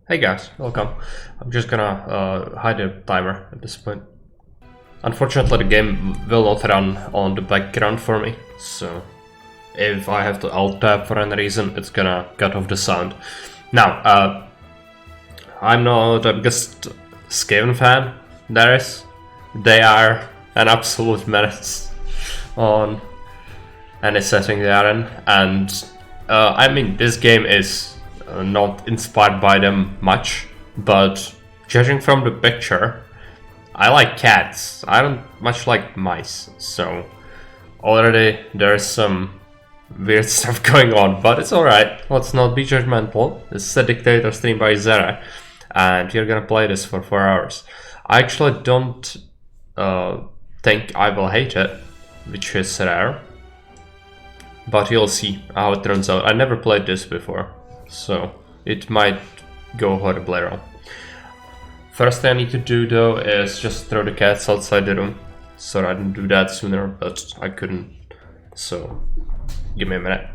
Hey guys, welcome. I'm just gonna hide the timer at this point. Unfortunately, the game will not run on the background for me, so if I have to alt tab for any reason, it's gonna cut off the sound. Now, I'm not the biggest Skaven fan there is. They are an absolute menace on any setting they are in, and I mean, this game is not inspired by them much, but judging from the picture, I like cats. I don't much like mice, so already there's some weird stuff going on, but it's alright. Let's not be judgmental. This is a Dictator stream by Zeree, and you're gonna play this for 4 hours. I actually don't think I will hate it, which is rare, but you'll see how it turns out. I never played this before, so it might go horribly wrong. First thing I need to do though is just throw the cats outside the room. So I didn't do that sooner, but I couldn't. So give me a minute.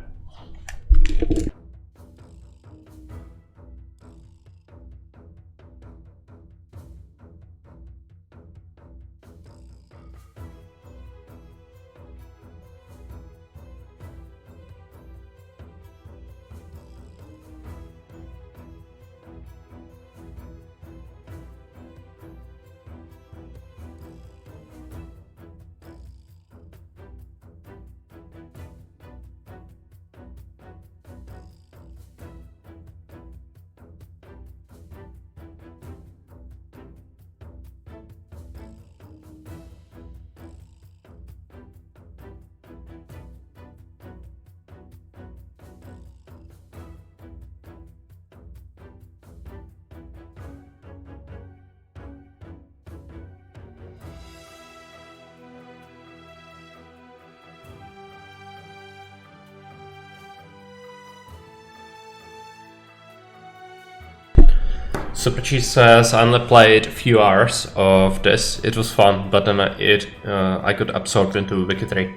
Super Cheese says I only played a few hours of this. It was fun, but then I got absorbed into Wiki 3.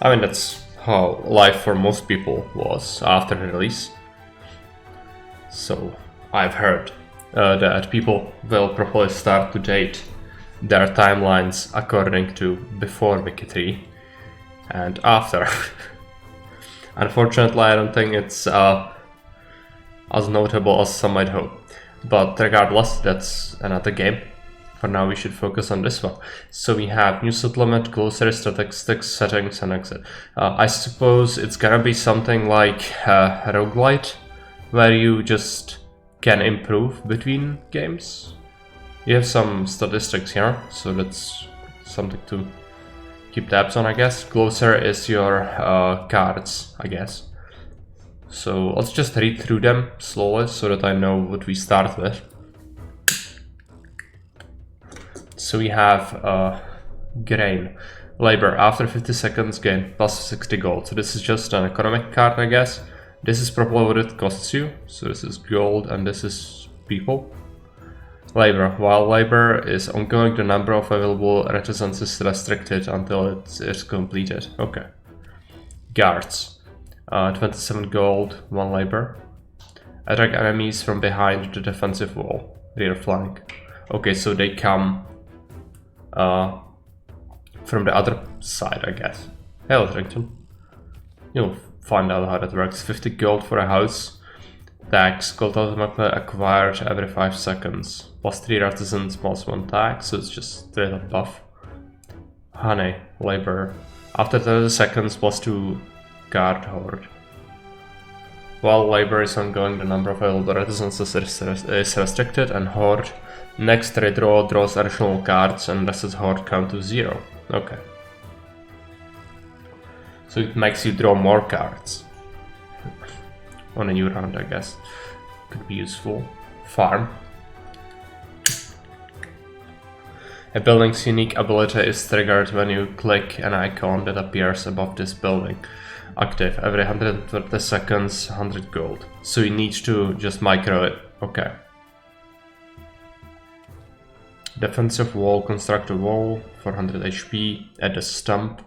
I mean, that's how life for most people was after the release. So I've heard that people will probably start to date their timelines according to before Wiki 3 and after. Unfortunately, I don't think it's as notable as some might hope. But regardless, that's another game. For now, we should focus on this one. So we have new settlement, glossary, statistics, settings, and exit. I suppose it's gonna be something like roguelite, where you just can improve between games. You have some statistics here, so that's something to keep tabs on, I guess. Glossary is your cards, I guess. So let's just read through them slowly so that I know what we start with. So we have grain. Labor, after 50 seconds gain plus 60 gold. So this is just an economic card, I guess. This is probably what it costs you. So this is gold and this is people. Labor, while labor is ongoing, the number of available artisans is restricted until it's completed. Okay. Guards. 27 gold, 1 labor. Attack enemies from behind the defensive wall, rear flank. Okay, so they come from the other side, I guess. Hey, Eltrington. You'll find out how that works. 50 gold for a house. Tax, gold automatically acquired every 5 seconds. Plus 3 artisans, plus 1 tax, so it's just straight up buff. Honey, labor. After 30 seconds, plus 2 guard horde. While labor is ongoing, the number of available artisans is restricted, and horde next redraw draws additional cards and resets horde count to 0. Okay. So it makes you draw more cards on a new round, I guess. Could be useful. Farm. A building's unique ability is triggered when you click an icon that appears above this building. Active every 120 seconds, 100 gold. So you need to just micro it. Okay. Defensive wall, construct a wall for 100 HP, add a stump.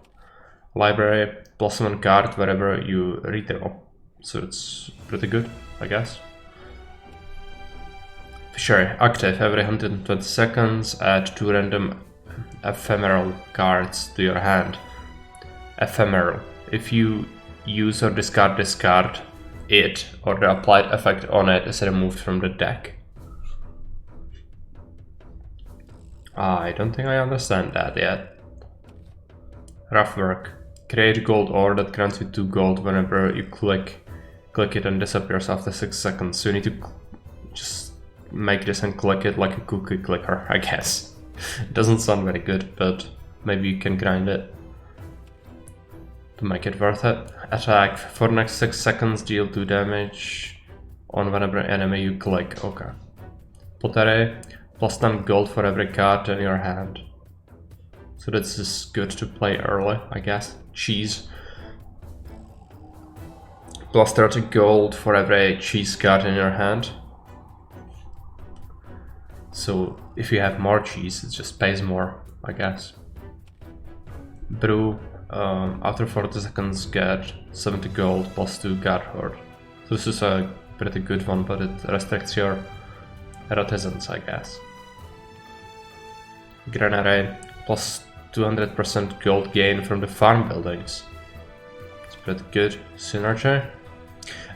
Library, plus 1 card wherever you redraw. So it's pretty good, I guess. Sure, active. Every 120 seconds, add 2 random ephemeral cards to your hand. Ephemeral. If you use or discard this card, it or the applied effect on it is removed from the deck. I don't think I understand that yet. Rough work. Create gold ore that grants you 2 gold whenever you click it and disappears after 6 seconds. So you need to just make this and click it like a cookie clicker, I guess. It doesn't sound very good, but maybe you can grind it to make it worth it. Attack. For the next 6 seconds, deal 2 damage on whenever enemy you click. Okay. Pottery. Plus 10 gold for every card in your hand. So this is good to play early, I guess. Cheese. Plus 30 gold for every cheese card in your hand. So if you have more cheese, it just pays more, I guess. Brew. After 40 seconds, get 70 gold plus 2 guard horde. So this is a pretty good one, but it restricts your artisans, I guess. Granary. Plus 200% gold gain from the farm buildings. It's pretty good. Synergy.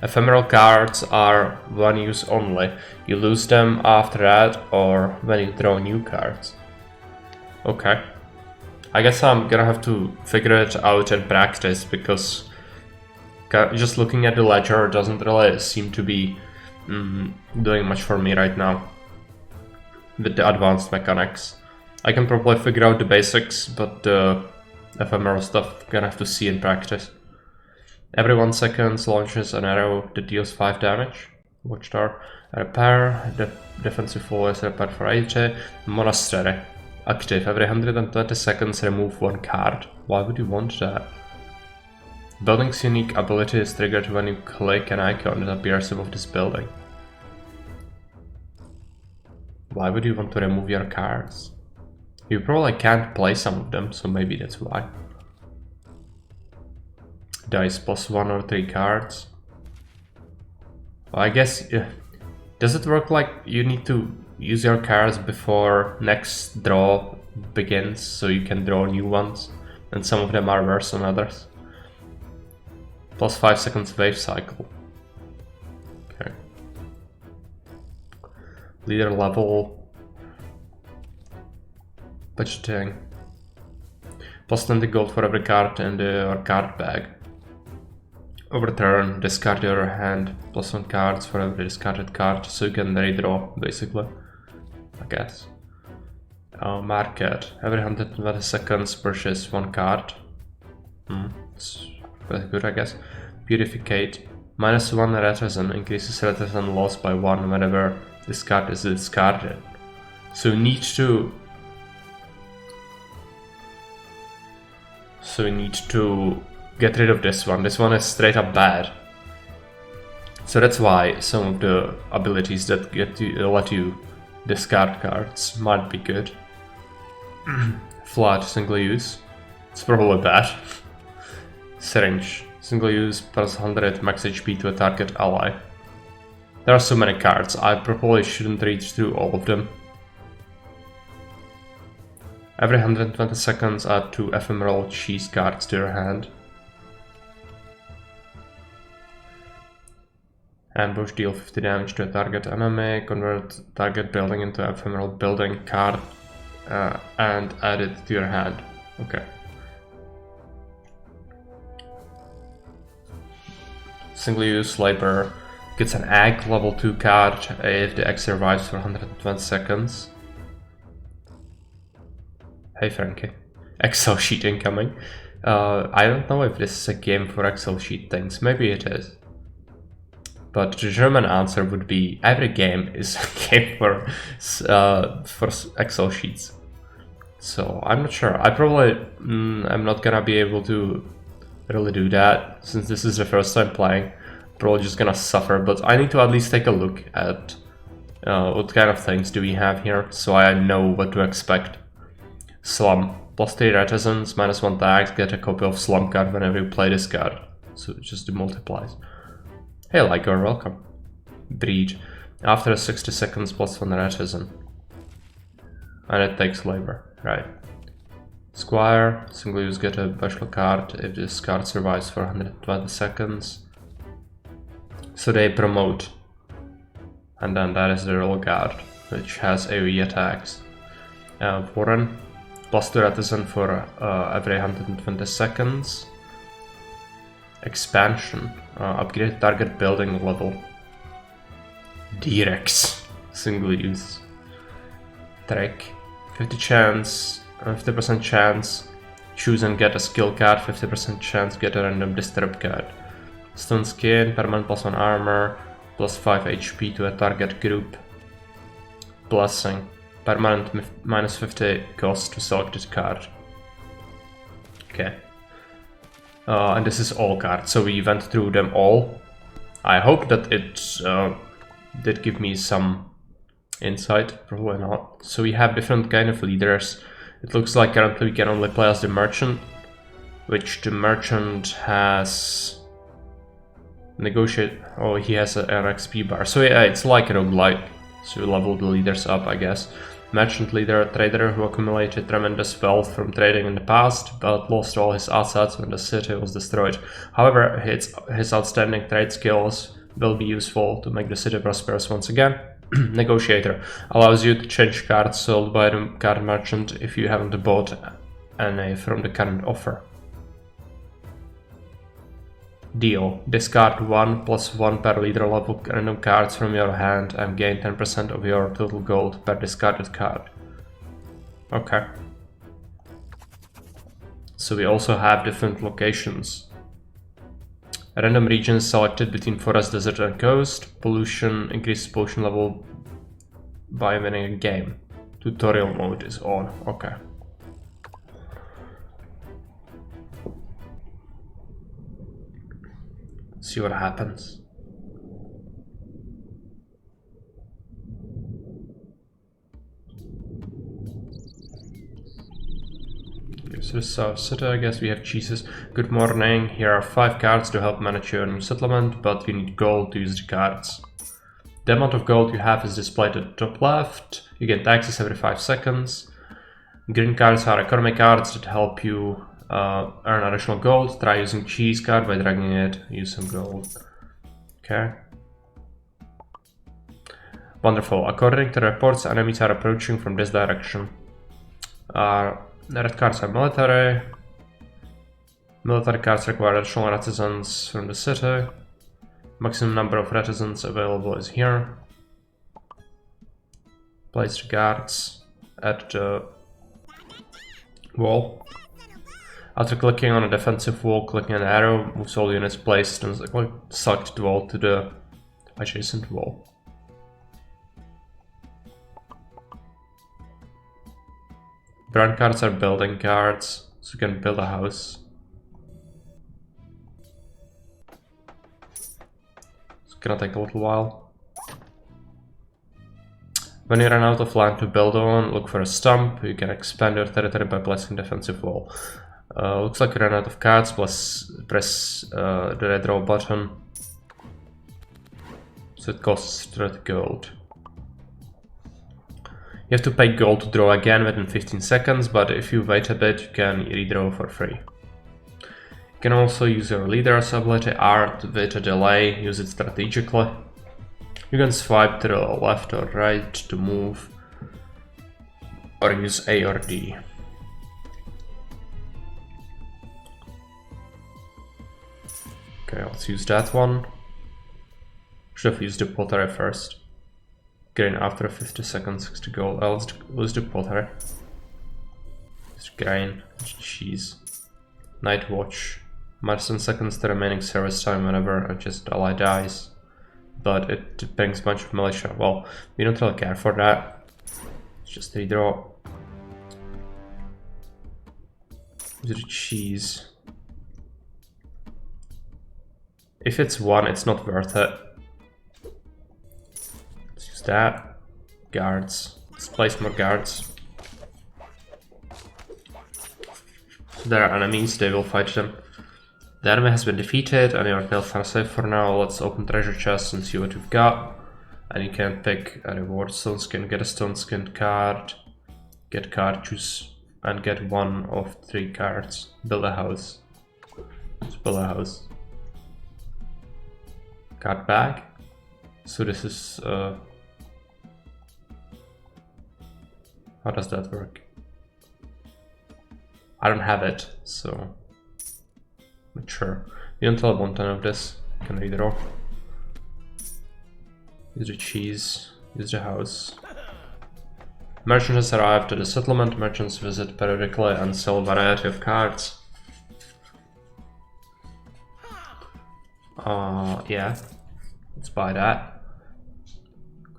Ephemeral cards are one use only. You lose them after that or when you draw new cards. Okay. I guess I'm gonna have to figure it out and practice because just looking at the ledger doesn't really seem to be doing much for me right now with the advanced mechanics. I can probably figure out the basics, but the ephemeral stuff I'm gonna have to see in practice. Every 1 second launches an arrow that deals 5 damage. Watchtower. Repair. Defensive wall is repaired for 80. Monastery. Active. Every 120 seconds remove 1 card. Why would you want that? Building's unique ability is triggered when you click an icon that appears above this building. Why would you want to remove your cards? You probably can't play some of them, so maybe that's why. Dice plus 1 or 3 cards. Well, I guess, does it work like you need to use your cards before next draw begins so you can draw new ones? And some of them are worse than others. Plus 5 seconds wave cycle. Okay. Leader level. Budgeting. Plus 20 gold for every card in your card bag. Overturn, discard your hand, plus 1 cards for every discarded card, so you can redraw, basically, I guess. Market, every 120 seconds purchase 1 card. It's pretty good, I guess. Purificate, minus 1 artisan, increases artisan loss by 1 whenever this card is discarded. So you need to get rid of this one. This one is straight up bad. So that's why some of the abilities that let you discard cards might be good. Flood, single use. It's probably bad. Syringe, single use, plus 100 max HP to a target ally. There are so many cards, I probably shouldn't read through all of them. Every 120 seconds add 2 ephemeral cheese cards to your hand. Ambush, deal 50 damage to a target enemy, convert target building into ephemeral building card and add it to your hand. Okay. Single use labor gets an egg level 2 card if the egg survives for 120 seconds. Hey Frankie. Excel sheet incoming. I don't know if this is a game for Excel sheet things, maybe it is. But the German answer would be every game is a game for Excel sheets. So I'm not sure. I probably am not gonna be able to really do that since this is the first time playing. Probably just gonna suffer, but I need to at least take a look at what kind of things do we have here so I know what to expect. Slum. Plus 3 artisans, minus 1 tags, get a copy of Slum card whenever you play this card. So it just multiplies. Hey Liker, welcome. Breed. After 60 seconds plus 1 artisan. And it takes labor, right. Squire, single use, get a special card if this card survives for 120 seconds. So they promote. And then that is the roll card, which has AoE attacks. Warren, plus 2 artisan for every 120 seconds. Expansion, upgrade target building level. D-Rex, single use. Trick, 50% chance, choose and get a skill card, 50% chance get a random disturb card. Stone skin, permanent plus 1 armor, plus 5 HP to a target group. Blessing, permanent minus 50 cost to selected card. Okay. And this is all cards, so we went through them all. I hope that it did give me some insight, probably not. So we have different kind of leaders. It looks like currently we can only play as the merchant, which the merchant has negotiate. Oh, he has an XP bar. So yeah, it's like a roguelike. So you level the leaders up, I guess. Merchant leader, a trader who accumulated tremendous wealth from trading in the past, but lost all his assets when the city was destroyed. However, his outstanding trade skills will be useful to make the city prosperous once again. Negotiator allows you to change cards sold by the card merchant if you haven't bought any from the current offer. Deal. Discard 1 plus 1 per leader level random cards from your hand and gain 10% of your total gold per discarded card. Okay. So we also have different locations. Random regions selected between forest, desert and coast. Pollution increases pollution level by winning a game. Tutorial mode is on. Okay. See what happens. So the South City, I guess we have cheeses. Good morning, here are 5 cards to help manage your new settlement, but you need gold to use the cards. The amount of gold you have is displayed at the top left. You get taxes every 5 seconds. Green cards are economy cards that help you earn additional gold. Try using cheese card by dragging it, use some gold. Okay. Wonderful. According to reports, enemies are approaching from this direction. The red cards are military. Military cards require additional artisans from the city. Maximum number of artisans available is here. Place the guards at the wall. After clicking on a defensive wall, clicking an arrow moves all units placed and select the wall to the adjacent wall. Brown cards are building cards, so you can build a house. It's gonna take a little while. When you run out of land to build on, look for a stump. You can expand your territory by placing defensive wall. Looks like you ran out of cards, plus press the red draw button. So it costs 30 gold. You have to pay gold to draw again within 15 seconds, but if you wait a bit, you can redraw for free. You can also use your leader's ability art with a delay, use it strategically. You can swipe to the left or right to move, or use A or D. Okay, let's use that one. Should have used the pottery first. Gain after 50 seconds 60 gold. Let's lose the pottery. Just grain, cheese. Night watch. Minus 10 seconds to remaining service time whenever a just ally dies. But it brings a bunch of militia. Well, we don't really care for that. Let's just redraw. Use the cheese. If it's 1, it's not worth it. Let's use that. Guards. Let's place more guards. So there are enemies, they will fight them. The enemy has been defeated and your health are safe for now. Let's open treasure chests and see what we've got. And you can pick a reward stone skin, get a stone skin card, get card, choose, and get one of 3 cards. Build a house. Let's build a house. Card bag. So this is how does that work? I don't have it, so not sure. You don't want any of this. You can redraw. Use the cheese. Use the house. Merchant has arrived at the settlement. Merchants visit periodically and sell a variety of cards. Yeah. Let's buy that.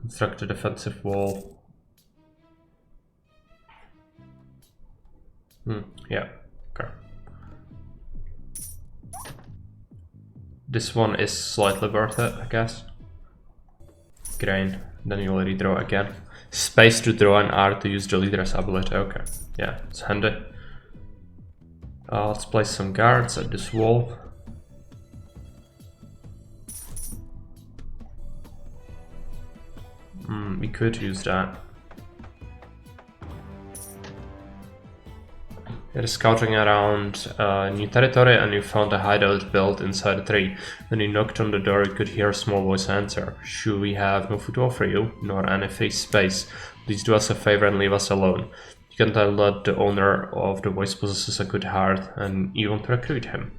Construct a defensive wall. Yeah, okay. This one is slightly worth it, I guess. Grain, then you'll redraw again. Space to draw an R to use the leader's ability, okay. Yeah, it's handy. Let's place some guards at this wall. We could use that. You're scouting around new territory and you found a hideout built inside a tree. When you knocked on the door, you could hear a small voice answer. Should we have no food to offer you, nor any free space? Please do us a favor and leave us alone. You can tell that the owner of the voice possesses a good heart and you want to recruit him.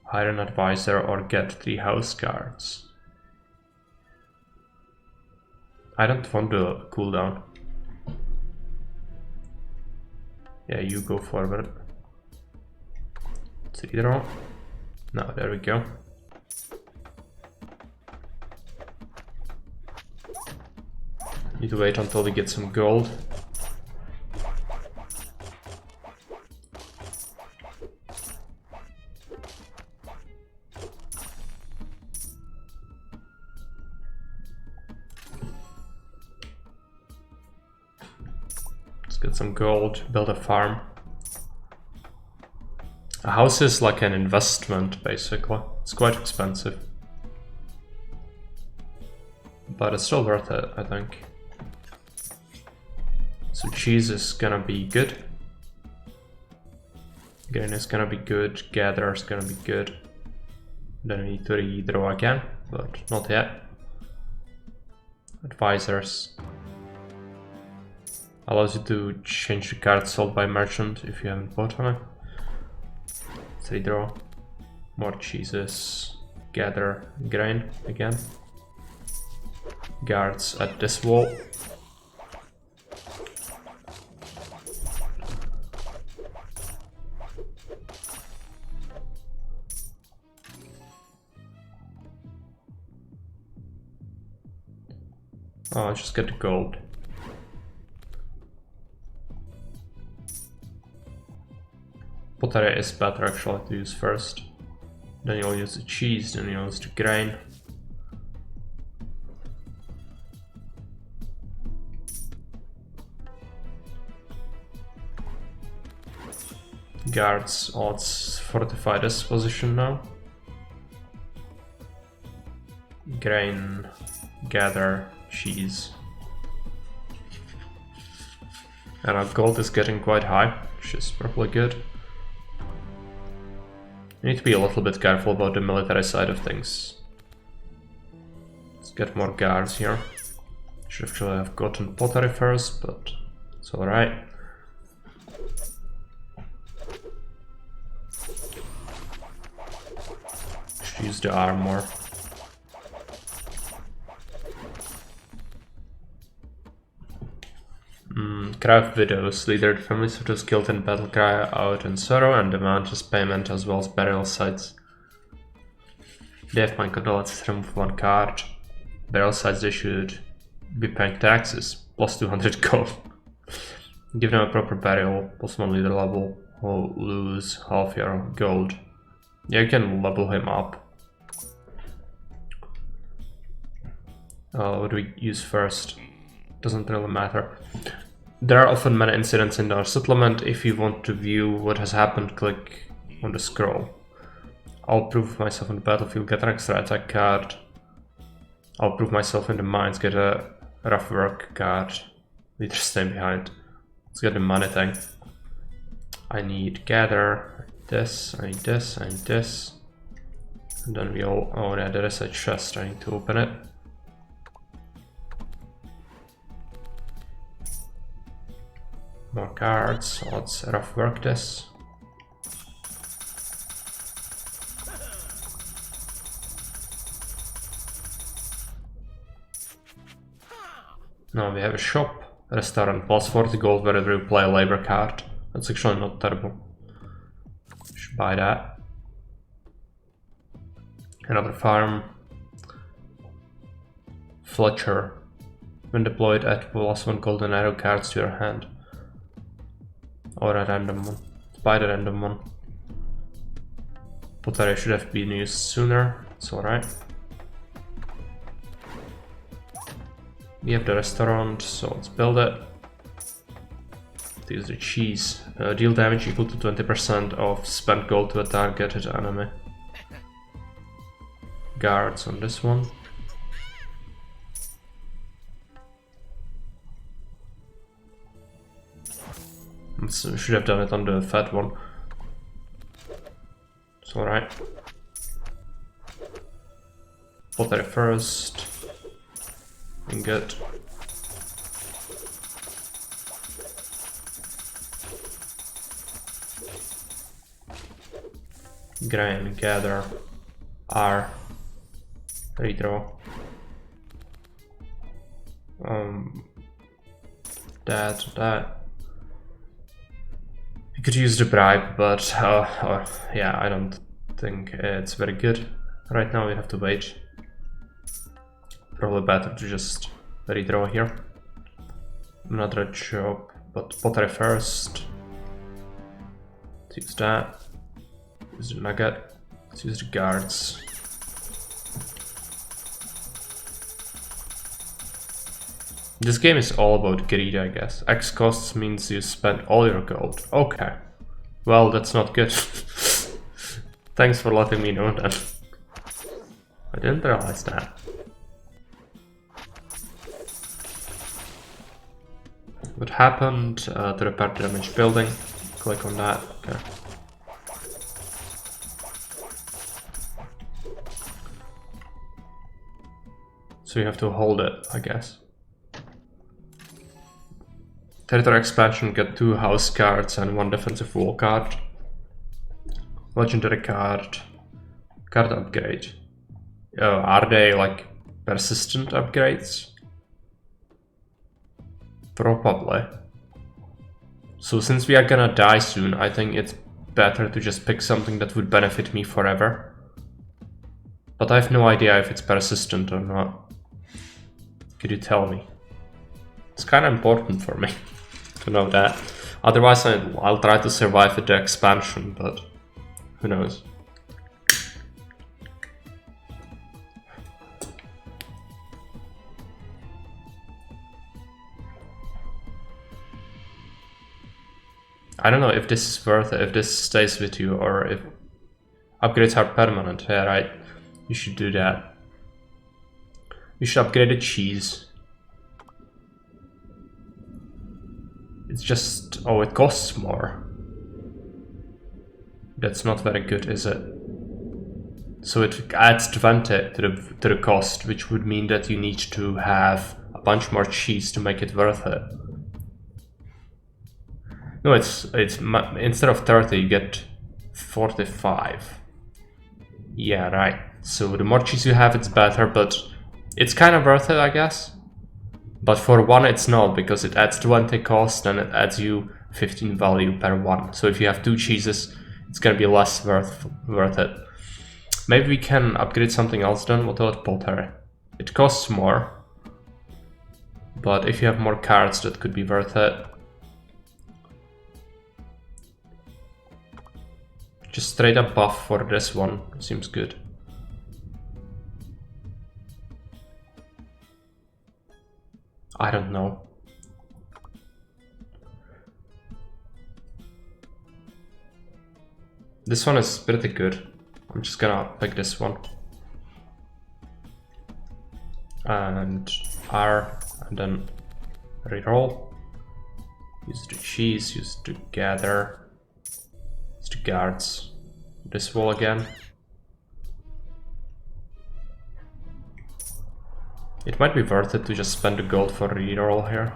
Hire an advisor or get 3 house guards. I don't want the cooldown. Yeah, you go forward. Let's redraw. No, there we go. Need to wait until we get some gold. Get some gold, build a farm. A house is like an investment, basically. It's quite expensive. But it's still worth it, I think. So cheese is gonna be good. Grain is gonna be good, gather is gonna be good. Then we need to redraw again, but not yet. Advisors. Allows you to change the cards sold by merchant if you haven't bought any. Let's redraw. More cheeses. Gather grain again. Guards at this wall. Oh, just get the gold. Pottery is better actually to use first. Then you'll use the cheese, then you'll use the grain. Guards, let's fortify this position now. Grain, gather, cheese. And our gold is getting quite high, which is probably good. You need to be a little bit careful about the military side of things. Let's get more guards here. Should actually have gotten pottery first, but it's alright. Should use the armor. Cry of Widows. Leader of families who was killed in battle cry out in sorrow and demand his payment as well as burial sites. They have my condolences, remove 1 card. Burial sites, they should be paying taxes, plus 200 gold. Give them a proper burial, plus 1 leader level, or lose half your gold. Yeah, you can level him up. What do we use first? Doesn't really matter. There are often many incidents in our settlement. If you want to view what has happened, click on the scroll. I'll prove myself on the battlefield, get an extra attack card. I'll prove myself in the mines, get a rough work card. Leader stay behind. Let's get the money thing. I need gather, this, I need this, I need this. And then we all, oh yeah, there is a chest, I need to open it. More cards, so let's rough work this. Now we have a shop, restaurant, plus 40 gold wherever you play a labor card. That's actually not terrible. Should buy that. Another farm. Fletcher. When deployed, add +1 golden arrow cards to your hand. Or a random one. Buy the random one. Pottery should have been used sooner. It's alright. We have the restaurant, so let's build it. Let's use the cheese. Deal damage equal to 20% of spent gold to a targeted enemy. Guards on this one. So we should have done it on the fat one. It's alright. Pottery first. Good. Grain, gather, R, redraw. That. You could use the bribe, but yeah, I don't think it's very good. Right now we have to wait. Probably better to just redraw here. Another job, but pottery first. Let's use that. Use the nugget. Let's use the guards. This game is all about greed, I guess. X costs means you spend all your gold. Okay. Well, that's not good. Thanks for letting me know that. I didn't realize that. What happened to repair the damaged building? Click on that. Okay. So you have to hold it, I guess. Territory expansion, get 2 house cards and 1 defensive wall card. Legendary card. Card upgrade. Are they like persistent upgrades? Probably. So since we are gonna die soon, I think it's better to just pick something that would benefit me forever. But I have no idea if it's persistent or not. Could you tell me? It's kind of important for me to know that. Otherwise I'll try to survive with the expansion, but who knows. I don't know if this is worth it, if this stays with you, or if upgrades are permanent. Yeah, right. You should do that. You should upgrade the cheese. It's just... oh, it costs more. That's not very good, is it? So it adds 20 to the cost, which would mean that you need to have a bunch more cheese to make it worth it. No, it's instead of 30 you get 45. Yeah, right. So the more cheese you have, it's better, but it's kind of worth it, I guess. But for one, it's not, because it adds 20 cost and it adds you 15 value per one. So if you have 2 cheeses, it's gonna be less worth it. Maybe we can upgrade something else then. What about pottery? It costs more, but if you have more cards, that could be worth it. Just straight up buff for this one seems good. I don't know. This one is pretty good. I'm just gonna pick this one. and R, and then reroll. Use the cheese, use the gather, use the guards. This wall again. It might be worth it to just spend the gold for reroll here.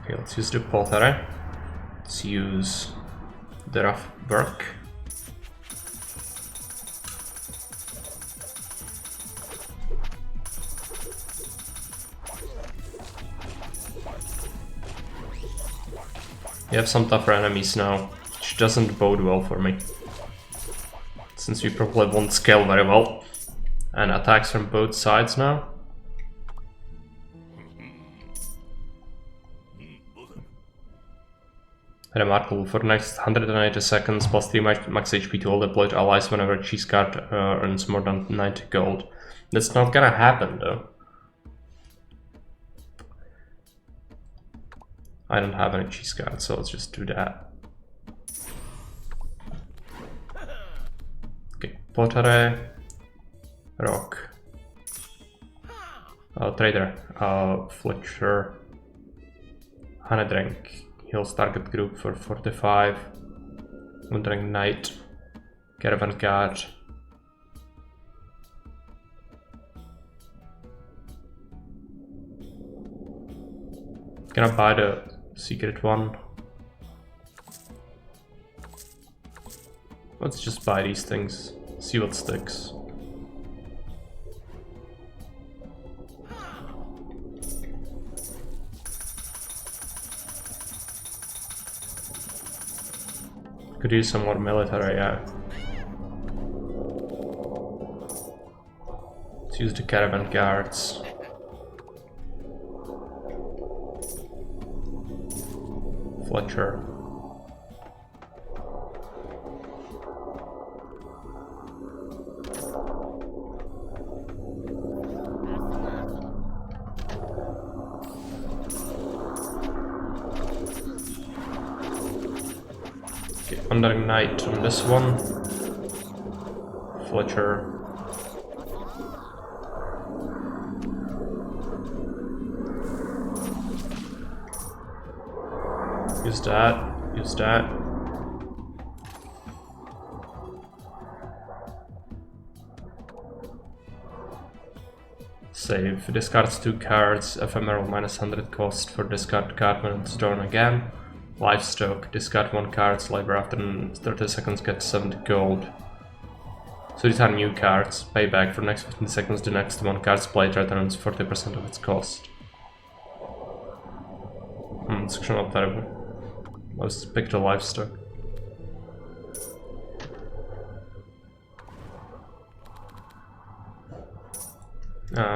Okay, let's use the pottery. Let's use the rough work. We have some tougher enemies now, which doesn't bode well for me, since we probably won't scale very well. And attacks from both sides now. Remarkable. For the next 180 seconds, plus 3 max HP to all deployed allies whenever cheese card earns more than 90 gold. That's not gonna happen though. I don't have any cheese cards, so let's just do that. Okay, pottery, rock, trader, Fletcher, honey drink, heals target group for 45, wandering knight, caravan guard. Gonna buy the secret one. Let's just buy these things, see what sticks. Could use some more military, yeah. Let's use the caravan guards. Fletcher. Okay, wandering knight on this one. Fletcher. Use that, use that. Save. Discards 2 cards, ephemeral minus 100 cost for discard card when it's drawn again. Livestock, discard 1 card, sliver after 30 seconds, get 70 gold. So these are new cards. Payback for next 15 seconds, the next one card's played returns 40% of its cost. It's actually not terrible. Let's pick the livestock.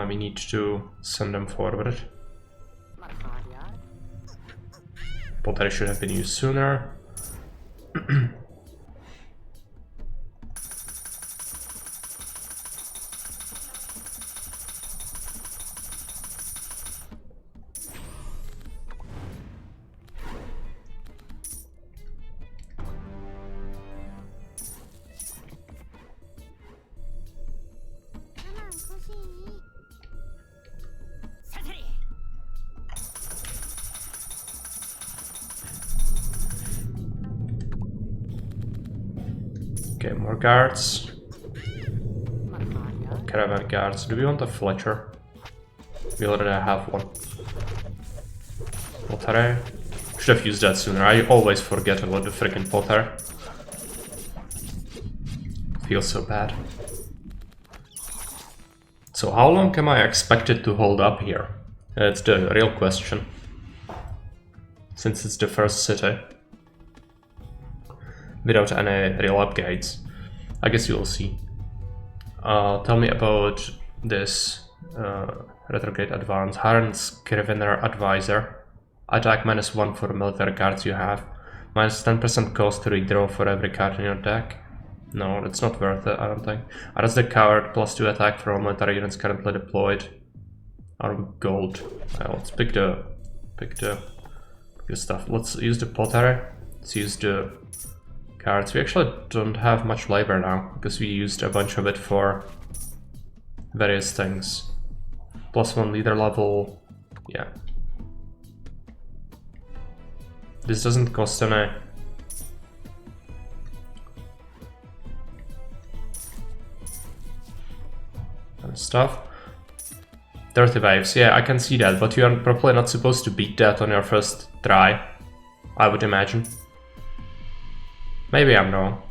We need to send them forward. Pottery should have been used sooner. Okay, more guards. Caravan guards. Do we want a Fletcher? We already have one. Potter. Should have used that sooner. I always forget about the freaking Potter. Feels so bad. So how long am I expected to hold up here? That's the real question. Since it's the first city. Without any real upgrades. I guess you'll see. Tell me about this retrograde advance. Harren's Scrivener Advisor. Attack -1 for military cards you have. -10% cost to redraw for every card in your deck. No, it's not worth it, I don't think. That's the coward, +2 attack for all military units currently deployed. Arm gold. Well, let's pick the stuff. Let's use the pottery. Let's use the cards. We actually don't have much labor now because we used a bunch of it for various things. +1 leader level. Yeah. This doesn't cost any. And stuff. 30 waves, yeah, I can see that, but you are probably not supposed to beat that on your first try, I would imagine. Maybe I'm wrong.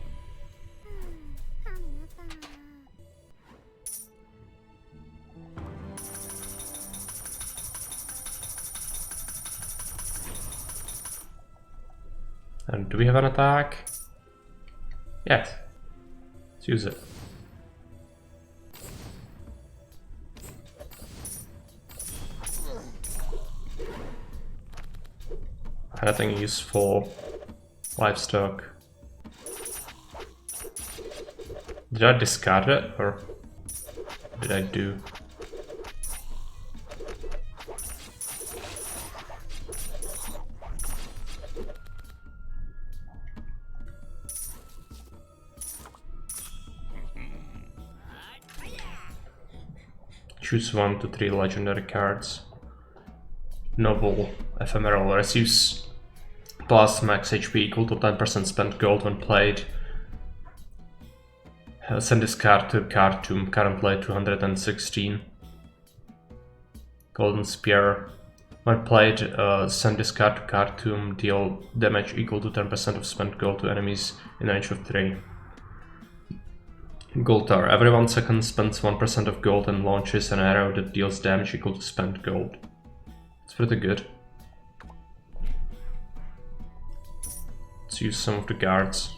And do we have an attack? Yes. Let's use it. Anything useful? Livestock. Did I discard it, or what did I do? Choose 1 to 3 legendary cards. Noble Ephemeral receives plus max HP equal to 10% spent gold when played. Send this card to card tomb, currently 216. Golden Spear. When played, send this card to card tomb, deal damage equal to 10% of spent gold to enemies in range of 3. Gold Tower. Every 1 second spends 1% of gold and launches an arrow that deals damage equal to spent gold. It's pretty good. Let's use some of the guards.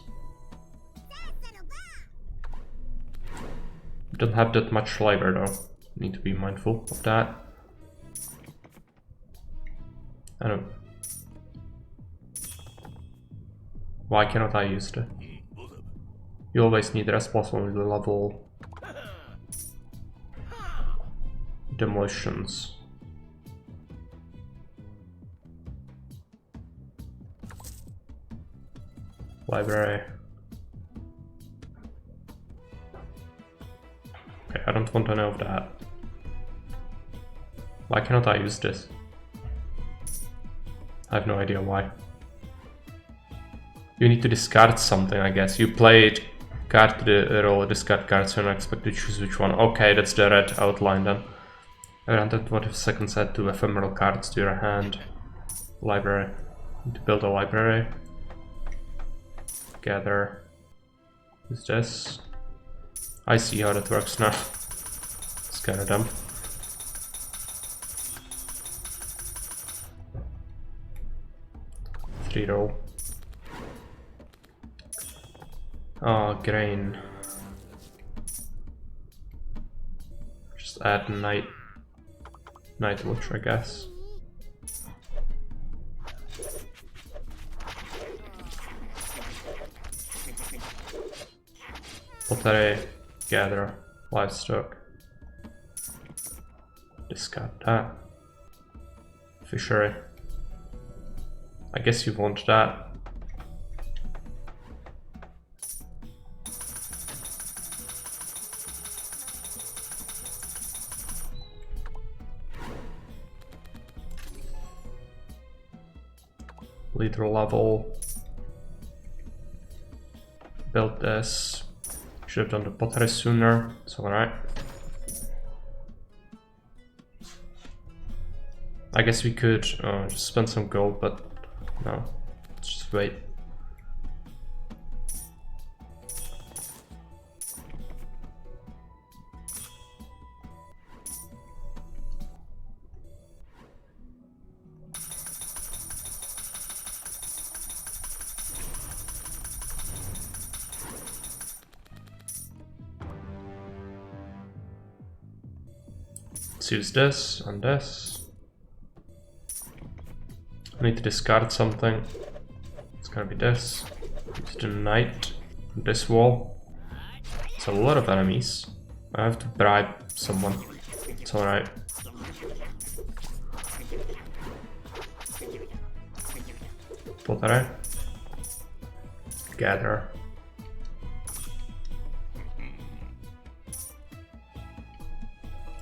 We don't have that much labor though. Need to be mindful of that. I don't. Why cannot I use it? You always need rest +1 level. Demolitions. Library. Okay, I don't want to know of that. Why cannot I use this? I have no idea why. You need to discard something, I guess. You played card to the roll, discard cards, so you're not expected to choose which one. Okay, that's the red outline then. Around 20 seconds, add 2 ephemeral cards to your hand. Library. Need to build a library. Gather. Who's this? I see how that works now. It's kinda dumb. Three roll. Oh, grain. Just add night watch, I guess. Pottery, gather, livestock. Discard that. Fishery. I guess you want that. Leader level. Build this. Should have done the pottery sooner. It's alright. I guess we could just spend some gold, but no. Let's just wait. Let's use this and this. I need to discard something. It's gonna be this. Use the knight on this wall. It's a lot of enemies. I have to bribe someone. It's alright. Potare. Gather.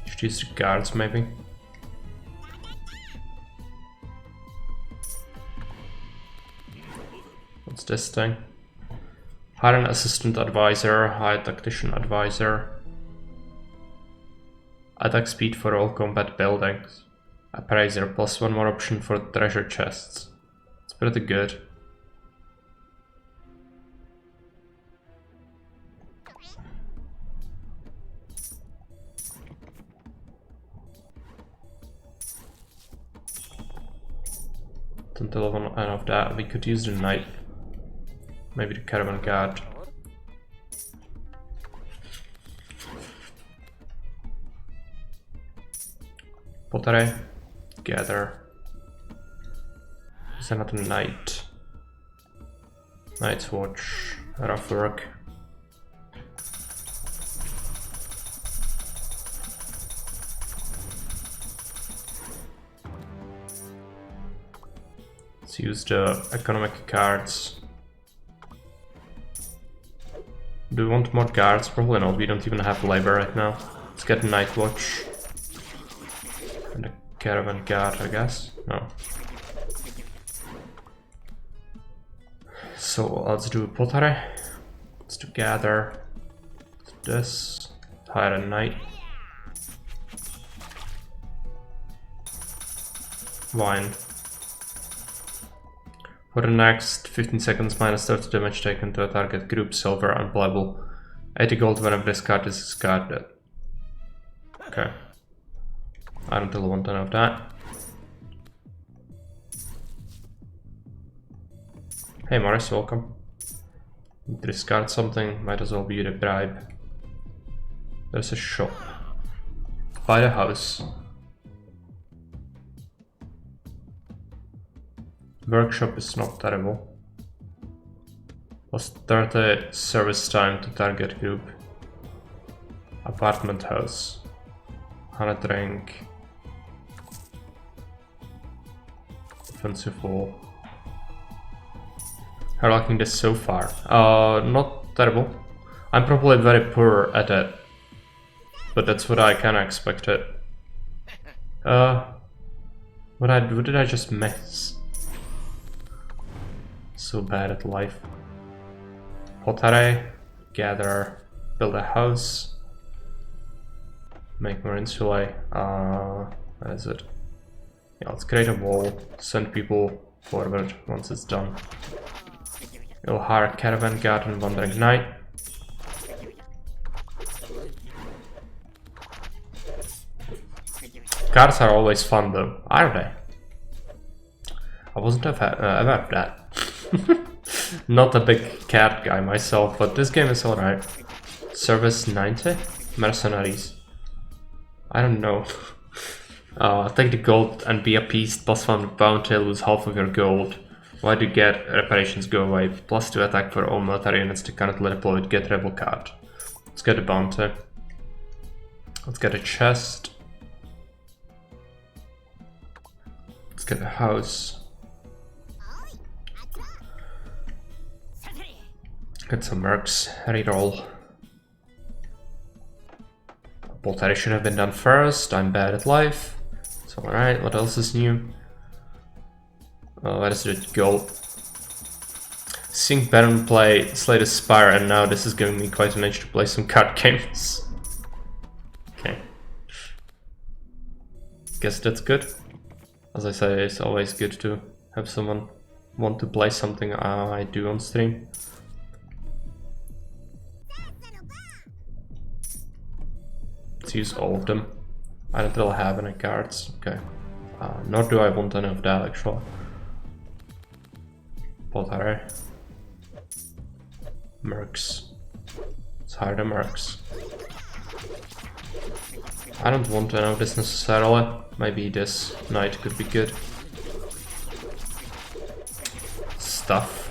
Should use the guards maybe. What's this thing? Hire an assistant advisor, hire tactician advisor. Attack speed for all combat buildings. Appraiser plus one more option for treasure chests. It's pretty good. Until one end of that, we could use the knight. Maybe the caravan guard. Pottery. Gather. Is there not a knight? Night's watch. Rough work. Let's use the economic cards. Do we want more guards? Probably not, we don't even have labor right now. Let's get Night Watch. And a caravan guard, I guess? No. So let's do pottery. Let's do gather. This. Hire a knight. Wine. For the next 15 seconds, minus 30 damage taken to a target group, silver, unplayable. 80 gold whenever this card is discarded. Okay. I don't really want to know that. Hey Morris, welcome. Discard something, might as well be the bribe. There's a shop. Buy the house. Workshop is not terrible. Plus 30 service time to target group. Apartment house. 100 drink. Offensive wall. I'm liking this so far. Not terrible. I'm probably very poor at it. But that's what I kinda expected. What did I just miss? So bad at life. Pottery, gather, build a house, make more insulae. What is it? Yeah, let's create a wall, send people forward once it's done. We'll hire a caravan guard and wandering knight. Cards are always fun though, are they? I wasn't aware of that. Not a big cat guy myself, but this game is alright. Service 90? Mercenaries. I don't know. Take the gold and be appeased, plus 1 bounty, lose half of your gold. Why do get reparations go away? Plus 2 attack for all military units to currently deployed, get rebel card. Let's get a bounty. Let's get a chest. Let's get a house. Get some mercs, reroll. Pottery should have been done first, I'm bad at life. It's alright, what else is new? Let us do it, gold. Seeing Baron play Slay the Spire, and now this is giving me quite an edge to play some card games. Okay. Guess that's good. As I say, it's always good to have someone want to play something I do on stream. Let's use all of them. I don't really have any cards. Okay. Nor do I want any of that actually. Pottery. Mercs. Let's hire the mercs. I don't want any of this necessarily. Maybe this knight could be good. Stuff.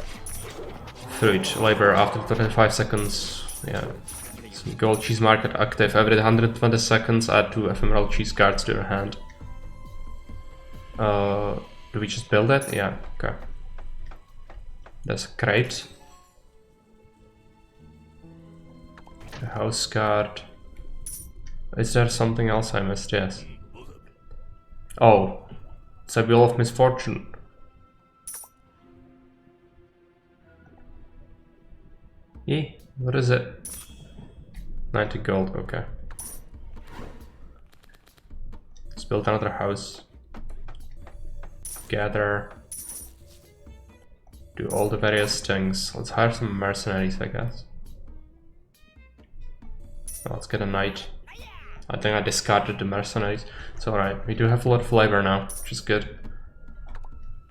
Fruit. Labor after 25 seconds. Yeah. Gold cheese market active. Every 120 seconds, add 2 ephemeral cheese cards to your hand. Do we just build it? Yeah, okay. There's a crate. A house card. Is there something else I missed? Yes. Oh, it's a wheel of misfortune. What is it? 90 gold, okay. Let's build another house. Gather. Do all the various things. Let's hire some mercenaries, I guess. Oh, let's get a knight. I think I discarded the mercenaries. It's alright. We do have a lot of labor now, which is good.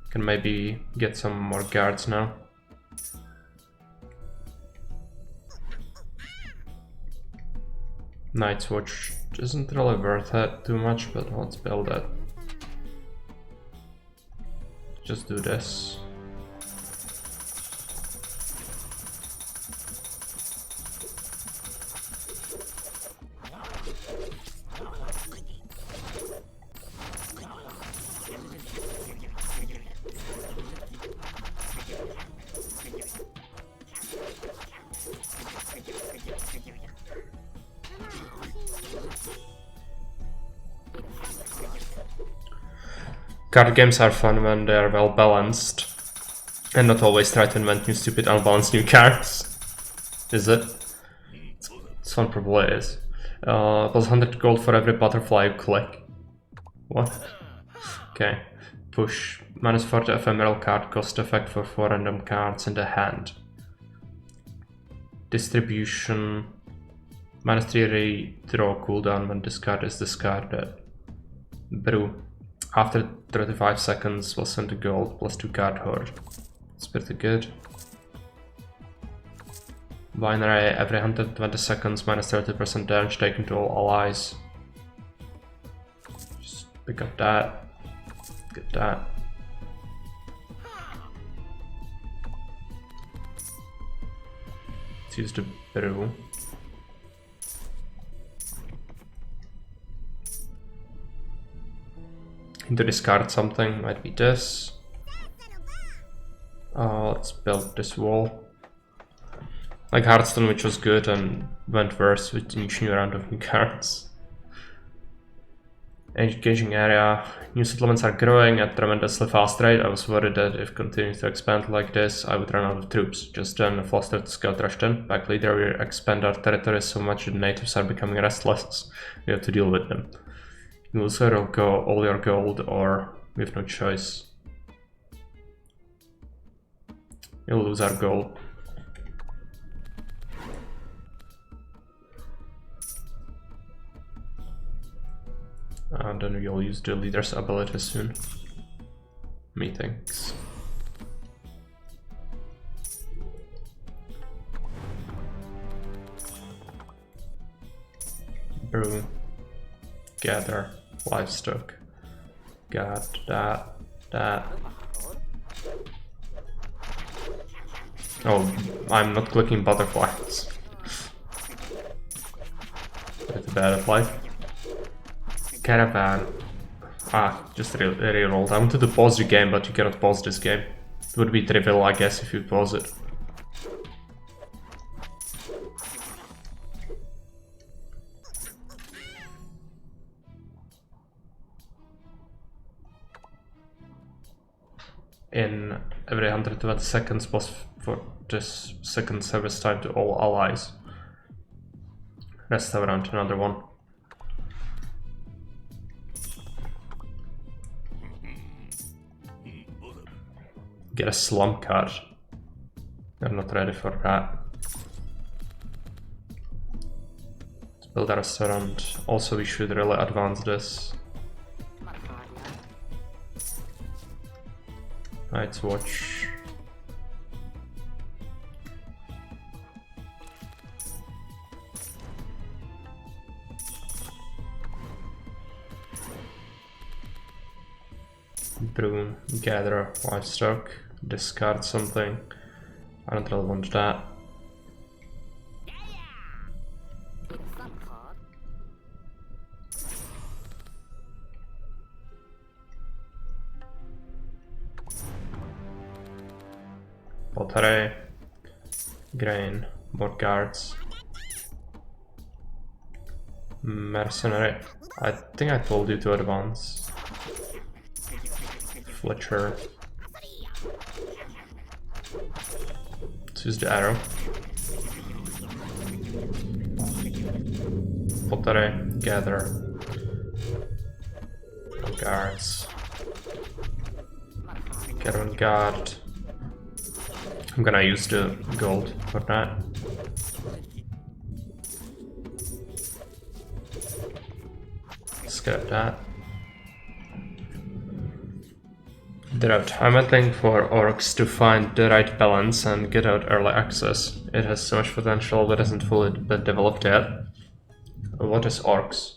Can maybe get some more guards now. Night's Watch isn't really worth it too much, but let's build it. Just do this. Card games are fun when they are well balanced and not always try to invent new stupid unbalanced new cards. Is it? This one probably is. Plus 100 gold for every butterfly you click. What? Okay. Push. Minus 40 ephemeral card cost effect for 4 random cards in the hand. Distribution. Minus 3 redraw cooldown when this card is discarded. Brew. After 35 seconds, we'll send the gold plus 2 card hoard. It's pretty good. Binary, every 120 seconds, minus 30% damage taken to all allies. Just pick up that. Get that. Let's use the brew. To discard something, might be this. Let's build this wall. Like Hearthstone, which was good and went worse with each new round of new cards. Engaging area. New settlements are growing at tremendously fast rate. I was worried that if continuing to expand like this, I would run out of troops. Just then, a flustered scout rushed in. Back later, we expand our territory so much that natives are becoming restless. We have to deal with them. You lose all your gold, or we have no choice. You'll lose our gold. And then we'll use the leader's ability soon. Methinks. Brew. Gather. Livestock. Got that. Oh, I'm not clicking butterflies. That's a bad apply. Caravan. Just re-rolled. I wanted to pause the game, but you cannot pause this game. It would be trivial, I guess, if you pause it. In every 120 seconds plus for this second service time to all allies. Rest around another one. Get a slum card. They're not ready for that. Let's build a restaurant. Also, we should really advance this. Night's Watch. Broom, gather livestock, discard something. I don't really want that. Grain, more guards. Mercenary. I think I told you to advance. Fletcher. Let's use the arrow. Pottery, gather. Guards. Caravan guard. I'm gonna use the gold for that. Scrap that. Drought. I'm waiting for orcs to find the right balance and get out early access. It has so much potential but hasn't fully been developed yet. What is orcs?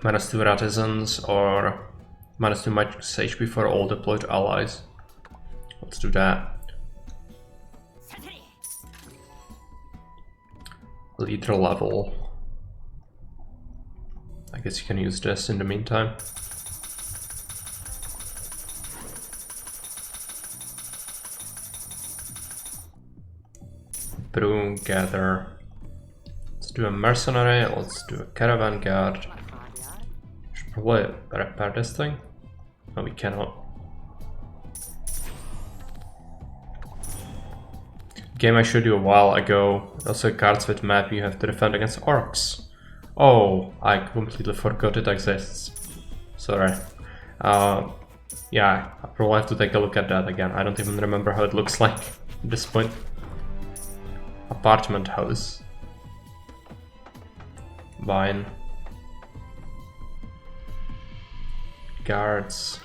-2 artisans or -2 max HP for all deployed allies. Let's do that. Leader level. I guess you can use this in the meantime. Brew, gather. Let's do a mercenary, let's do a caravan guard. Should probably repair this thing. No, we cannot. Game I showed you a while ago. Also cards with map you have to defend against orcs. Oh, I completely forgot it exists. Sorry. Yeah, I probably have to take a look at that again. I don't even remember how it looks like at this point. Apartment house. Vine. Guards.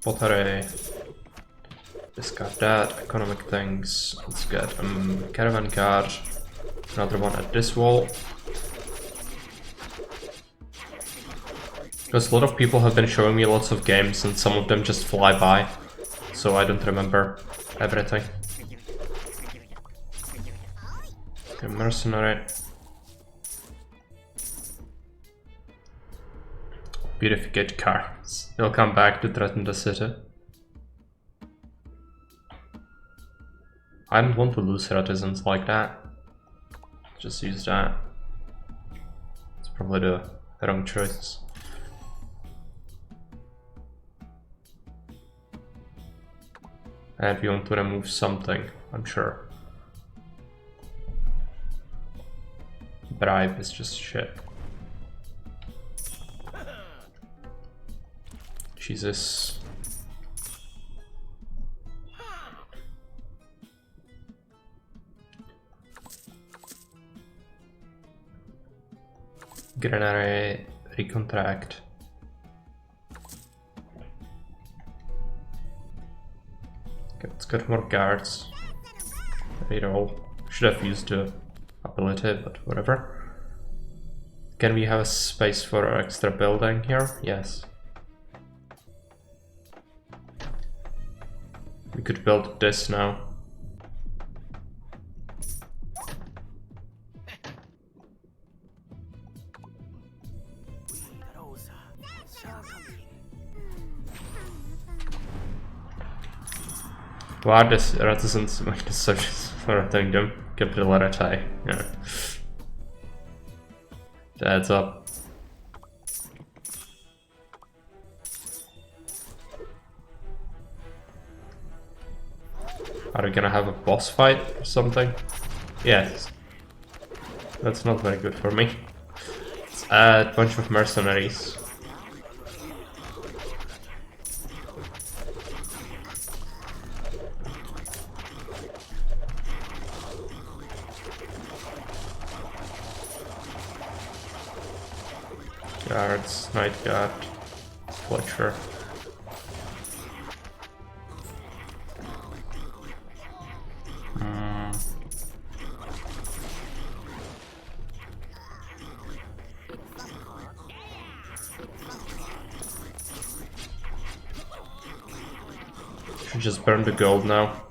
Pottery. Discard that. Economic things. Let's get caravan guard. Another one at this wall. Because a lot of people have been showing me lots of games and some of them just fly by. So I don't remember everything. Okay, mercenary. Beautificate cars. They'll come back to threaten the city. I don't want to lose artisans like that. Just use that. It's probably the wrong choice. And we want to remove something, I'm sure. Bribe is just shit. Jesus. Granary recontract. Okay, let's get more guards. Reroll. Should have used the ability, but whatever. Can we have a space for our extra building here? Yes. We could build this now. Why does reticence make this such sort of thing? Don't get the letter tie. Yeah. That adds up. Are we gonna have a boss fight or something? Yes. That's not very good for me. Let's add a bunch of mercenaries. Guards, Night Guard, Fletcher. Should just burn the gold now.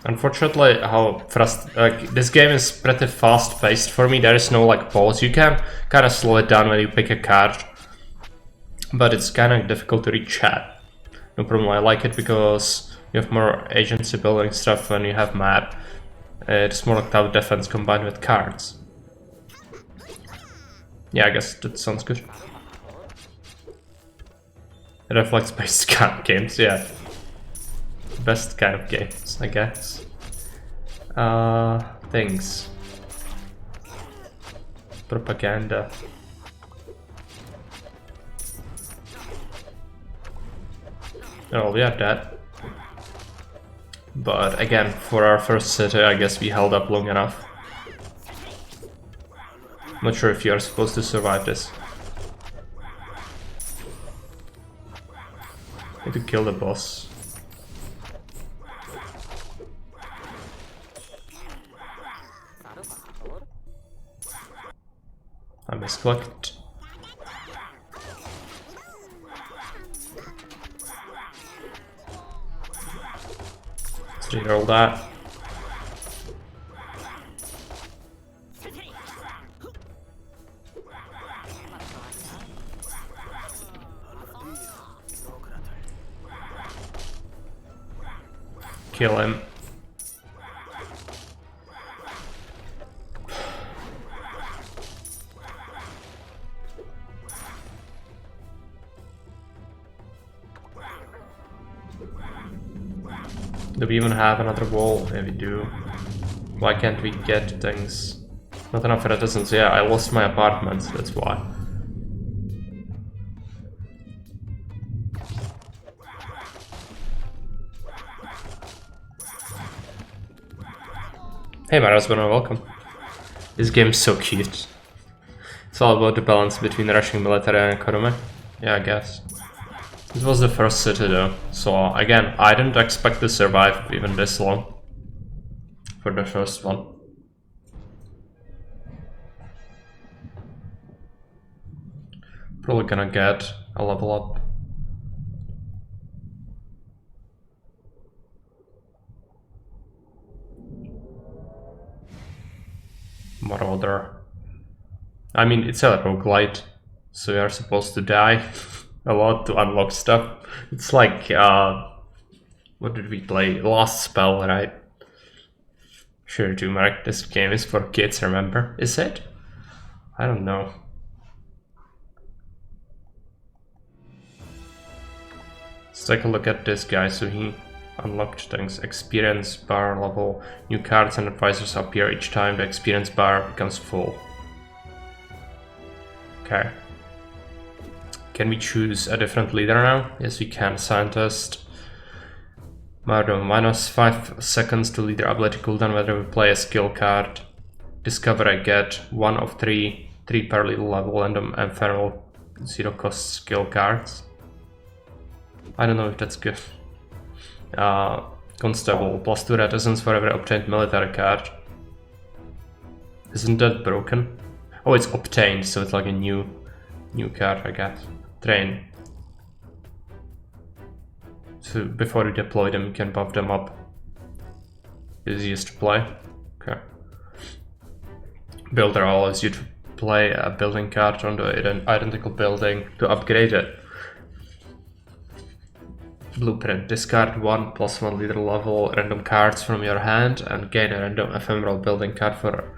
Unfortunately, how fast this game is pretty fast paced for me. There is no like pause. You can kind of slow it down when you pick a card, but it's kind of difficult to reach chat. No problem. I like it because you have more agency building stuff when you have map. It's more like tower defense combined with cards. Yeah, I guess that sounds good. Reflex-based card games, yeah. Best kind of games, I guess. Things. Propaganda. Oh, we have that. But again, for our first city, I guess we held up long enough. Not sure if you are supposed to survive this. Need to kill the boss. I misclicked. Let's reroll that. Kill him. Do we even have another wall? Yeah, we do. Why can't we get things? Not enough reticence. Yeah, I lost my apartment, so that's why. Hey, my husband, welcome. This game's so cute. It's all about the balance between Russian military and economy. Yeah, I guess. This was the first city though, so again, I didn't expect to survive even this long for the first one. Probably gonna get a level up. Marauder. I mean, it's a roguelite, so you are supposed to die a lot to unlock stuff. It's like, what did we play? Last Spell, right? Sure, Mark, this game is for kids, remember? Is it? I don't know. Let's take a look at this guy. So he unlocked things. Experience bar level. New cards and advisors appear each time the experience bar becomes full. Okay. Can we choose a different leader now? Yes, we can. Scientist. Minus 5 seconds to leader ability cooldown whenever we play a skill card. Discover I get 1 of 3 per level random and ephemeral 0 cost skill cards. I don't know if that's good. Constable, plus 2 reticence for every obtained military card. Isn't that broken? Oh, it's obtained, so it's like a new card, I guess. Train. So before you deploy them, you can buff them up. Easiest to play. Okay. Builder allows you to play a building card on the identical building to upgrade it. Blueprint. Discard 1 plus 1 leader level random cards from your hand and gain a random ephemeral building card for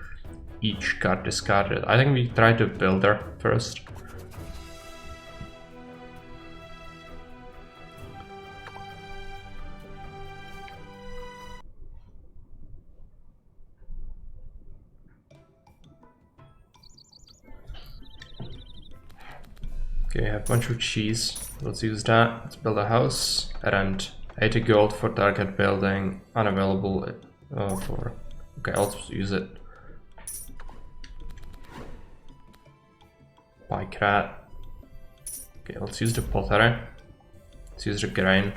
each card discarded. I think we try the builder first. Okay, I have a bunch of cheese. Let's use that. Let's build a house. And 80 gold for target building. Unavailable for... Okay, I'll use it. Bike rat. Okay, let's use the pottery. Let's use the grain.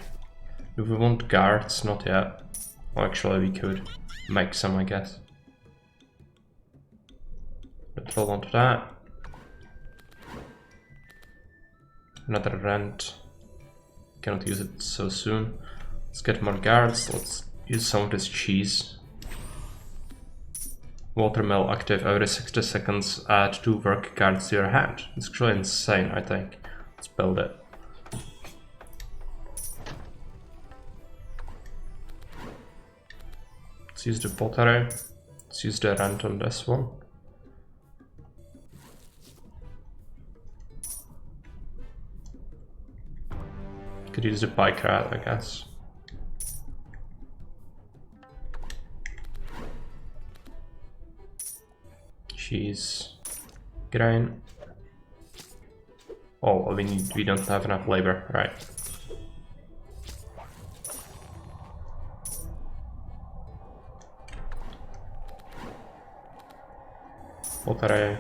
Do we want guards? Not yet. Well, actually, we could make some, I guess. Let's roll onto that. Another rent. Cannot use it so soon. Let's get more guards. Let's use some of this cheese. Watermill active every 60 seconds, add 2 work cards to your hand. It's actually insane, I think. Let's build it. Let's use the pottery. Let's use the rent on this one. Could use the pike rat, I guess. Cheese, grain. Oh, we don't have enough labor, right? Pottery.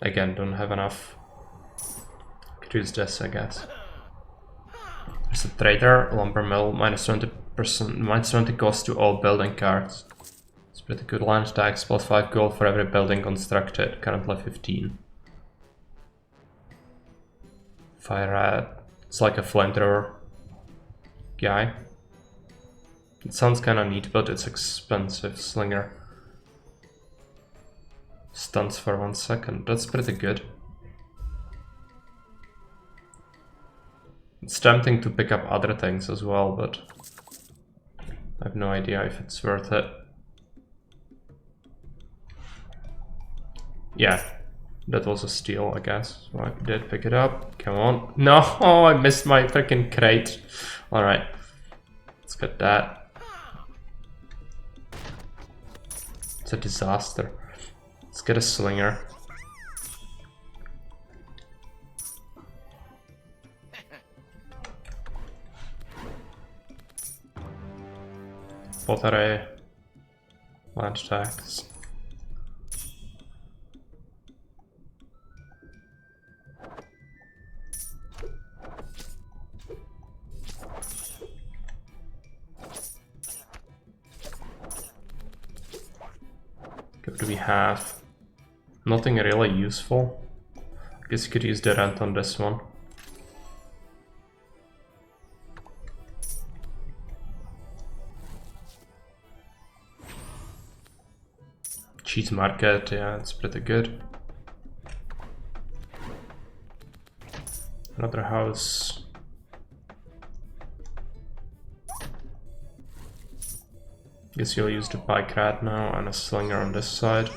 Again, don't have enough. Could use this, I guess. There's a trader, lumber mill, minus 20%, minus 20 cost to all building cards. It's pretty good. Land tax, plus 5 gold for every building constructed, currently 15. Fire rat, it's like a flamethrower guy. It sounds kinda neat, but it's expensive. Slinger. Stuns for 1 second, that's pretty good. It's tempting to pick up other things as well, but I have no idea if it's worth it. Yeah, that was a steal, I guess. So I did pick it up. Come on. No, oh, I missed my freaking crate. Alright, let's get that. It's a disaster. Let's get a slinger. Pottery, land tax. What do we have? Nothing really useful. I guess you could use the rent on this one. Cheese market, yeah, it's pretty good. Another house. Guess you'll use the pike rat now and a slinger on this side.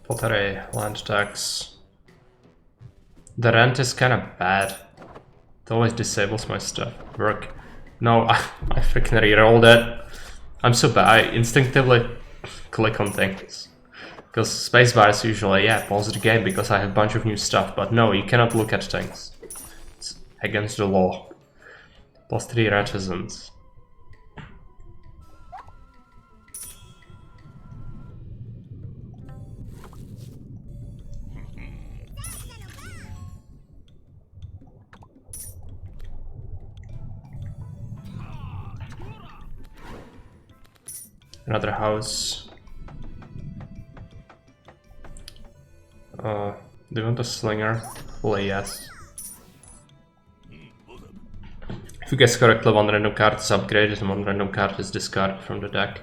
Pottery, land tax. The rent is kind of bad. It always disables my stuff. Work. No, I freaking rerolled it. I'm so bad. I instinctively click on things. Because spacebar is usually, yeah, pause the game because I have a bunch of new stuff. But no, you cannot look at things. It's against the law. Plus 3 reticence. Another house. Do you want a slinger? Well, yes. If you guess correctly, one random card is upgraded and one random card is discarded from the deck.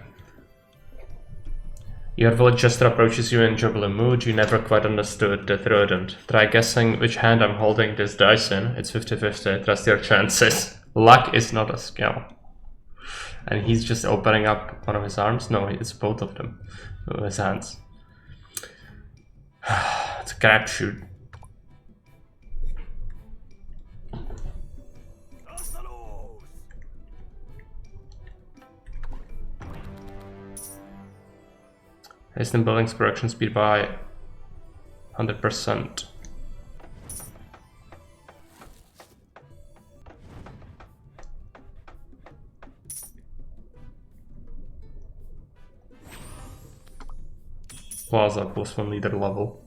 Your village jester approaches you in jubilant mood. You never quite understood that rodent. Try guessing which hand I'm holding this dice in. It's 50-50. Trust your chances. Luck is not a skill. And he's just opening up one of his arms. No, it's both of them. With his hands. It's a crapshoot. Hasten building's production speed by 100%. plaza plus 1 leader level.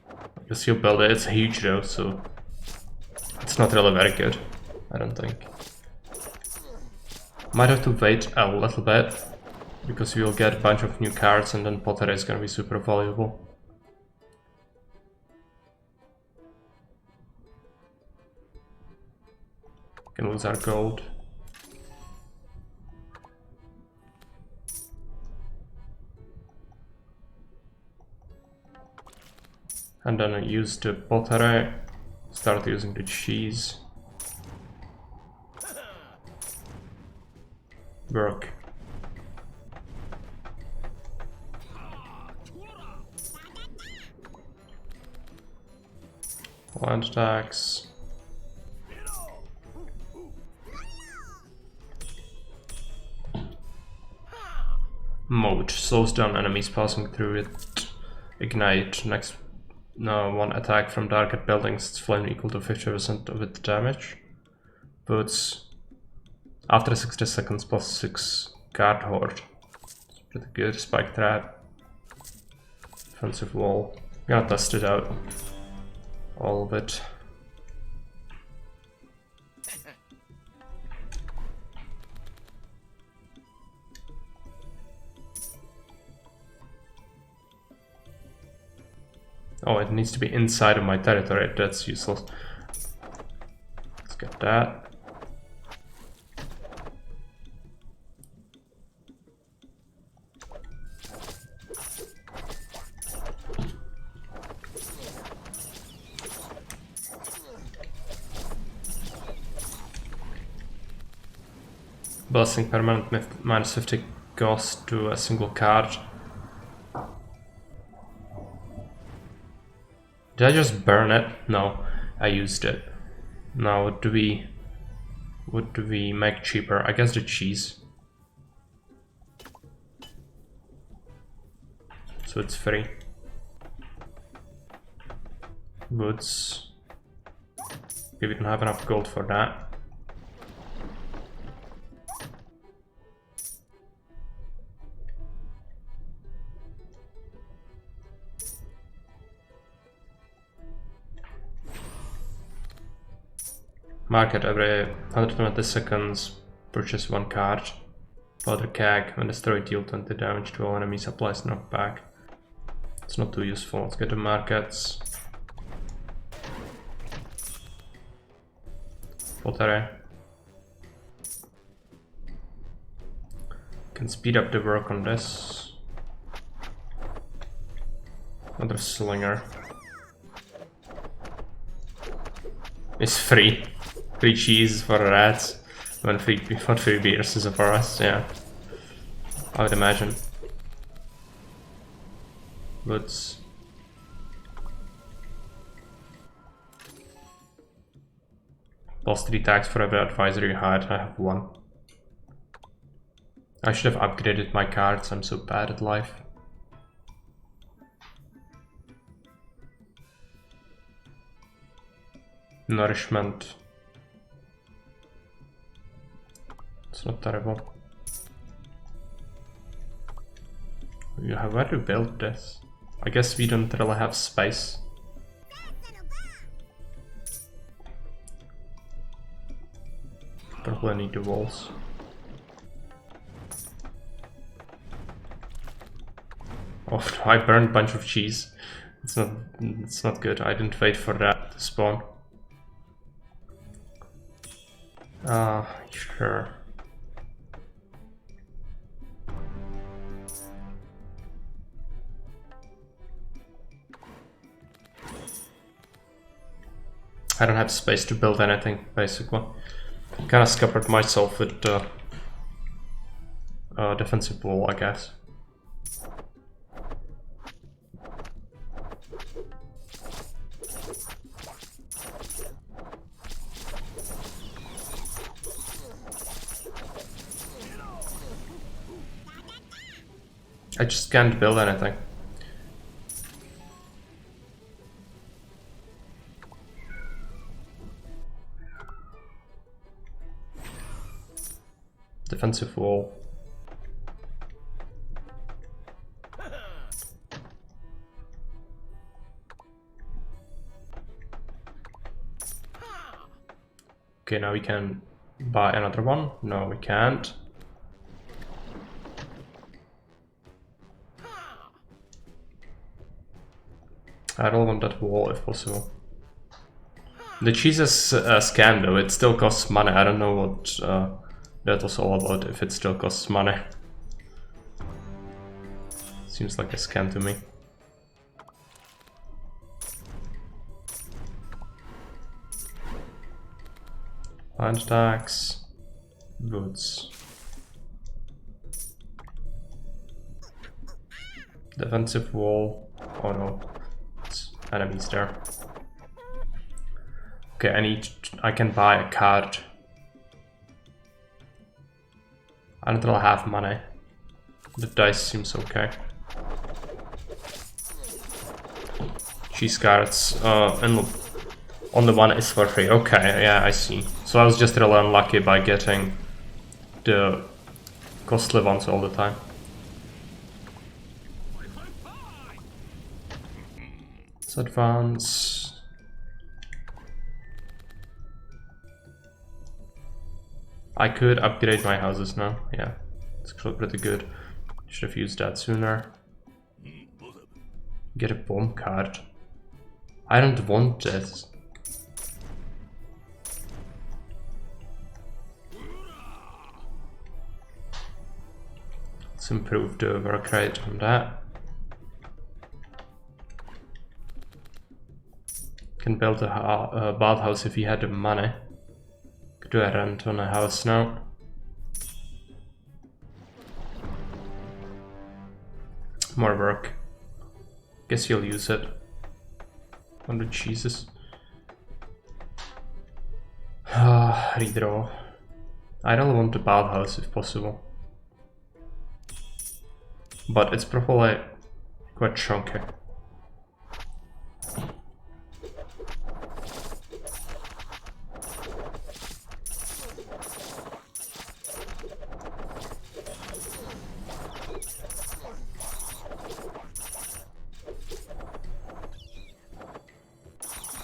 I guess he'll build it. It's huge though, so it's not really very good, I don't think. Might have to wait a little bit, because we will get a bunch of new cards and then pottery is gonna be super valuable. Can lose our gold. And then I use the pottery, start using the cheese. Work. Land attacks. Mode slows down enemies passing through it. Ignite. Next one attack from target buildings, its flame equal to 50% of its damage. Boots. After 60 seconds plus 6 guard horde. It's pretty good. Spike trap. Defensive wall. I'm gonna test it out. All of it. Oh, it needs to be inside of my territory. That's useless. Let's get that. Blessing permanent minus 50 goes to a single card. Did I just burn it? No, I used it. Now what do we make cheaper? I guess the cheese. So it's free. Woods. Okay, we don't have enough gold for that. Market every 120 seconds, purchase 1 card. Powder keg, when destroyed deal 20 damage to all enemies, applies knockback. It's not too useful. Let's get the markets. Pottery. Can speed up the work on this. Another slinger. It's free. Free cheese for rats. When free beers is for us, yeah. I would imagine. Woods. Plus 3 tags for every advisor you had. I have 1. I should have upgraded my cards. I'm so bad at life. Nourishment. It's not terrible. Where do you build this? I guess we don't really have space. Probably need the walls. Oh, I burned a bunch of cheese. It's not good. I didn't wait for that to spawn. Sure. I don't have space to build anything, basically. Kinda scuppered myself with the defensive wall, I guess. I just can't build anything. Defensive wall. Okay, now we can buy another one. No, we can't. I don't want that wall if possible. The cheese is a scam though, it still costs money. I don't know what that was all about, if it still costs money. Seems like a scam to me. Land tax, goods. Defensive wall. Oh no, it's enemies there. Okay, I can buy a card. I don't really have money. The dice seems okay. Cheese cards, and only one is for free. Okay, yeah, I see. So I was just really unlucky by getting the costly ones all the time. Let's advance. I could upgrade my houses now, yeah. It's actually pretty good. Should have used that sooner. Get a bomb card. I don't want this. Let's improve the work rate on that. Can build a bathhouse if he had the money. Could do a rent on a house now. More work. Guess you'll use it. 100 cheeses. Redraw. I don't want the bathhouse if possible. But it's probably quite chunky.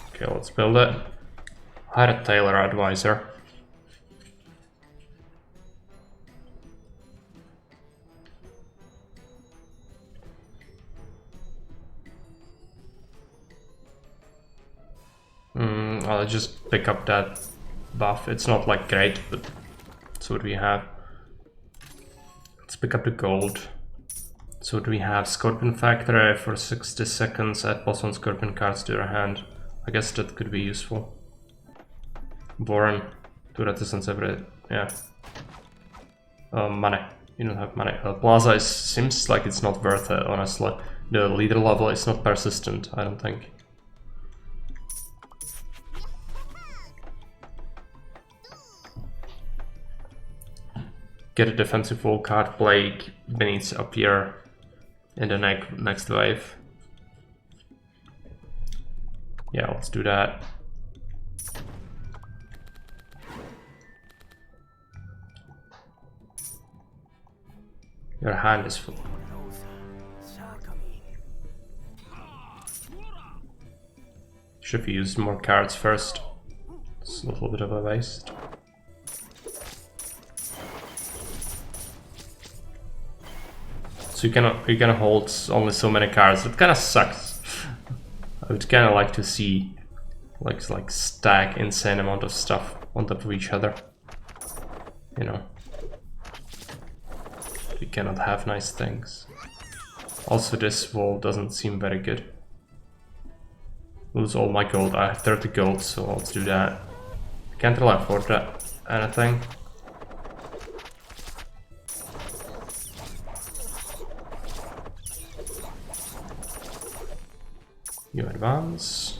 Okay, let's build it. Hire a tailor advisor. I'll just pick up that buff. It's not like great, but that's what we have. Let's pick up the gold. So what do we have? Scorpion Factory for 60 seconds. Add +1 Scorpion cards to your hand. I guess that could be useful. Born. 2 reticence every... yeah. Money. You don't have money. Plaza seems like it's not worth it, honestly. The leader level is not persistent, I don't think. Get a defensive wall card. Plague needs to appear in the next wave. Yeah, let's do that. Your hand is full. Should have used more cards first. It's a little bit of a waste. So you can hold only so many cards. It kind of sucks. I would kind of like to see like stack insane amount of stuff on top of each other. You know, we cannot have nice things. Also, this wall doesn't seem very good. Lose all my gold. I have 30 gold, so let's do that. Can't really afford that anything. You advance.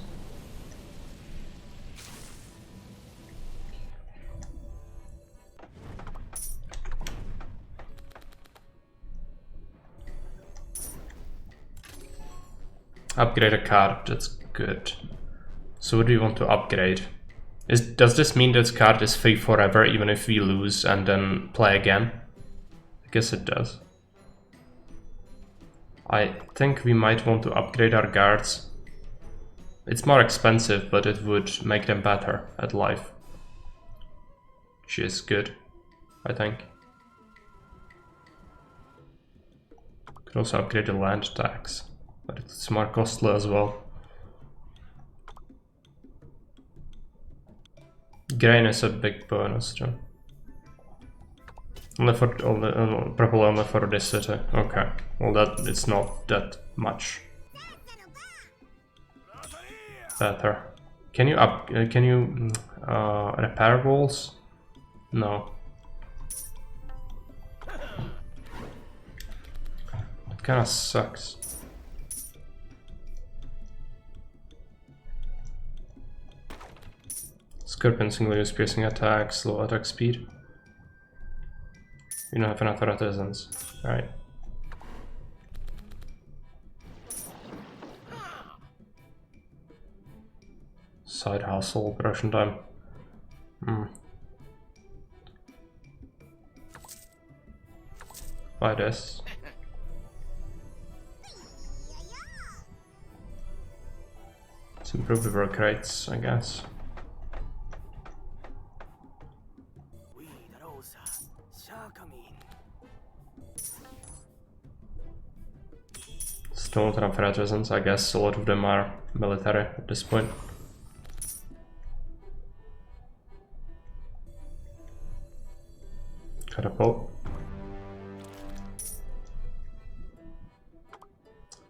Upgrade a card, that's good. So what do you want to upgrade? Does this mean this card is free forever even if we lose and then play again? I guess it does. I think we might want to upgrade our guards. It's more expensive, but it would make them better at life. which is good, I think. Could also upgrade the land tax, but it's more costly as well. Grain is a big bonus too. Only for probably only for this city. Okay, well that it's not that much better. Can you repair walls? No. It kind of sucks. Scorpion single use piercing attack, slow attack speed. You don't have enough artisans. Alright. Side hustle, production time. Buy this. Let's improve the work rates, I guess. Still don't have artisans. I guess a lot of them are military at this point. Catapult.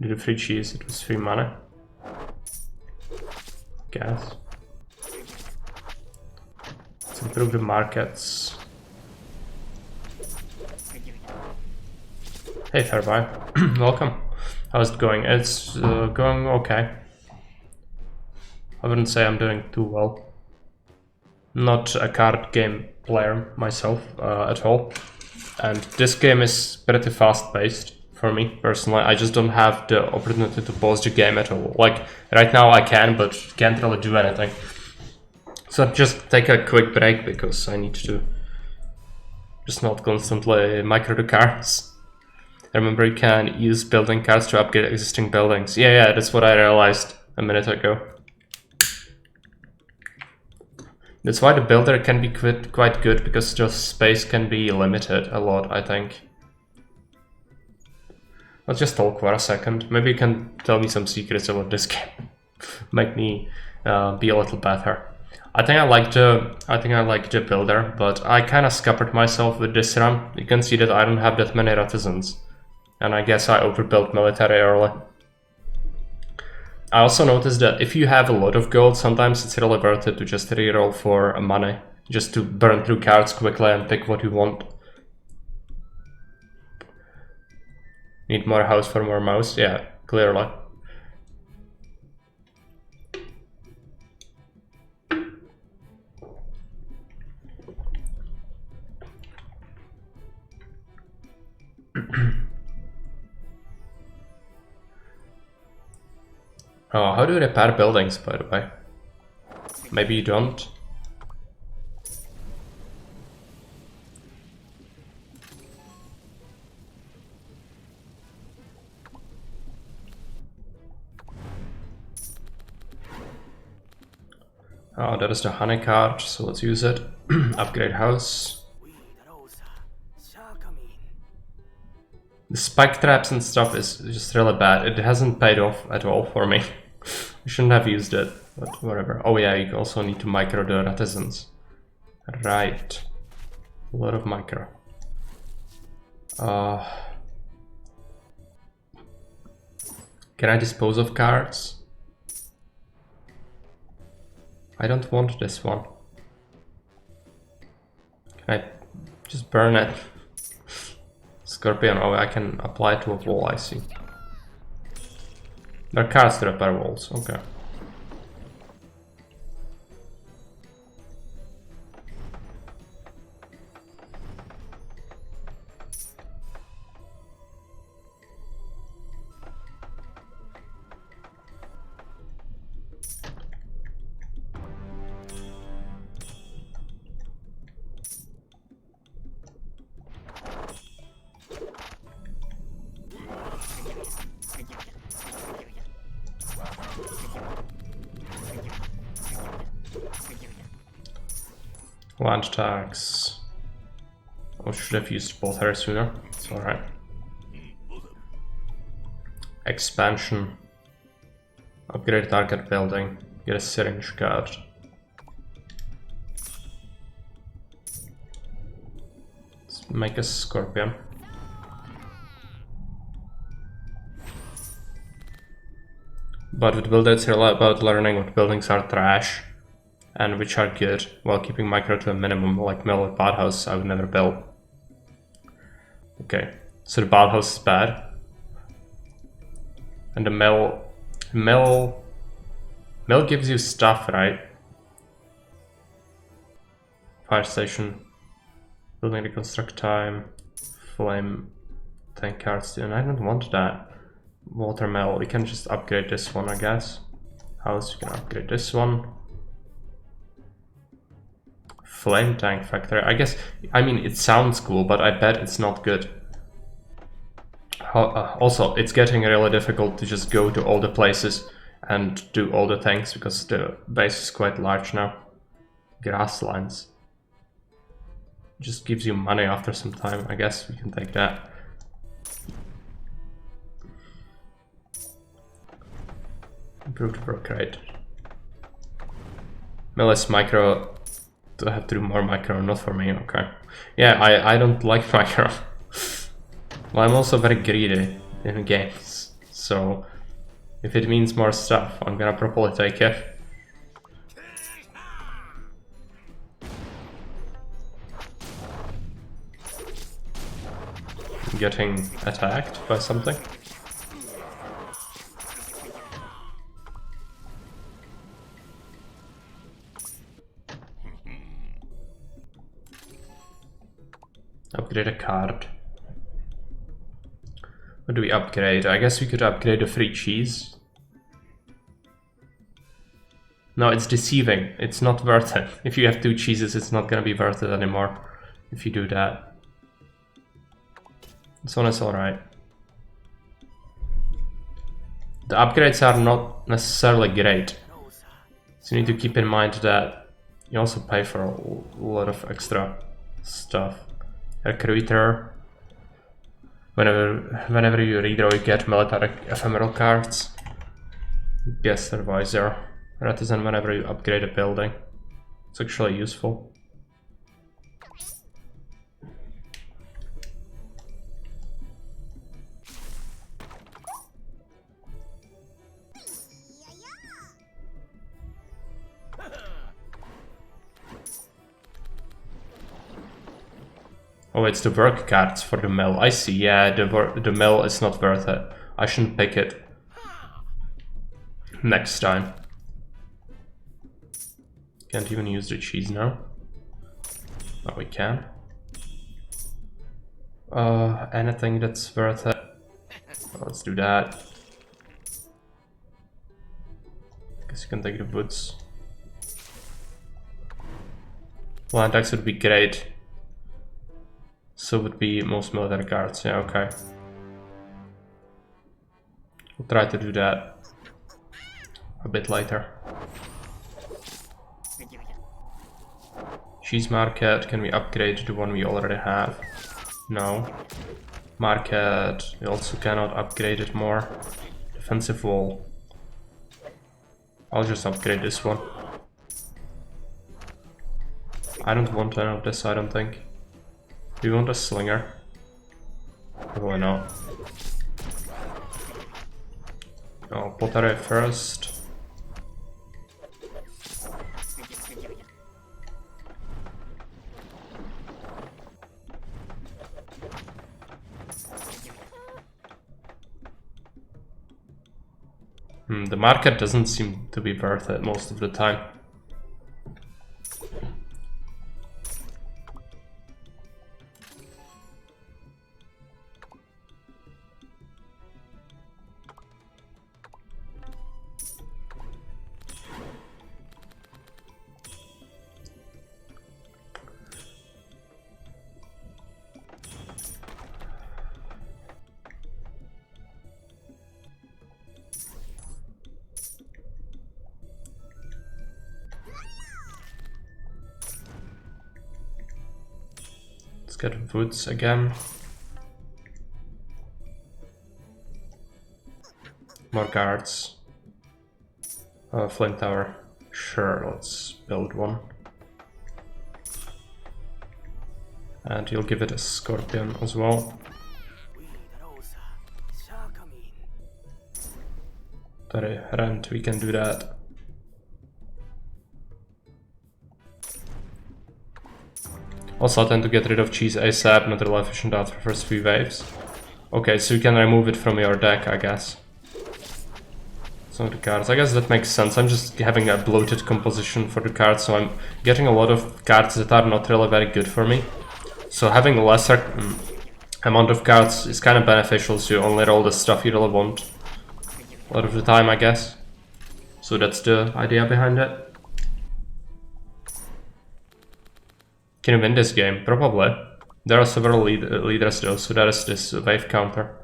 Did a free cheese, it was free money. Guess. Let's improve the markets. Hey Fairbuy, welcome. How's it going? It's going okay. I wouldn't say I'm doing too well. Not a card game player myself at all. And this game is pretty fast paced for me personally. I just don't have the opportunity to pause the game at all. Like right now I can, but can't really do anything. So just take a quick break because I need to just not constantly micro the cards. Remember, you can use building cards to upgrade existing buildings. Yeah, that's what I realized a minute ago. That's why the builder can be quite good, because just space can be limited a lot, I think. Let's just talk for a second. Maybe you can tell me some secrets about this game. Make me be a little better. I think I like the builder, but I kind of scuppered myself with this run. You can see that I don't have that many artisans. And I guess I overbuilt military early. I also noticed that if you have a lot of gold, sometimes it's really worth it to just reroll for money. Just to burn through cards quickly and pick what you want. Need more house for more mouse? Yeah, clearly. Oh, how do you repair buildings, by the way? Maybe you don't? Oh, that is the honey card, so let's use it. Upgrade house. The spike traps and stuff is just really bad. It hasn't paid off at all for me. I shouldn't have used it, but whatever. Oh yeah, you also need to micro the artisans. Right. A lot of micro. Can I dispose of cards? I don't want this one. Can I just burn it? Scorpion, oh, I can apply to a wall, I see. There are cards to repair walls, okay. Land tax. I should have used both here sooner. It's alright. Expansion. Upgrade target building. Get a syringe card. Let's make a scorpion. But with build it's all about learning what buildings are trash and which are good, while keeping micro to a minimum, like mill or bathhouse I would never build. Okay, so the bathhouse is bad. And the mill gives you stuff, right? Fire station, building reconstruct time, flame tank cards, and I don't want that. Water mill, we can just upgrade this one, I guess. House, you can upgrade this one. Flame tank factory, I guess, I mean, it sounds cool, but I bet it's not good. Also, it's getting really difficult to just go to all the places and do all the things because the base is quite large now. Grasslands. Just gives you money after some time, I guess we can take that. Improved work rate. Millis micro. Do I have to do more micro? Not for me, okay. Yeah, I don't like micro. Well, I'm also very greedy in games, so if it means more stuff, I'm gonna probably take it. I'm getting attacked by something. Upgrade a card. What do we upgrade? I guess we could upgrade the free cheese. No, it's deceiving. It's not worth it. If you have 2 cheeses, it's not gonna be worth it anymore if you do that. This one is alright. The upgrades are not necessarily great. So you need to keep in mind that you also pay for a lot of extra stuff. Recruiter. Whenever you redraw, you get military ephemeral cards. Guest advisor. Rather than whenever you upgrade a building. It's actually useful. Oh, it's the work cards for the mill. I see, yeah, the mill is not worth it. I shouldn't pick it. Next time. Can't even use the cheese now. Oh, we can. Anything that's worth it. Let's do that. Guess you can take the woods. Land tax would be great. So would be most military cards, yeah, okay. We'll try to do that a bit later. Cheese market, can we upgrade the one we already have? No. Market, we also cannot upgrade it more. Defensive wall. I'll just upgrade this one. I don't want any of this, I don't think. Do you want a slinger? Probably not. Oh, pottery first. The market doesn't seem to be worth it most of the time. Let's get woods again. More guards. Flint tower. Sure, let's build one. And you'll give it a scorpion as well. Rent, we can do that. Also, I tend to get rid of cheese ASAP, not really efficient after the first few waves. Okay, so you can remove it from your deck, I guess. Some of the cards, I guess that makes sense. I'm just having a bloated composition for the cards, so I'm getting a lot of cards that are not really very good for me. So having a lesser amount of cards is kind of beneficial, so you only roll the stuff you really want a lot of the time, I guess. So that's the idea behind it. Can you win this game? Probably. There are several leaders though, so there is this wave counter.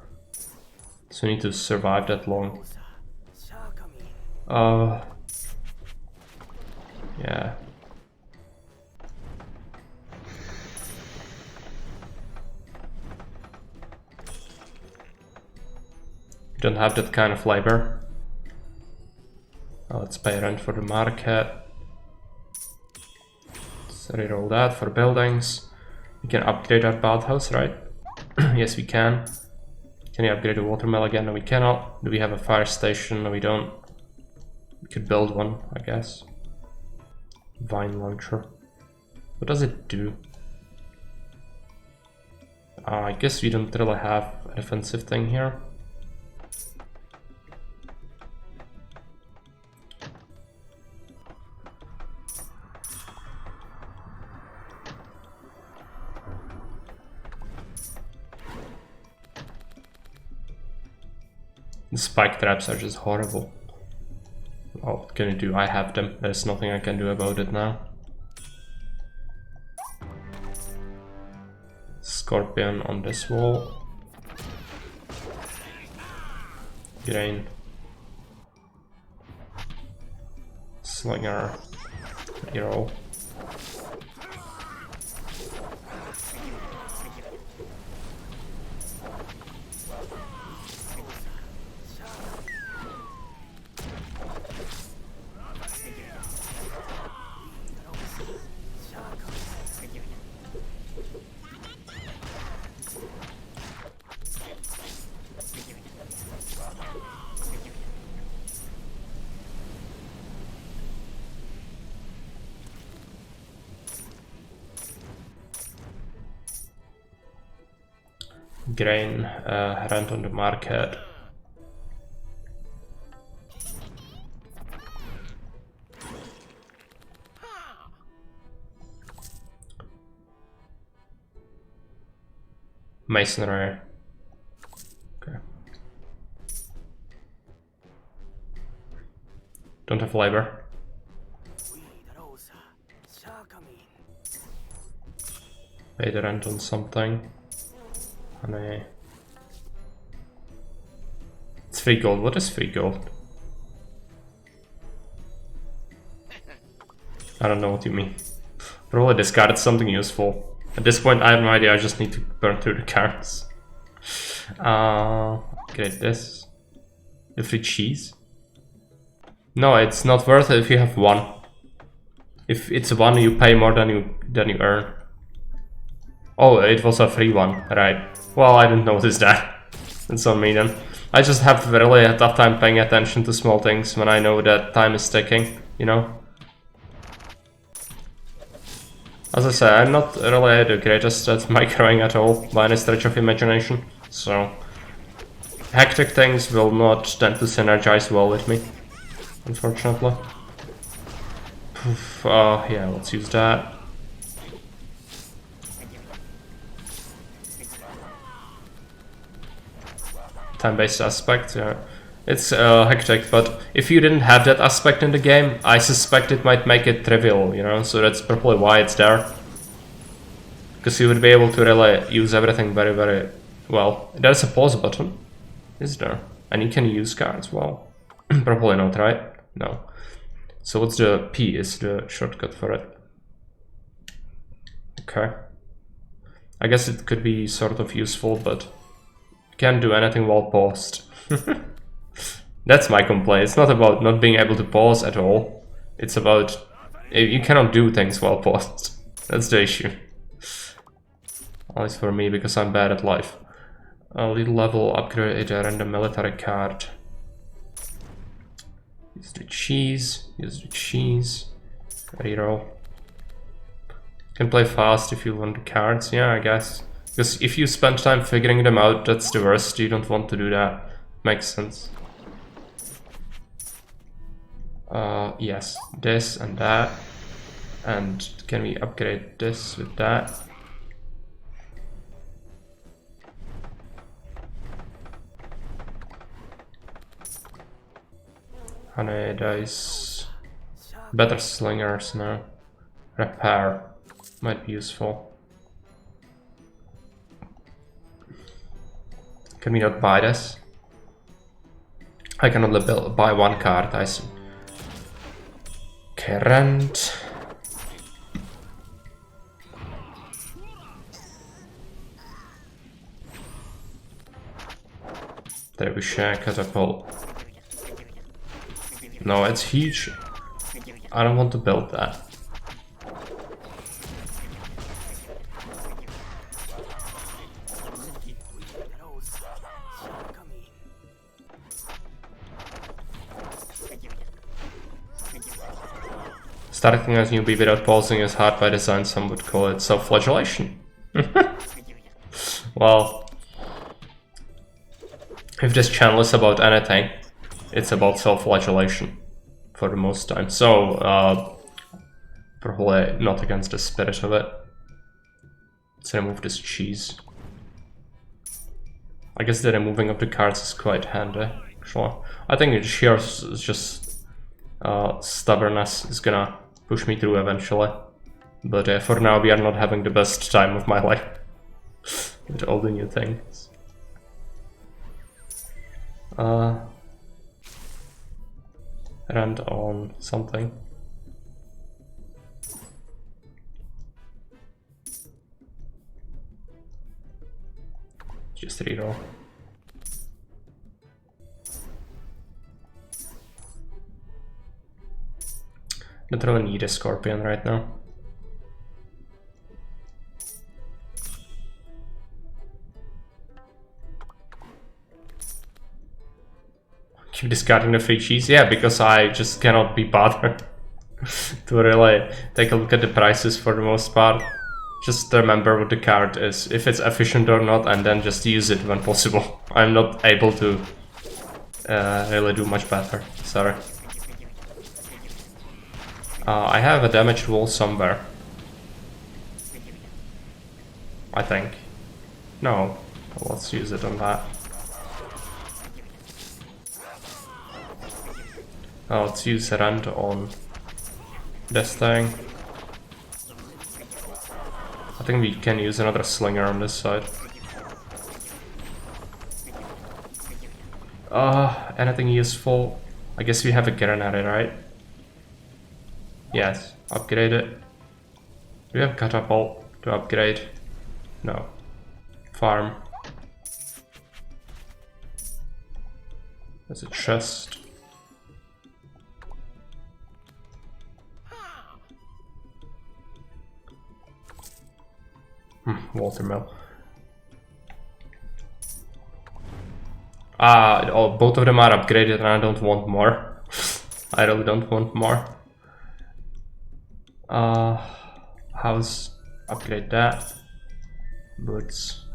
So we need to survive that long. Yeah. We don't have that kind of labor. Let's pay rent for the market. Let's reroll that for buildings. We can upgrade our bathhouse, right? Yes, we can. Can you upgrade the watermill again? No, we cannot. Do we have a fire station? No, we don't. We could build one, I guess. Vine launcher. What does it do? I guess we don't really have a defensive thing here. The spike traps are just horrible. Oh, what can you do? I have them. There's nothing I can do about it now. Scorpion on this wall. Grain. Slinger. Hero. Grain, rent on the market. Masonry. Okay. Don't have labor. Pay the rent on something. Honey. It's free gold. What is free gold? I don't know what you mean. Probably discarded something useful. At this point I have no idea, I just need to burn through the cards. Get this. The free cheese? No, it's not worth it if you have one. If it's one, you pay more than you earn. Oh, it was a free one, right. Well, I didn't notice that. That's on me then. I just have really a tough time paying attention to small things when I know that time is ticking, you know? As I say, I'm not really the greatest at microing at all, by any stretch of imagination, so... hectic things will not tend to synergize well with me, unfortunately. Yeah, let's use that. Time-based aspect, yeah. It's hectic, but if you didn't have that aspect in the game, I suspect it might make it trivial, you know, so that's probably why it's there. Because you would be able to really use everything very, very well. There's a pause button, is there? And you can use cards, well. Probably not, right? No. So what's the P is the shortcut for it. Okay. I guess it could be sort of useful, but can't do anything while paused. That's my complaint. It's not about not being able to pause at all. It's about you cannot do things while paused. That's the issue. At least for me, because I'm bad at life. A little level upgrade a random military card. Use the cheese. Use the cheese. Reroll. Can play fast if you want the cards. Yeah, I guess. Because if you spend time figuring them out, that's the worst. You don't want to do that. Makes sense. Yes, this and that. And can we upgrade this with that? Honey dice. Better slingers now. Repair might be useful. Can we not buy this? I can only buy one card, I see. Current. Trebuchet, catapult. No, it's huge. I don't want to build that. Starting a newbie without pausing is hard by design. Some would call it self-flagellation. Well, if this channel is about anything, it's about self-flagellation for the most time. So, probably not against the spirit of it. Let's remove this cheese. I guess the removing of the cards is quite handy, actually. I think it here is just stubbornness is gonna push me through eventually. But for now, we are not having the best time of my life with all the new things. Rent on something. Just reroll. Don't really need a scorpion right now. Keep discarding the free cheese? Yeah, because I just cannot be bothered to really take a look at the prices for the most part. Just remember what the card is, if it's efficient or not, and then just use it when possible. I'm not able to really do much better, sorry. I have a damaged wall somewhere. I think. No, let's use it on that. Let's use rent on this thing. I think we can use another slinger on this side. Anything useful? I guess we have a grenade, right? Yes, upgrade it. Do we have catapult to upgrade? No. Farm. There's a chest. Watermill. Oh, both of them are upgraded and I don't want more. I really don't want more. House, upgrade that. Boots.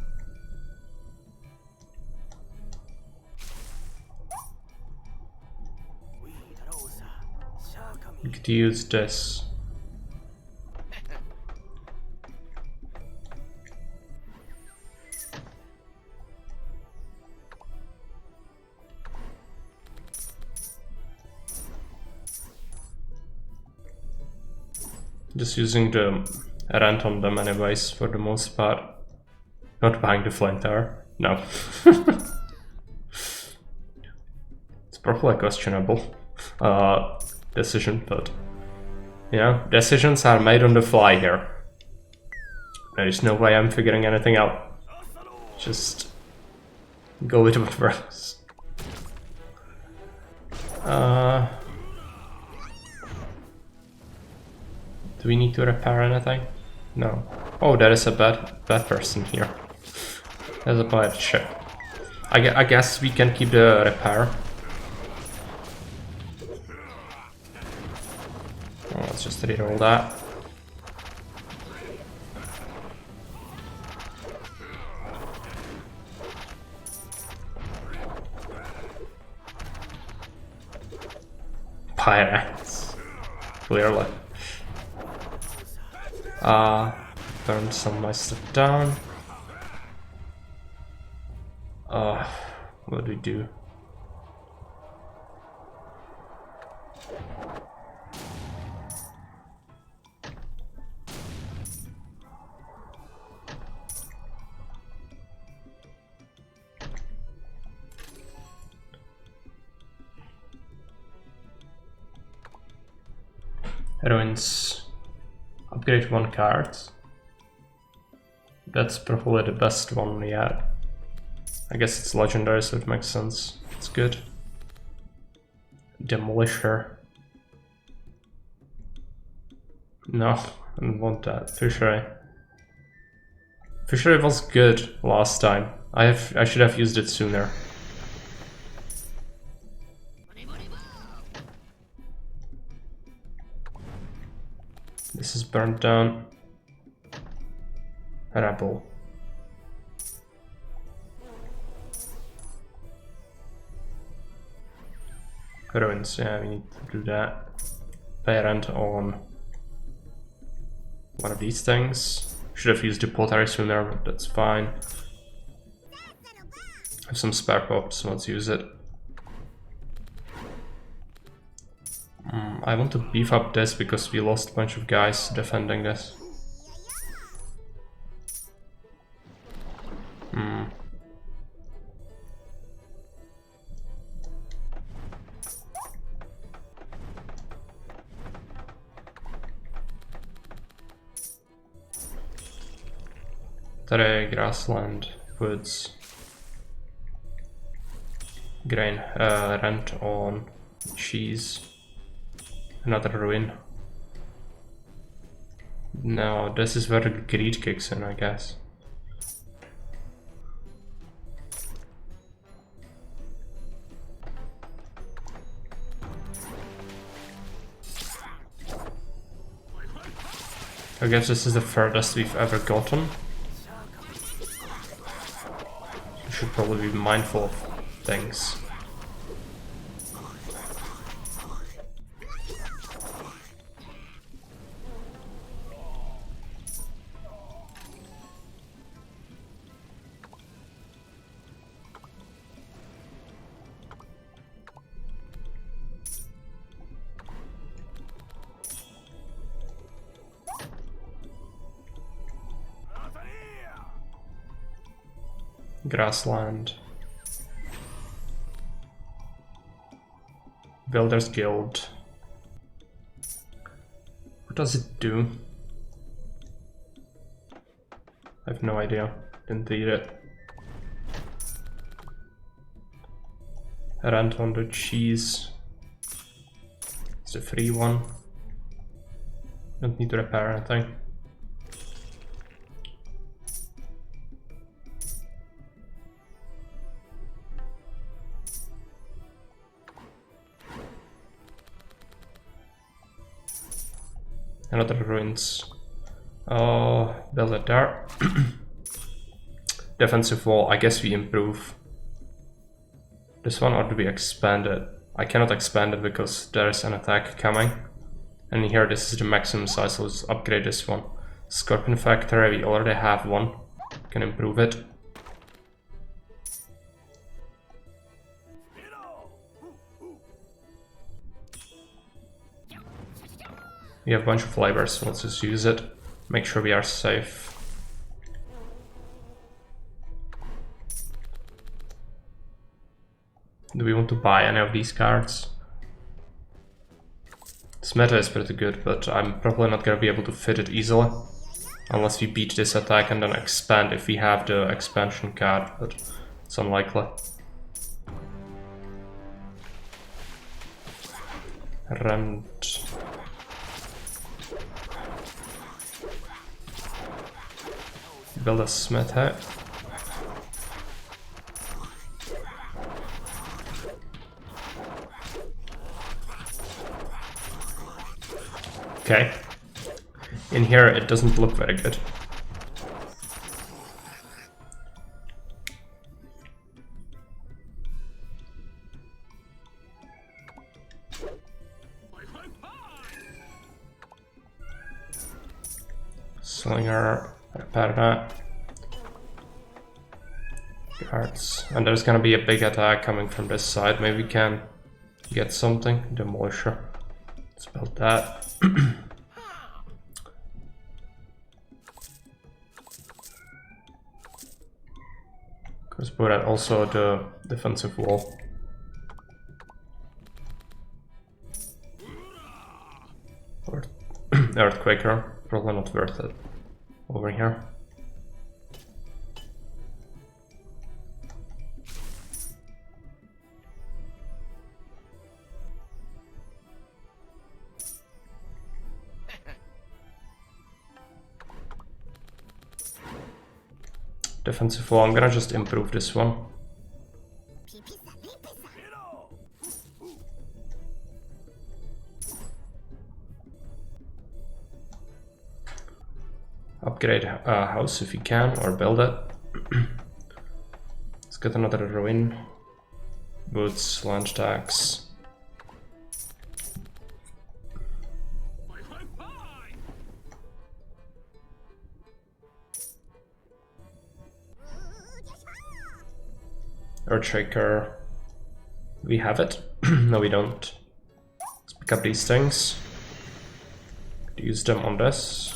You could use this. Just using the rent on them anyways, for the most part. Not buying the flame tower. No. It's probably a questionable decision, but... You know, decisions are made on the fly here. There's no way I'm figuring anything out. Just go with what works. Do we need to repair anything? No. Oh, there is a bad person here. There's a pirate ship. I guess we can keep the repair. Oh, let's just reroll that. Pirates. Clearly. Burn some of my stuff down. What do we do? Ruins. Upgrade 1 card. That's probably the best one yet. I guess it's legendary, so it makes sense. It's good. Demolisher. No, I don't want that. Fishery. Fishery was good last time. I should have used it sooner. This is burned down. An apple. Ruins, yeah, we need to do that. Pay rent on one of these things. Should have used the pottery sooner, but that's fine. Have some spare pops, let's use it. I want to beef up this because we lost a bunch of guys defending this. Grassland, woods, grain, rent on cheese, another ruin. No, this is where the greed kicks in, I guess. I guess this is the furthest we've ever gotten. Should probably be mindful of things. Grassland. Builders Guild. What does it do? I have no idea. Didn't read it. Rent on the cheese. It's a free one. Don't need to repair anything. Another ruins. Build it there. Defensive wall, I guess we improve this one, or do we expand it? I cannot expand it because there is an attack coming. And here this is the maximum size, so let's upgrade this one. Scorpion Factory, we already have one. Can improve it. We have a bunch of labor, so let's just use it. Make sure we are safe. Do we want to buy any of these cards? This meta is pretty good, but I'm probably not gonna be able to fit it easily. Unless we beat this attack and then expand if we have the expansion card, but it's unlikely. Rent. Build a smith here. Okay. In here it doesn't look very good. Slinger, repair that. Guards. And there's gonna be a big attack coming from this side. Maybe we can get something. Demolisher. Let's build that. Let's put out also the defensive wall. Or Earthquaker, probably not worth it. Over here. Defensive wall, I'm gonna just improve this one. Upgrade a house if you can, or build it. Let's get another ruin. Boots, lunch tax. Earthshaker. We have it. No, we don't. Let's pick up these things. Use them on this.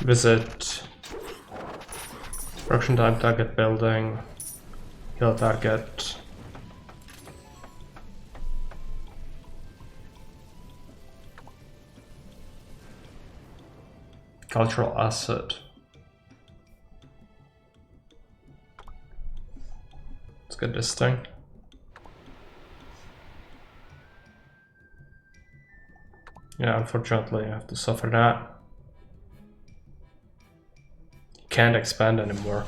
Visit. Production time, target building. Heal target. Cultural asset. Let's get this thing. Yeah, unfortunately I have to suffer that. Can't expand anymore.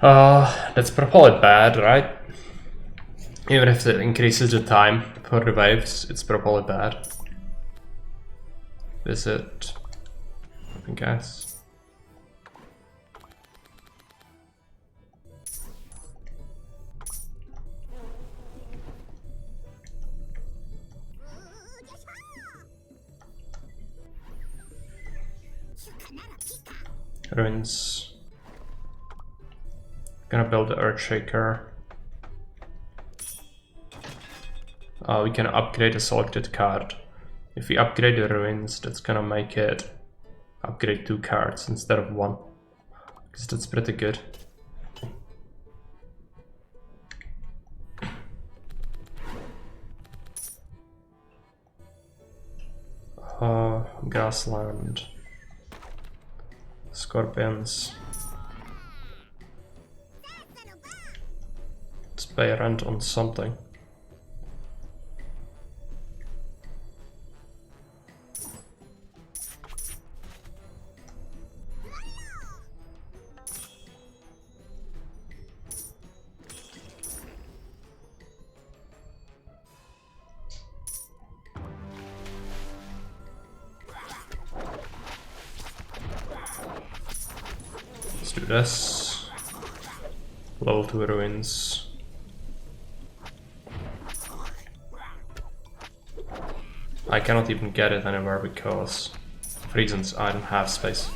That's probably bad, right? Even if it increases the time for revives, it's probably bad. Visit, I guess. Ruins. Gonna build the Earthshaker. We can upgrade a selected card. If we upgrade the ruins, that's gonna make it upgrade 2 cards instead of 1. Because that's pretty good. Grassland. Scorpions. Let's pay rent on something. do this. Level 2 ruins. I cannot even get it anywhere because of reasons I don't have space.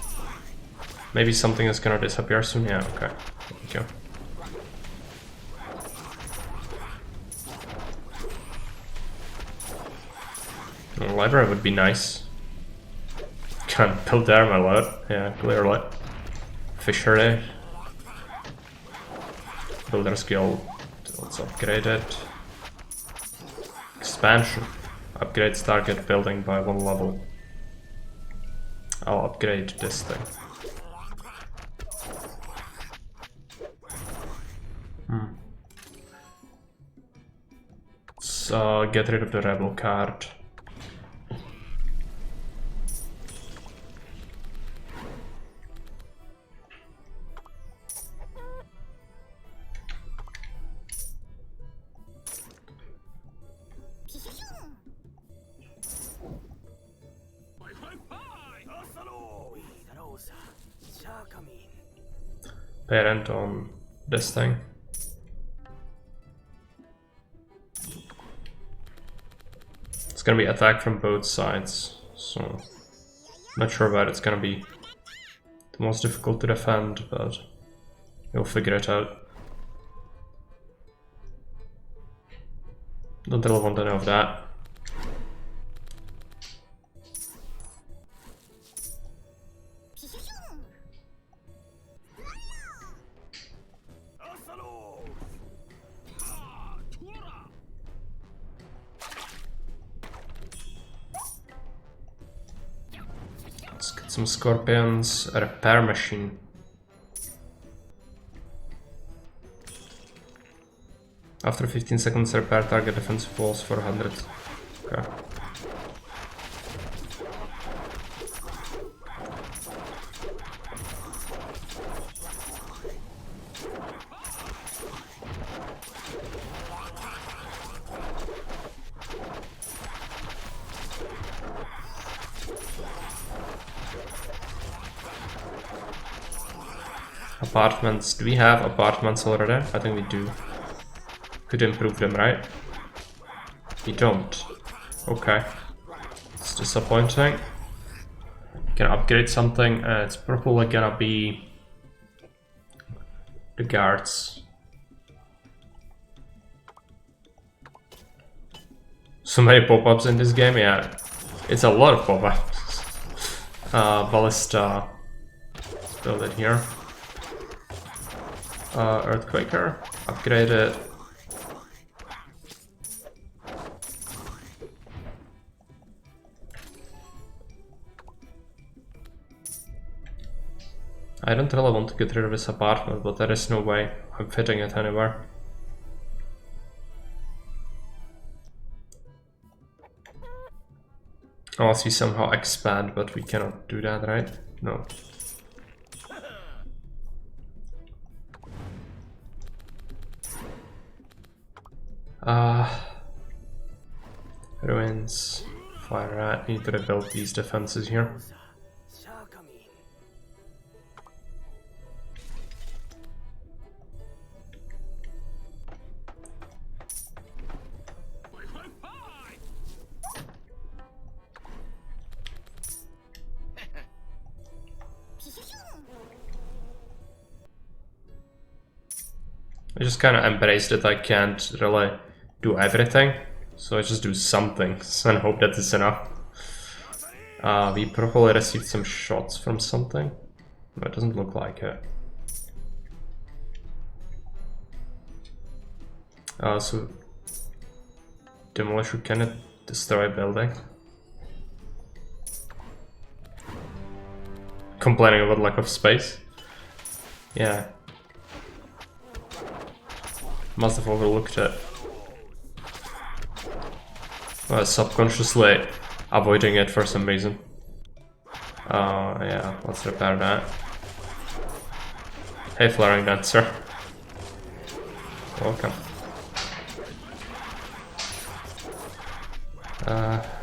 Maybe something is gonna disappear soon. Yeah, okay. Thank you. A library would be nice. Can't build there, my lord. Yeah, clearly. Fishery. Builder's Guild. Let's upgrade it. Expansion. Upgrades target building by 1 level. I'll upgrade this thing. Let's get rid of the rebel card. Parent on this thing. It's gonna be attacked from both sides, so I'm not sure where it's gonna be the most difficult to defend, but we'll figure it out. Don't really want to know of that. Let's get some scorpions. A repair machine. After 15 seconds, repair target defensive walls for 100. Okay. Apartments. Do we have apartments already? I think we do. Could improve them, right? We don't. Okay. It's disappointing. Can upgrade something. It's probably gonna be the guards. So many pop-ups in this game, yeah. It's a lot of pop-ups. Ballista. Let's build it here. Earthquaker. Upgrade it. I don't really want to get rid of this apartment, but there is no way I'm fitting it anywhere. Unless we somehow expand, but we cannot do that, right? No. Ruins. Fire rat. Need to rebuild these defenses here. I just kind of embrace that I can't really do everything, so I just do something and hope that is enough. We probably received some shots from something. No, it doesn't look like it. So demolition, can it destroy a building? Complaining about lack of space? Yeah. Must have overlooked it. Subconsciously avoiding it for some reason. Yeah, let's repair that. Hey, Flaring Dancer. Welcome.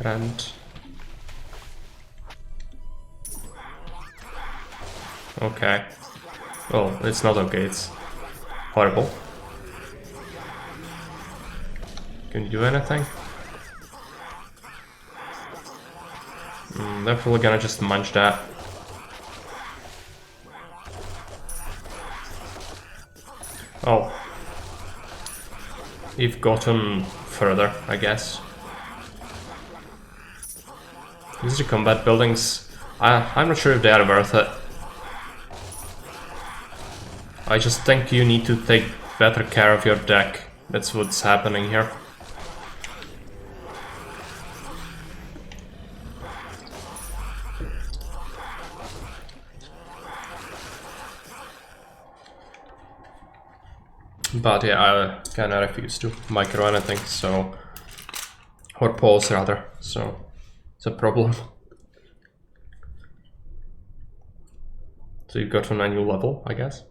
Rent. Okay. Well, it's not okay, it's horrible. Can you do anything? They're probably gonna just munch that. Oh. We've gotten further, I guess. These are combat buildings. I'm not sure if they are worth it. I just think you need to take better care of your deck. That's what's happening here. But yeah, I kinda refuse to micro anything, so... or pause rather, so... it's a problem. So you've got on a new level, I guess.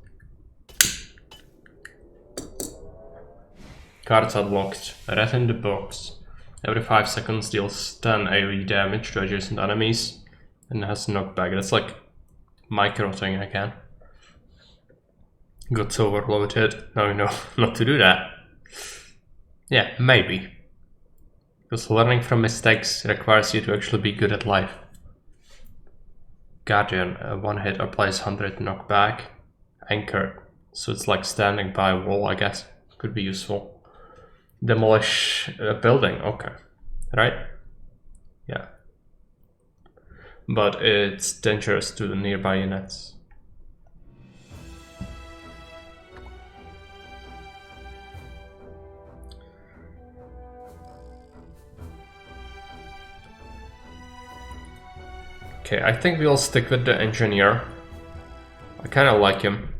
Cards unlocked. Red in the box. Every 5 seconds deals 10 AoE damage to adjacent enemies and has knockback. That's like micro thing again. Got so overloaded. Now we know not to do that. Yeah, maybe. Because learning from mistakes requires you to actually be good at life. Guardian, one hit applies 100 knockback. Anchor, so it's like standing by a wall, I guess. Could be useful. Demolish a building, okay. Right? Yeah. But it's dangerous to the nearby units. Okay, I think we'll stick with the engineer. I kind of like him.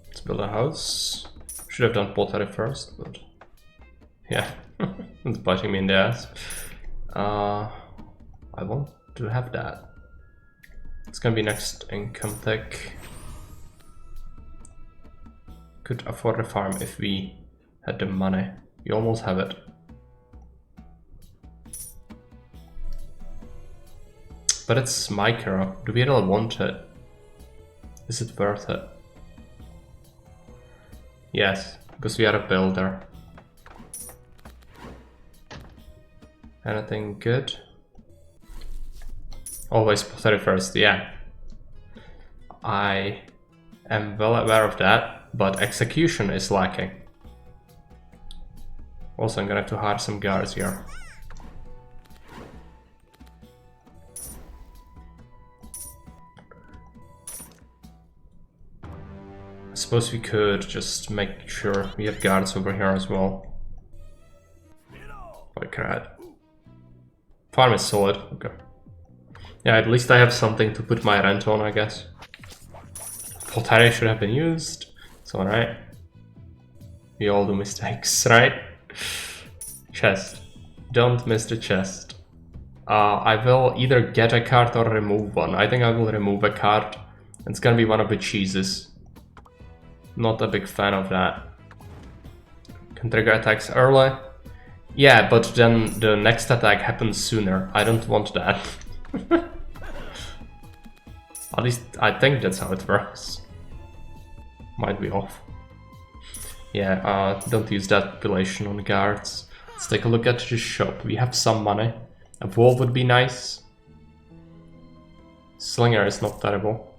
Let's build a house. Should have done pottery first, but yeah, it's biting me in the ass. I want to have that. It's gonna be next income tech. Could afford a farm if we had the money. We almost have it. But it's micro. Do we really want it? Is it worth it? Yes, because we are a builder. Anything good? Always pottery first, yeah. I am well aware of that, but execution is lacking. Also, I'm gonna have to hire some guards here. I suppose we could just make sure we have guards over here as well. Like that. Farm is solid, okay. Yeah, at least I have something to put my rent on, I guess. Pottery should have been used. It's alright. We all do mistakes, right? Chest. Don't miss the chest. I will either get a card or remove one. I think I will remove a card. It's gonna be one of the cheeses. Not a big fan of that. Can trigger attacks early. Yeah, but then the next attack happens sooner. I don't want that. At least I think that's how it works. Might be off. Yeah, don't use that population on guards. Let's take a look at the shop. We have some money. A wall would be nice. Slinger is not terrible.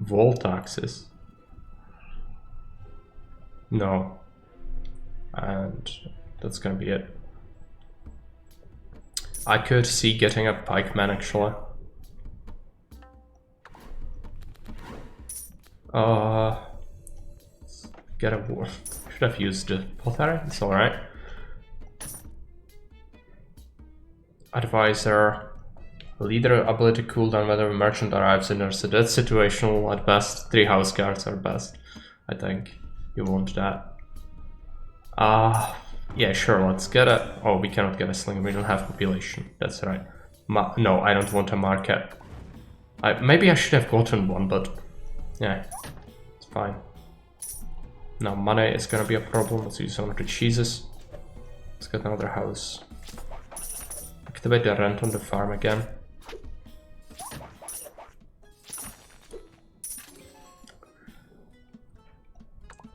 Wall taxes. No. And that's gonna be it. I could see getting a pikeman actually. Get a war. Should have used the pottery, it's alright. Advisor. Leader ability cooldown whenever a merchant arrives in there, so that's situational at best. 3 house guards are best. I think you want that. Yeah, sure, let's get a... Oh, we cannot get a slinger, we don't have population. That's right. No, I don't want a market. Maybe I should have gotten one, but yeah, it's fine. Now money is gonna be a problem. Let's use some of the cheeses. Let's get another house. Activate the rent on the farm again.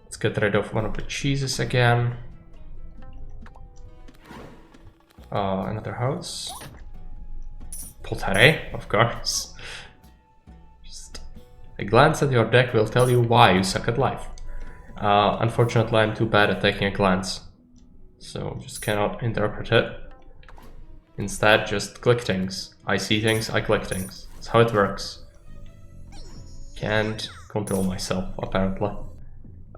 Let's get rid of one of the cheeses again. Another house. Pottery, of course. Just a glance at your deck will tell you why you suck at life. Unfortunately, I'm too bad at taking a glance, so just cannot interpret it. Instead, just click things. I see things, I click things. That's how it works. Can't control myself, apparently.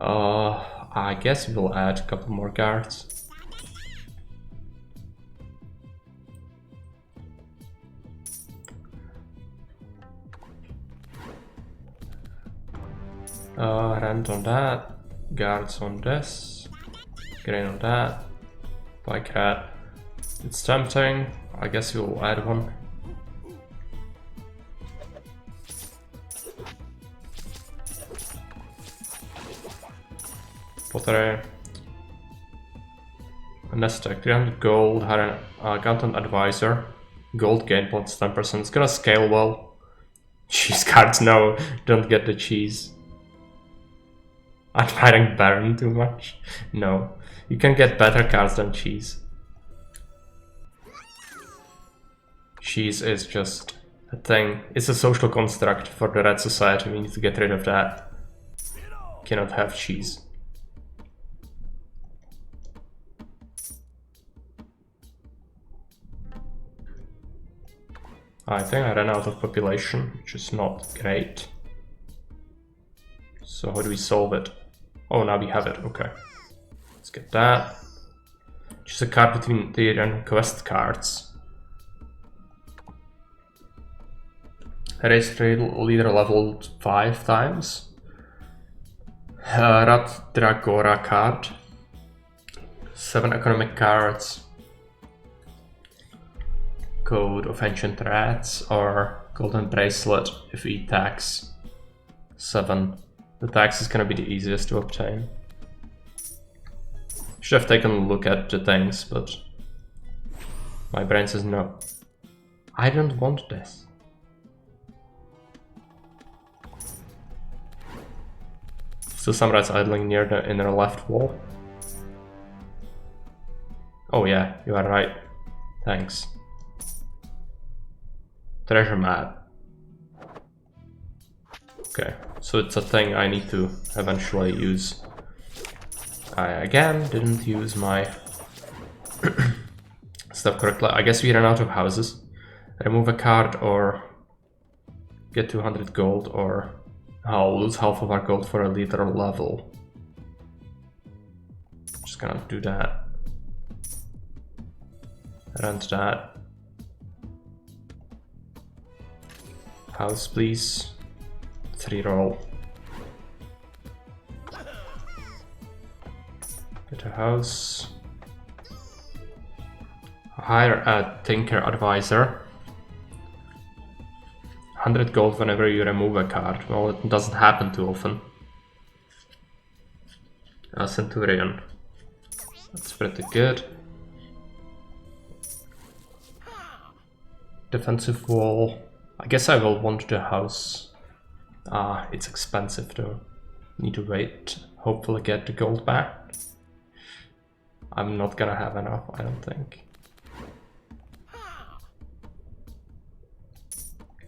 I guess we'll add a couple more guards. Rent on that, guards on this, grain on that, bike rat. It's tempting, I guess we'll add one. Pottery. Nestek, 300 gold, had an accountant advisor. Gold gain plus 10%, it's gonna scale well. Cheese cards, no, don't get the cheese. I'm fighting Baron too much. No, you can get better cards than cheese. Cheese is just a thing. It's a social construct for the Red Society. We need to get rid of that. Cannot have cheese. I think I ran out of population, which is not great. So how do we solve it? Oh, now we have it, okay. Let's get that. Choose a card between the random quest cards. Raise trade leader level 5 times. Ratropolis card. 7 economic cards. Code of Ancient Rats or Golden Bracelet if we tax 7. The tax is gonna be the easiest to obtain. Should have taken a look at the things, but my brain says no. I don't want this. Still some rats idling near the inner left wall. Oh yeah, you are right. Thanks. Treasure map. Okay, so it's a thing I need to eventually use. I again didn't use my stuff correctly. I guess we ran out of houses. Remove a card or get 200 gold, or I'll lose half of our gold for a leader level. Just gonna do that. Rent that. House, please. 3 roll. Get a house. Hire a Tinker Advisor. 100 gold whenever you remove a card. Well, it doesn't happen too often. A Centurion. That's pretty good. Defensive wall. I guess I will want the house. It's expensive though. Need to wait. Hopefully get the gold back. I'm not gonna have enough, I don't think.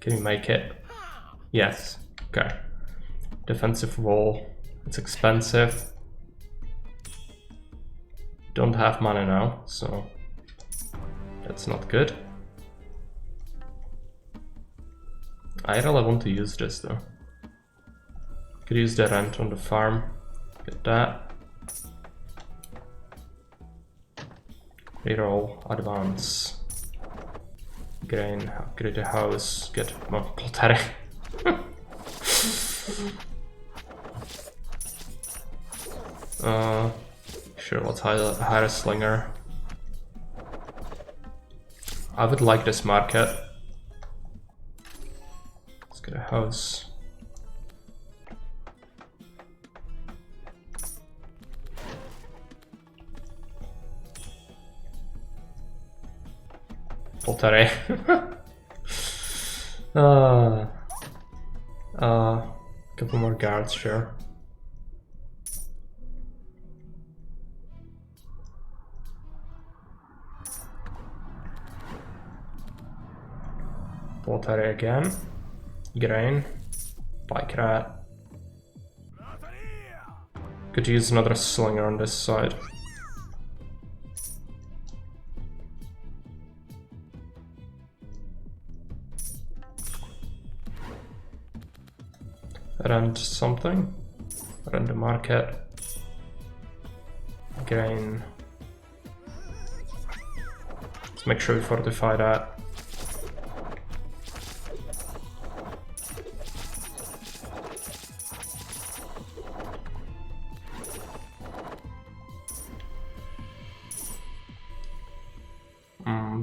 Can you make it? Yes. Okay. Defensive wall. It's expensive. Don't have money now, so that's not good. I really want to use this though. Could use the rent on the farm. Get that. Reroll, advance. Grain, upgrade the house, get more pottery. Sure, let's hire a slinger. I would like this market. house. Pottery. Couple more guards, sure. Pottery again. Grain. Bike rat. Could use another slinger on this side. Rent something. Rent the market. Grain. Let's make sure we fortify that.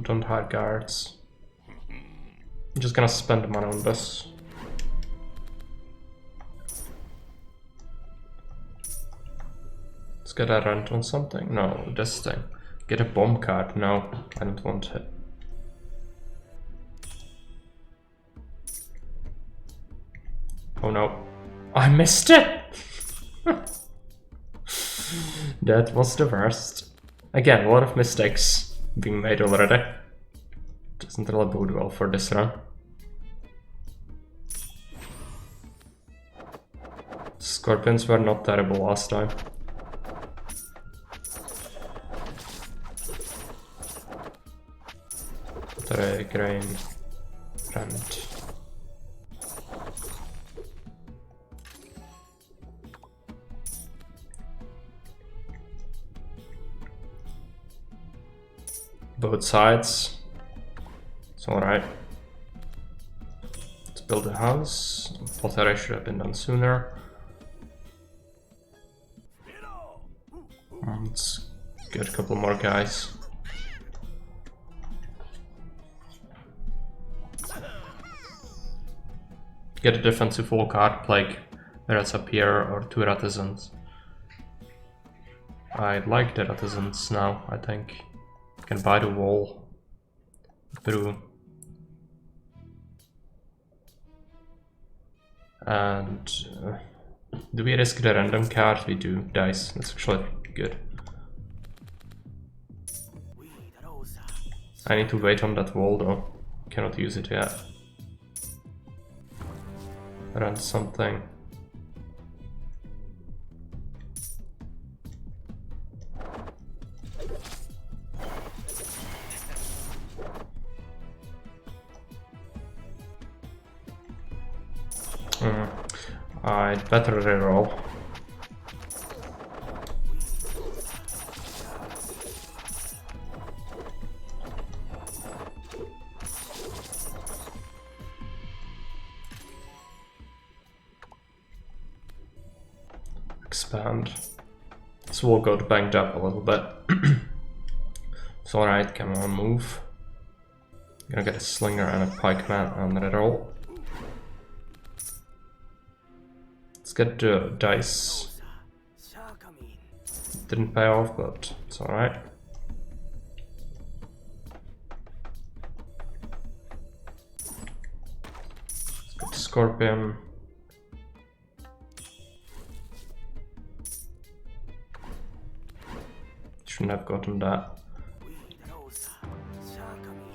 Don't hire guards. I'm just gonna spend the money on this. Let's get a rent on something. No, this thing. Get a bomb card. No, I don't want it. Oh no. I missed it! That was the worst. Again, a lot of mistakes being made already. Doesn't really bode well for this run. Scorpions were not terrible last time. Grain, rent. Both sides. It's alright. Let's build a house. Pottery should have been done sooner. Let's get a couple more guys. Get a defensive wall card, plague, rats appear, or 2 Ratizans. I like the Ratizans now, I think. Can buy the wall. Brew. And do we risk the random card? We do. Dice. That's actually good. I need to wait on that wall though. Cannot use it yet. Run something. I'd better reroll. Expand. So we'll go to banged up a little bit. It's alright, come on, move. Gonna get a slinger and a pikeman on the reroll. Let's get the dice. Didn't pay off, but it's alright. Let's get the scorpion. Shouldn't have gotten that.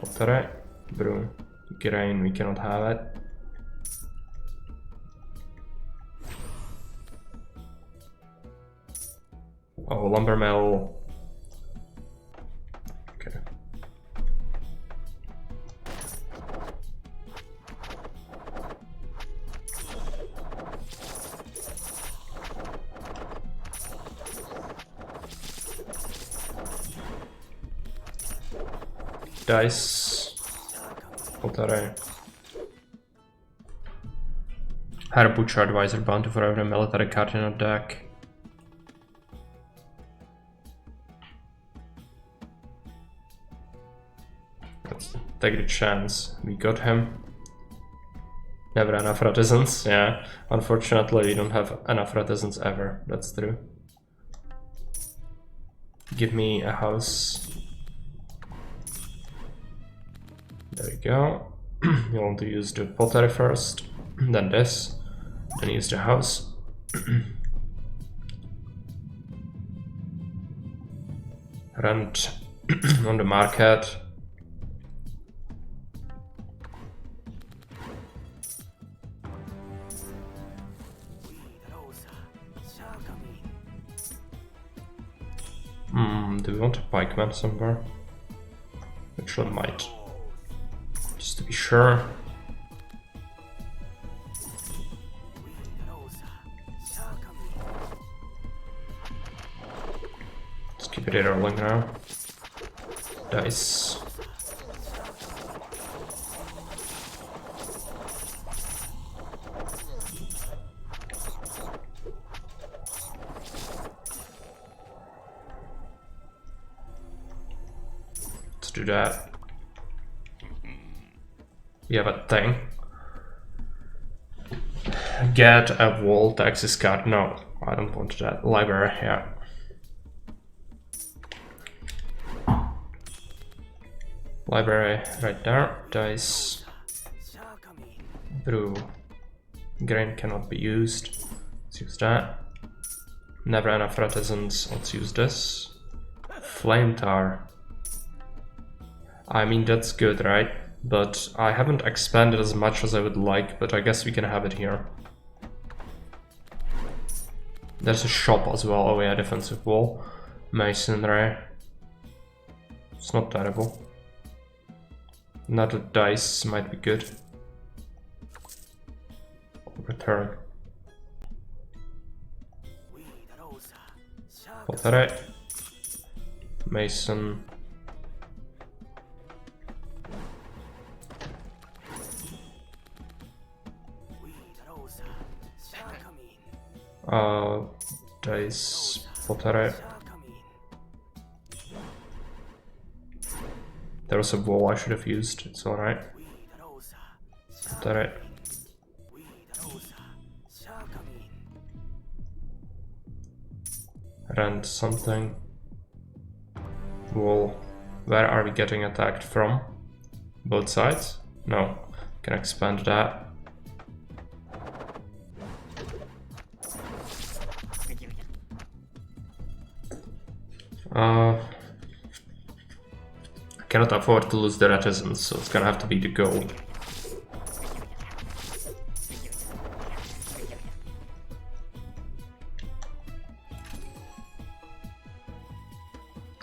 Pottery, brew, grain, we cannot have it. Oh, lumber mill. Okay. Dice. Pottery. Had a butcher advisor bounty for every military card in a deck. Let's take the chance. We got him. Never enough artisans, yeah. Unfortunately, we don't have enough artisans ever, that's true. Give me a house. There we go. You want to use the pottery first, then this, then use the house. Rent on the market. Do we want a pikeman somewhere? Actually might. Just to be sure. Let's keep it rolling now. Dice. Let's do that. We have a thing. Get a wall taxes card. No, I don't want that. Library, yeah. Library right there. Dice. Brew. Grain cannot be used. Let's use that. Never enough artisans. Let's use this. Flame tower. I mean, that's good, right? But I haven't expanded as much as I would like, but I guess we can have it here. There's a shop as well. Oh yeah, defensive wall. Masonry. It's not terrible. Another dice might be good. Return. Pottery. Mason. Dice. Pottery. There was a wall I should have used, it's alright. Pottery. Rent something. Wall. Where are we getting attacked from? Both sides? No. Can expand that. I cannot afford to lose the artisans, so it's gonna have to be the gold.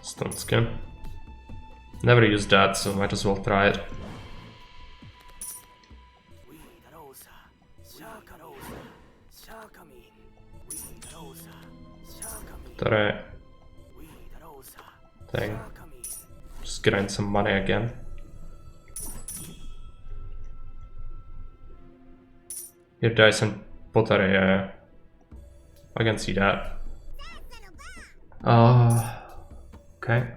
Stone skin. Never used that, so might as well try it. Try thing. Just grind some money again. Here dice and pottery, I can see that. Okay,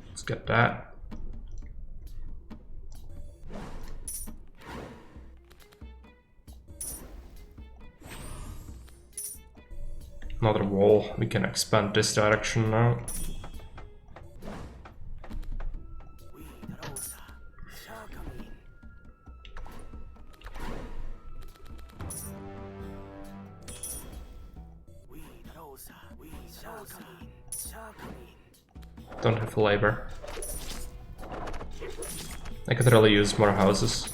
let's get that. Another wall, we can expand this direction now. Don't have labor. I could really use more houses.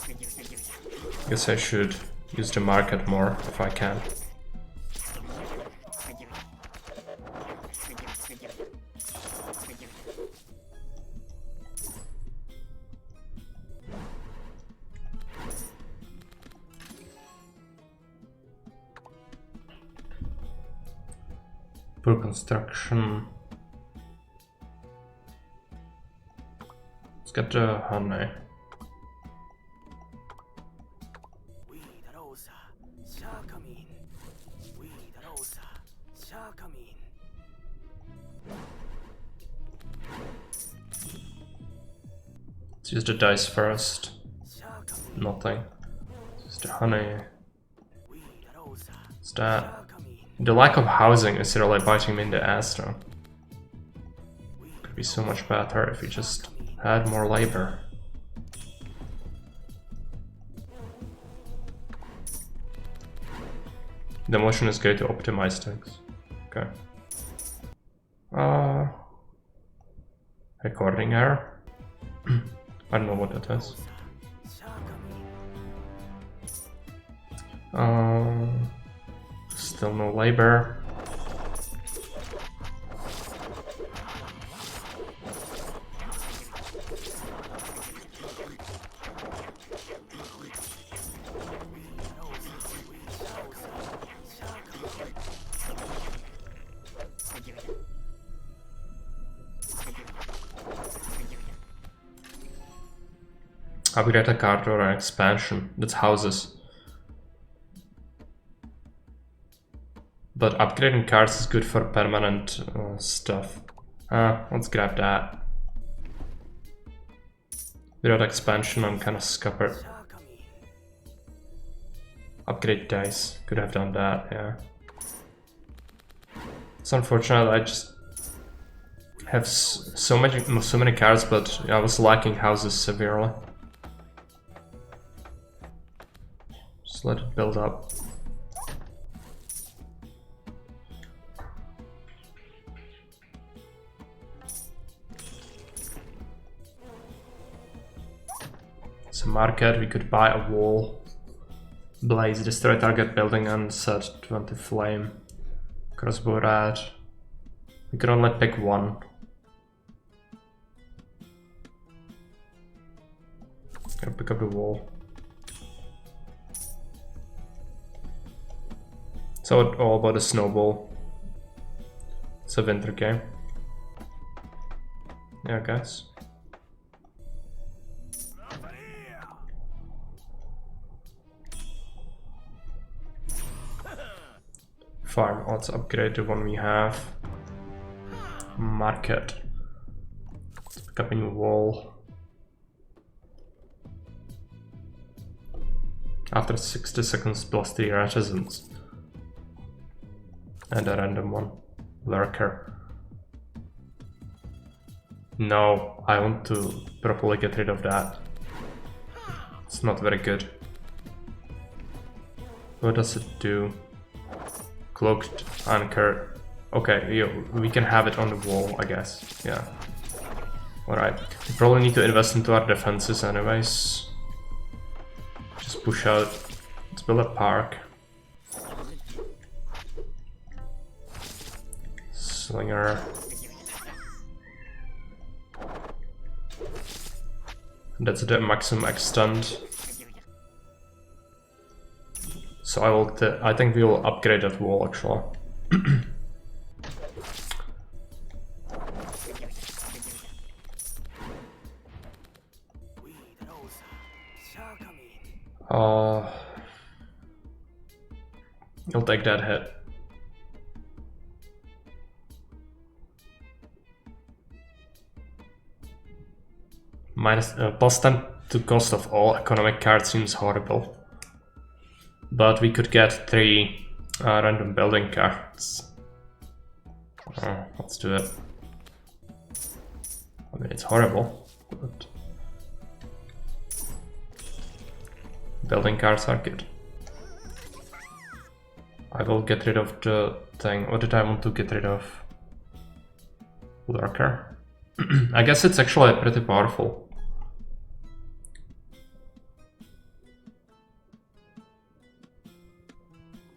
Guess I should use the market more if I can. Poor construction. Let's get the honey. Let's use the dice first. Nothing. Use the honey. What's that? The lack of housing is really biting me in the ass though. Could be so much better if we just had more labor. Demolition is good to optimize things. Okay. Recording error? I don't know what that is. Still no labor. Upgrade a card or an expansion. That's houses. But upgrading cards is good for permanent stuff. Let's grab that. Without expansion, I'm kind of scuppered. Upgrade dice. Could have done that, yeah. It's unfortunate. I just have so many cards, but I was lacking houses severely. Just let it build up. It's a market. We could buy a wall. Blaze, destroy target building and set 20 flame. Crossbow rat. We could only pick one. Gotta pick up the wall. So it's all about a snowball. It's a winter game. Yeah, I guess. Farm, let's upgrade the one we have. Market. Let's pick up a new wall. After 60 seconds plus 3 artisans. And a random one. Lurker. No, I want to properly get rid of that. It's not very good. What does it do? Cloaked anchor. Okay, we can have it on the wall, I guess. Yeah. Alright. We probably need to invest into our defenses anyways. Just push out. Let's build a park. Slinger. That's the maximum extent. So I think we will upgrade that wall actually. I'll take that hit. Plus 10 to cost of all economic cards seems horrible. But we could get 3 random building cards. Let's do it. I mean, it's horrible, but building cards are good. I will get rid of the thing. What did I want to get rid of? Lurker. I guess it's actually pretty powerful.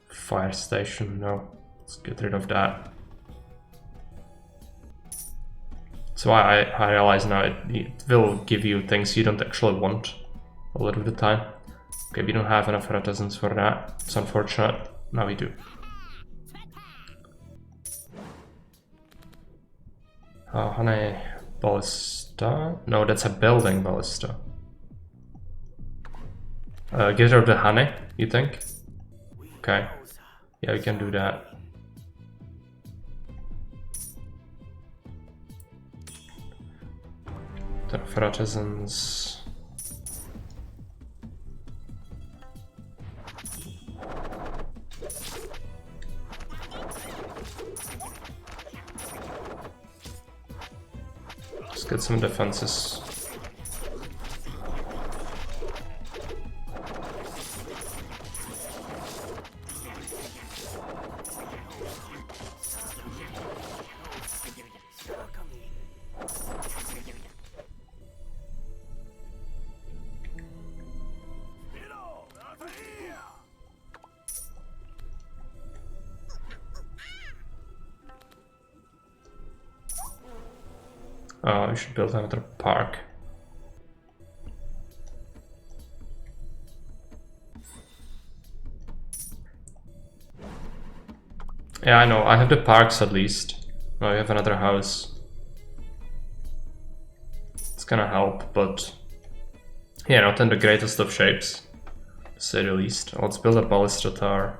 Fire station, no. Let's get rid of that. So I realize now it will give you things you don't actually want a lot of the time. Okay, we don't have enough artisans for that. It's unfortunate. Now we do. Honey ballista? No, that's a building ballista. Get rid of the honey, you think? Okay. Yeah, we can do that. For artisans. get some defenses. Oh, we should build another park. Yeah, I know, I have the parks at least. Now we have another house. It's gonna help, but yeah, not in the greatest of shapes, to say the least. Let's build a ballista tower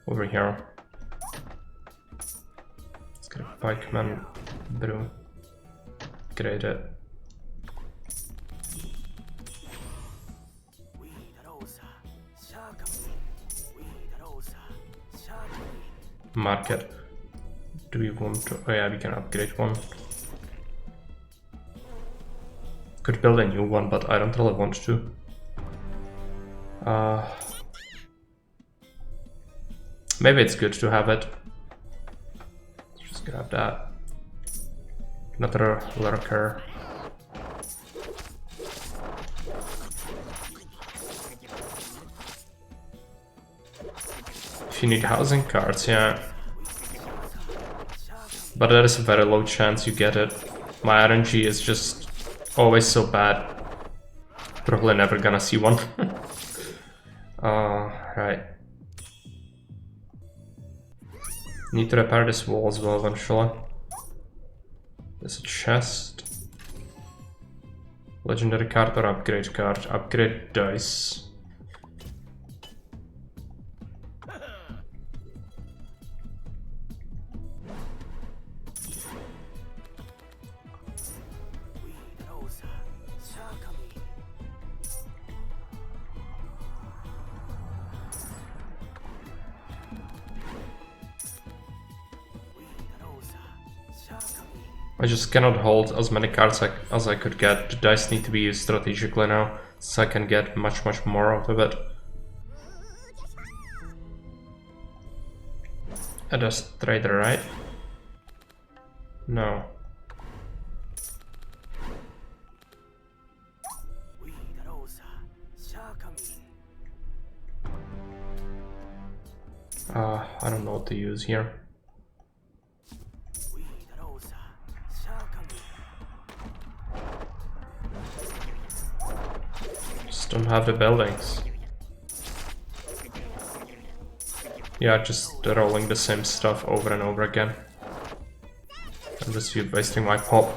over here. Let's get a pikeman brew. Grade it. Market. Do we want to? Oh yeah, we can upgrade one. Could build a new one, but I don't really want to. Maybe it's good to have it. Let's just grab that. Another lurker. If you need housing cards, yeah. But that is a very low chance you get it. My RNG is just always so bad. Probably never gonna see one. Right. Need to repair this wall as well eventually. There's a chest. Legendary card or upgrade card? Upgrade dice. I just cannot hold as many cards as I could get. The dice need to be used strategically now, so I can get much more out of it. Just trader, right? No. I don't know what to use here. Don't have the buildings. Yeah, just rolling the same stuff over and over again. I'm just wasting my pop.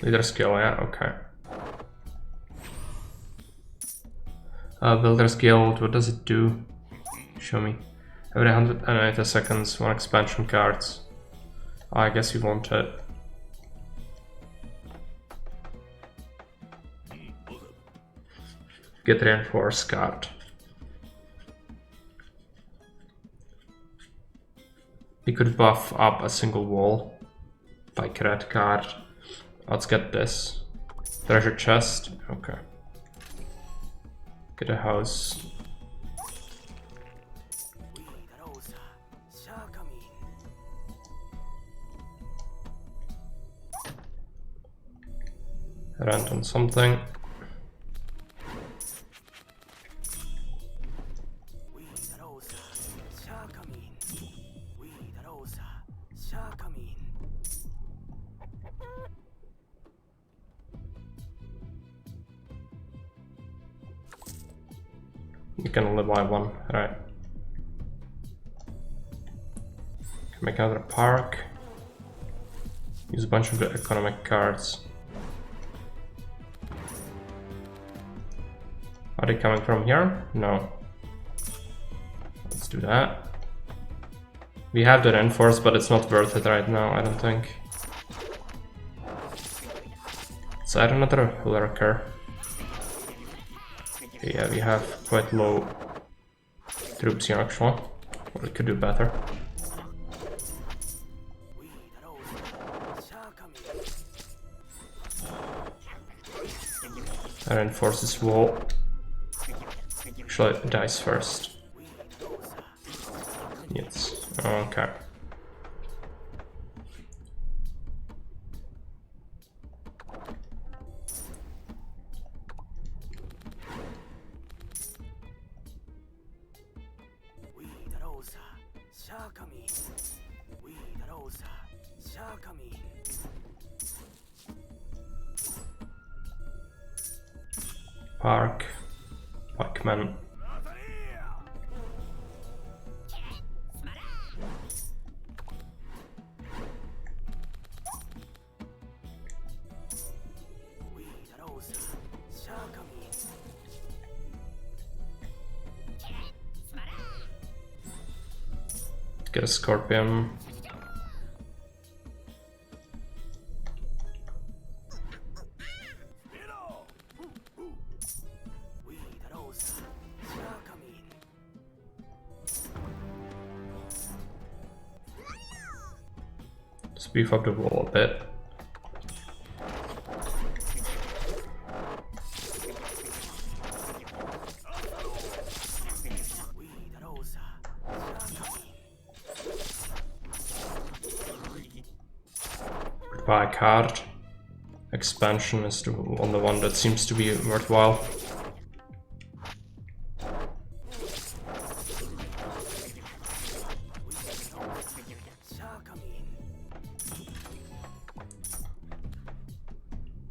Leader skill, yeah, okay. Builder's Guild, what does it do? Show me. Every 180 seconds, one expansion cards. I guess you want it. Get reinforced card. You could buff up a single wall by red card. Let's get this. Treasure chest. Okay. Get a house. Rent on something. You can only buy one, right? Can make another park. Use a bunch of the economic cards. Are they coming from here? No. Let's do that. We have the reinforce, but it's not worth it right now, I don't think. Let's add another lurker. Okay, yeah, we have quite low troops here actually. Or we could do better. I reinforce this wall. Actually, it dies first. Yes. Okay. Park. Pikeman. Get a scorpion. Just beef up the wall a bit. Buy a card. Expansion is the only one that seems to be worthwhile.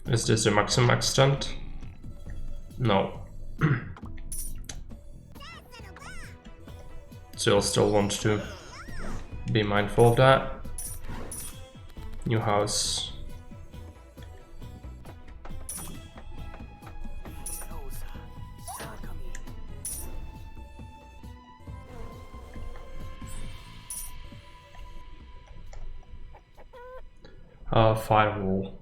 Is this the maximum extent? No. So you'll still want to be mindful of that. New house. Firewall.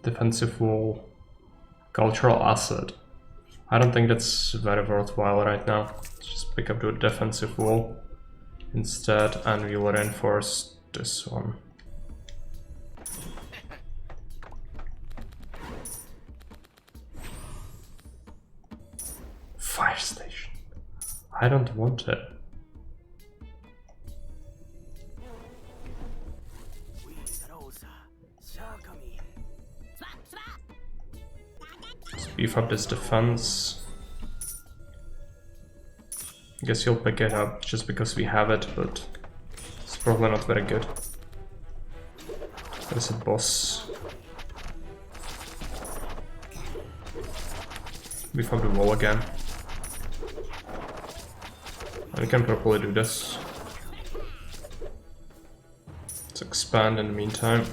Defensive wall. Cultural asset. I don't think that's very worthwhile right now. Let's just pick up the defensive wall instead, and we will reinforce this one. Fire station. I don't want it. Let's beef up this defense. I guess he'll pick it up just because we have it, but it's probably not very good. There's a boss. Beef up the wall again. And we can probably do this. Let's expand in the meantime.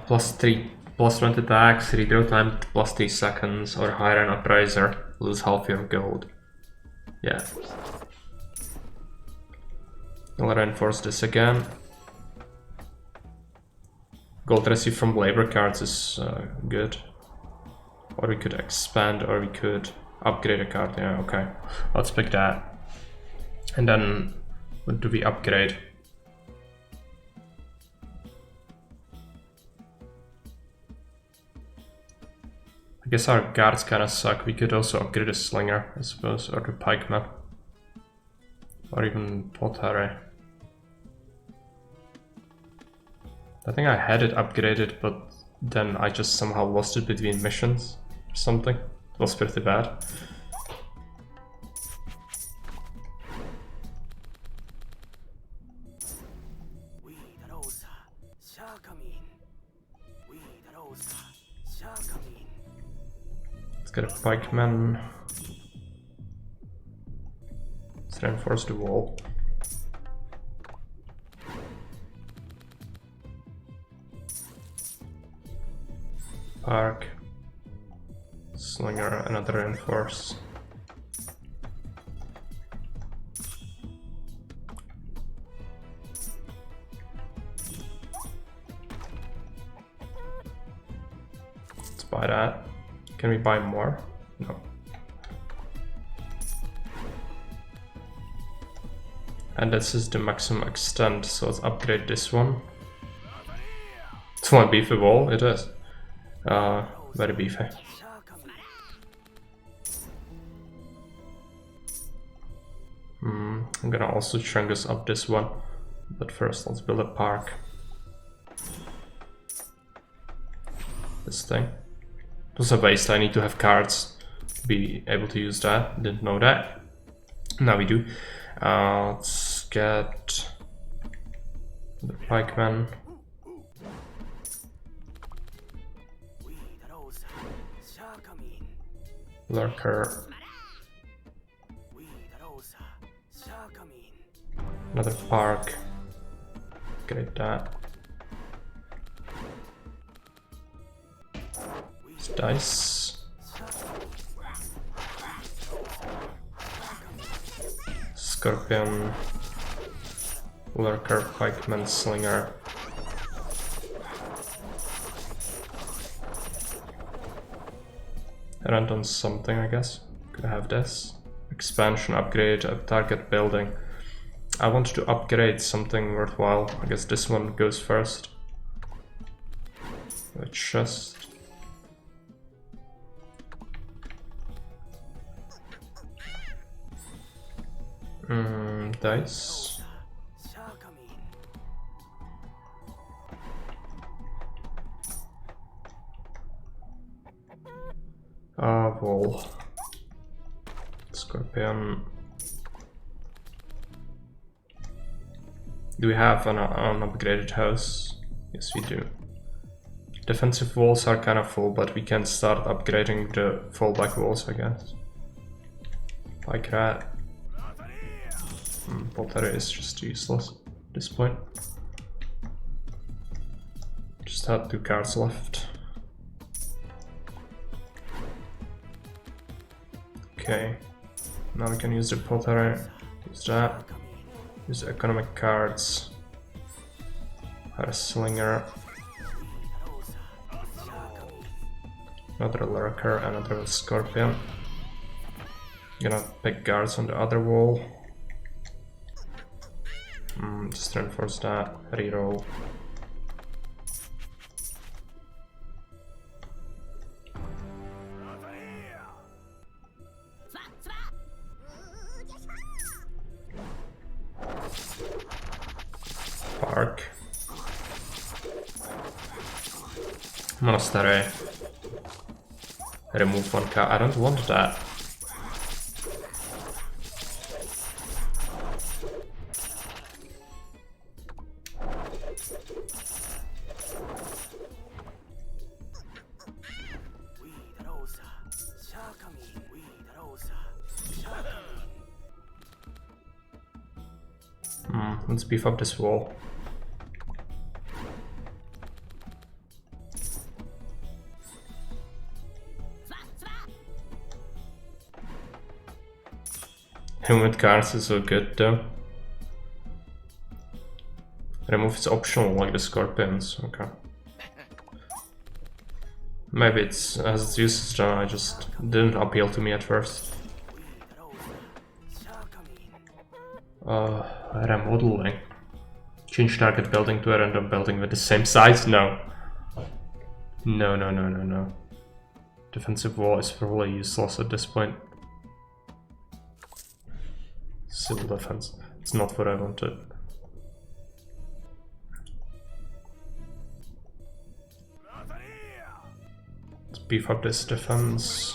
+3, +20 attacks, redraw time +3 seconds, or hire an appraiser, lose half your gold. Yeah. I'll reinforce this again. Gold received from labor cards is good. Or we could expand, or we could upgrade a card. Yeah, okay. Let's pick that. And then, what do we upgrade? I guess our guards kinda suck. We could also upgrade a slinger, I suppose, or the pikeman. Or even pottery. I think I had it upgraded, but then I just somehow lost it between missions or something. It was pretty bad. Let's get a pikeman. Let's reinforce the wall. park. Slinger, another reinforce. Let's buy that. Can we buy more? No. And this is the maximum extent, so let's upgrade this one. It's one beefy wall, it is. Very beefy. I'm gonna also chunk us up this one, but first let's build a park. This thing. It was a waste, I need to have cards to be able to use that, didn't know that. Now we do. Let's get the pikeman. Lurker. Another park. Great that. It's dice. Scorpion. Lurker, pikeman, slinger. Rent on something, I guess. Could have this. Expansion, upgrade, a target building. I want to upgrade something worthwhile. I guess this one goes first. A chest. Dice. Wall. Scorpion. Do we have an upgraded house? Yes, we do. Defensive walls are kind of full, but we can start upgrading the fallback walls, I guess. Like that. Pottery is just useless at this point. Just had 2 cards left. Okay, now we can use the pottery, use that, use the economic cards, a slinger, another lurker, another scorpion. Gonna pick guards on the other wall. Just reinforce that, reroll. Park. Monastery. Remove 1 card. I don't want that. Let's beef up this wall. Helmet cards is so good though. Remove is optional like the scorpions, okay. Maybe it's as its uses done, I just didn't appeal to me at first. Remodeling. Change target building to a random building with the same size? No. No. Defensive wall is probably useless at this point. Civil defense. It's not what I wanted. Let's beef up this defense.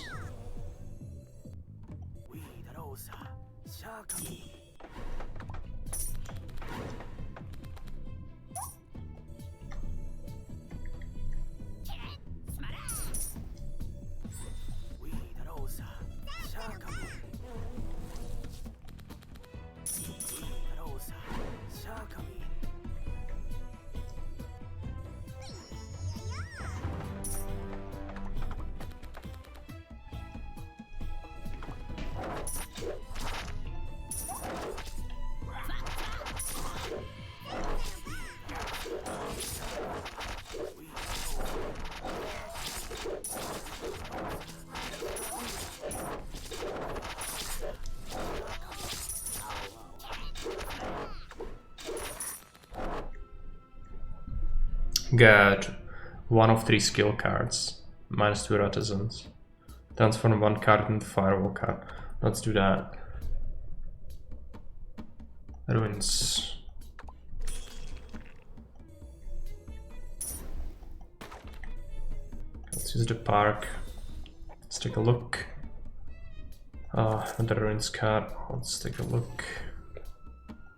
get 1 of 3 skill cards, -2 artisans. Transform 1 card into firewall card. Let's do that. Ruins. Let's use the park. Let's take a look. Another ruins card. Let's take a look.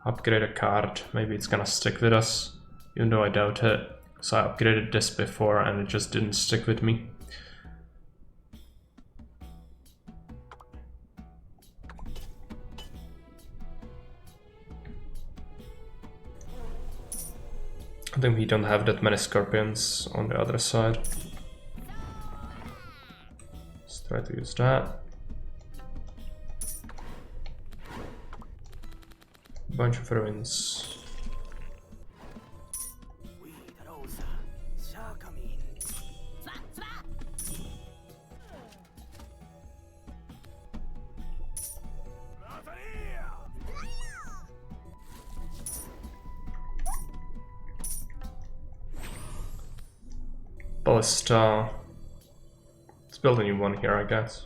Upgrade a card. Maybe it's gonna stick with us, even though I doubt it. So I upgraded this before and it just didn't stick with me. I think we don't have that many scorpions on the other side. Let's try to use that. Bunch of ruins. Ballista. Let's build a new one here, I guess.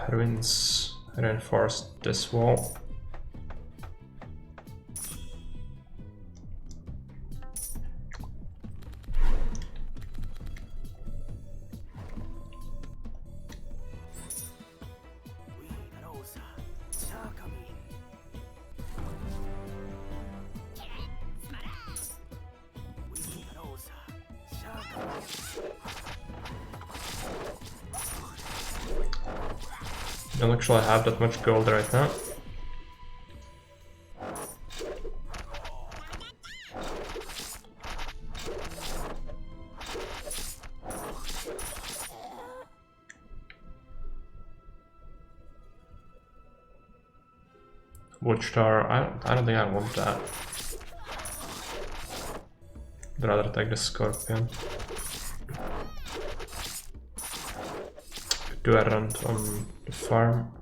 Ruins reinforce this wall. Don't actually have that much gold right now. Watchtower, I don't think I want that. I'd rather take the scorpion. Do a run on the farm.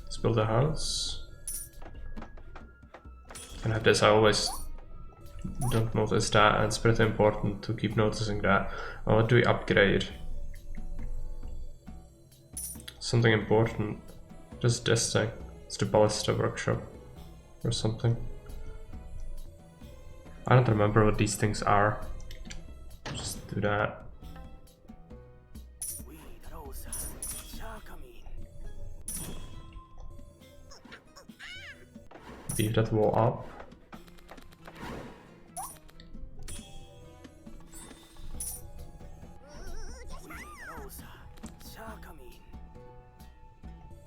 Let's build a house. And have this, I always don't notice that, and it's pretty important to keep noticing that. What do we upgrade? Something important. Just this thing. It's the ballista workshop or something. I don't remember what these things are. Just do that. Beef that wall up.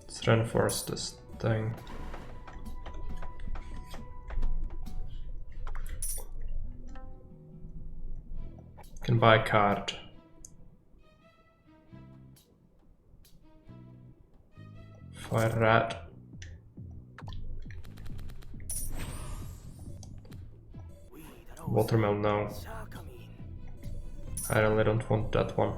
Let's reinforce this thing. Can buy a card. Fire rat. Watermelon, no. I really don't want that one.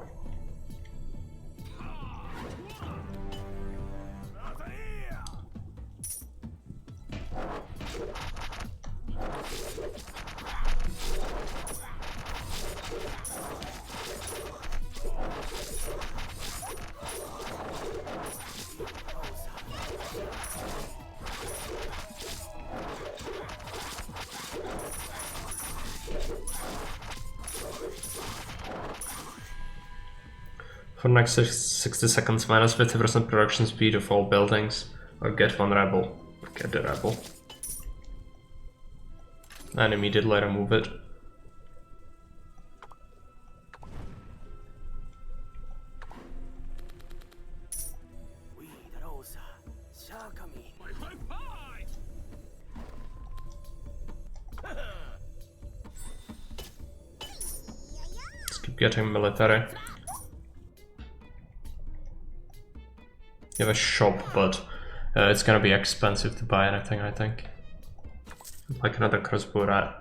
For the next 60 seconds, minus 50% production speed of all buildings, or get one rebel. Get the rebel. And immediately remove it. Let's keep getting military. You have a shop, but it's gonna be expensive to buy anything, I think. Like another crossbow rat.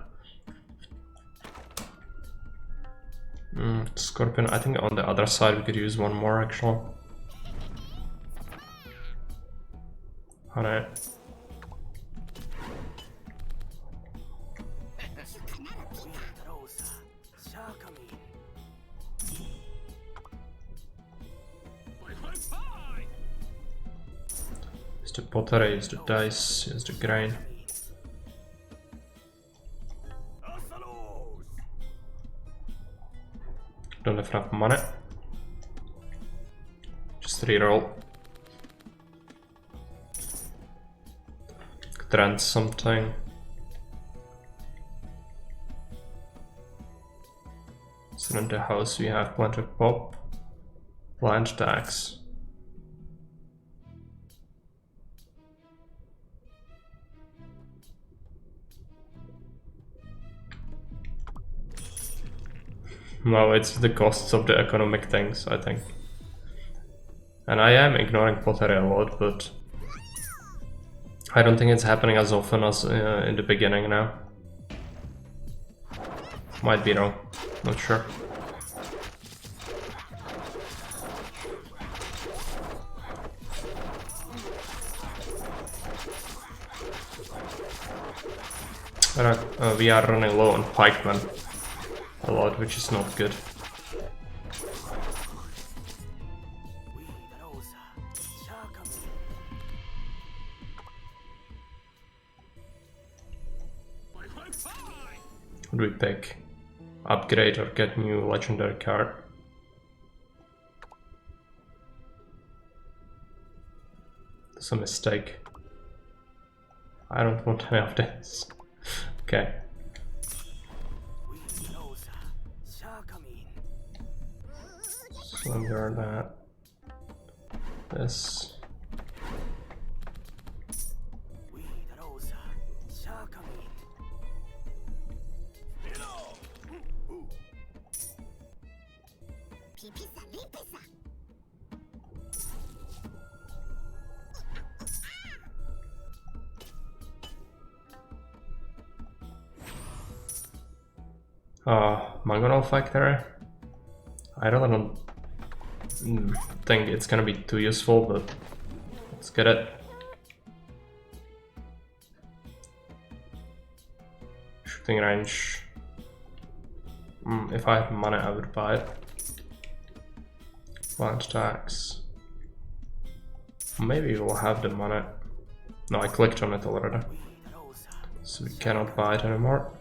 Scorpion, I think on the other side we could use one more actually. Alright. Use the pottery, use the dice, use the grain. Don't have enough money. Just reroll. Trend something. So in the house we have plenty of pop. Land tax. No, it's the costs of the economic things, I think. And I am ignoring pottery a lot, but I don't think it's happening as often as in the beginning now. Might be wrong, not sure. We are running low on pikemen a lot, which is not good. What do we pick? Upgrade or get new legendary card? That's a mistake. I don't want any of this. Okay. Slender that. This. Mangonel Factory. I really don't think it's gonna be too useful, but let's get it. Shooting range. If I have money, I would buy it. Land tax. Maybe we'll have the money. No, I clicked on it already, so we cannot buy it anymore.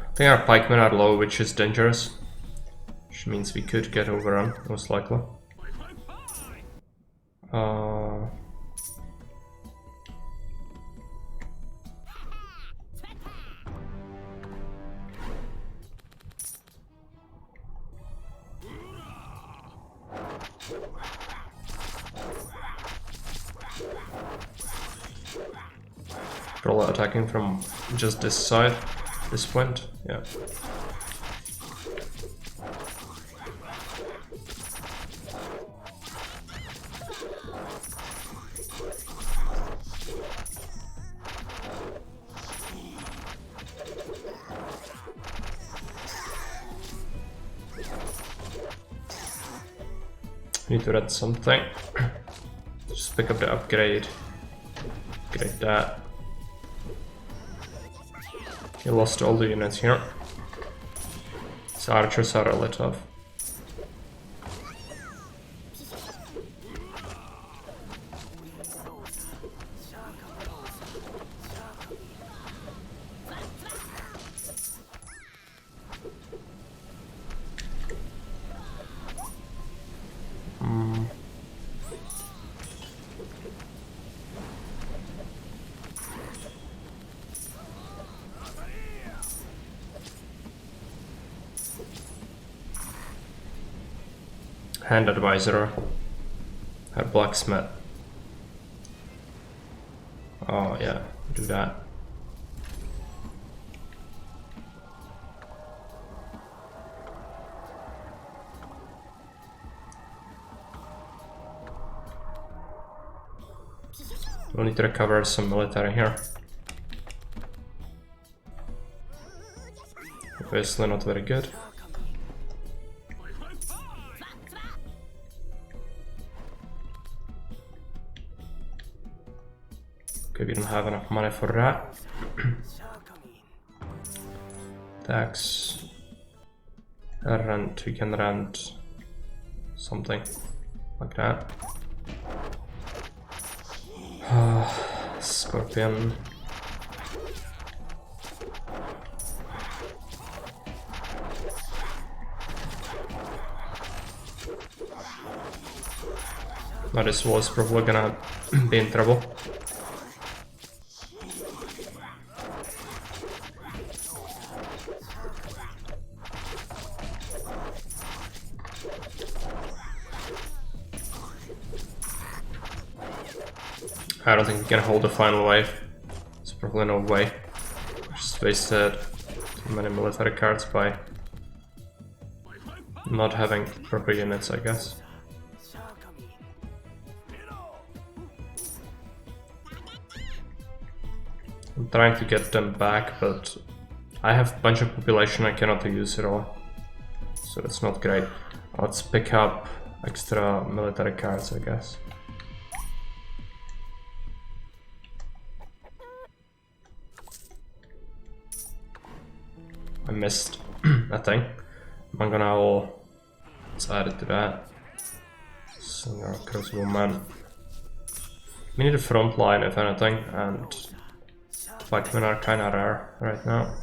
I think our pikemen are low, which is dangerous. Which means we could get overrun, most likely. Probably attacking from just this side, this point, yeah. Need to read something. Just pick up the upgrade. Upgrade that. You lost all the units here. These archers are really tough. Hand advisor, her blacksmith. Oh yeah, do that. We'll need to recover some military here. Obviously not very good. Okay, we don't have enough money for that. Tax. Rent, we can rent something like that. Scorpion. Now this was probably gonna be in trouble. I don't think we can hold the final wave. There's probably no way. Just wasted too many military cards by not having proper units, I guess. I'm trying to get them back, but I have a bunch of population I cannot use at all. So that's not great. Let's pick up extra military cards, I guess. I missed that thing. Mangonel, let's add it to that. Singer, crossbowman. We need a front line if anything, and pikemen are kinda rare right now.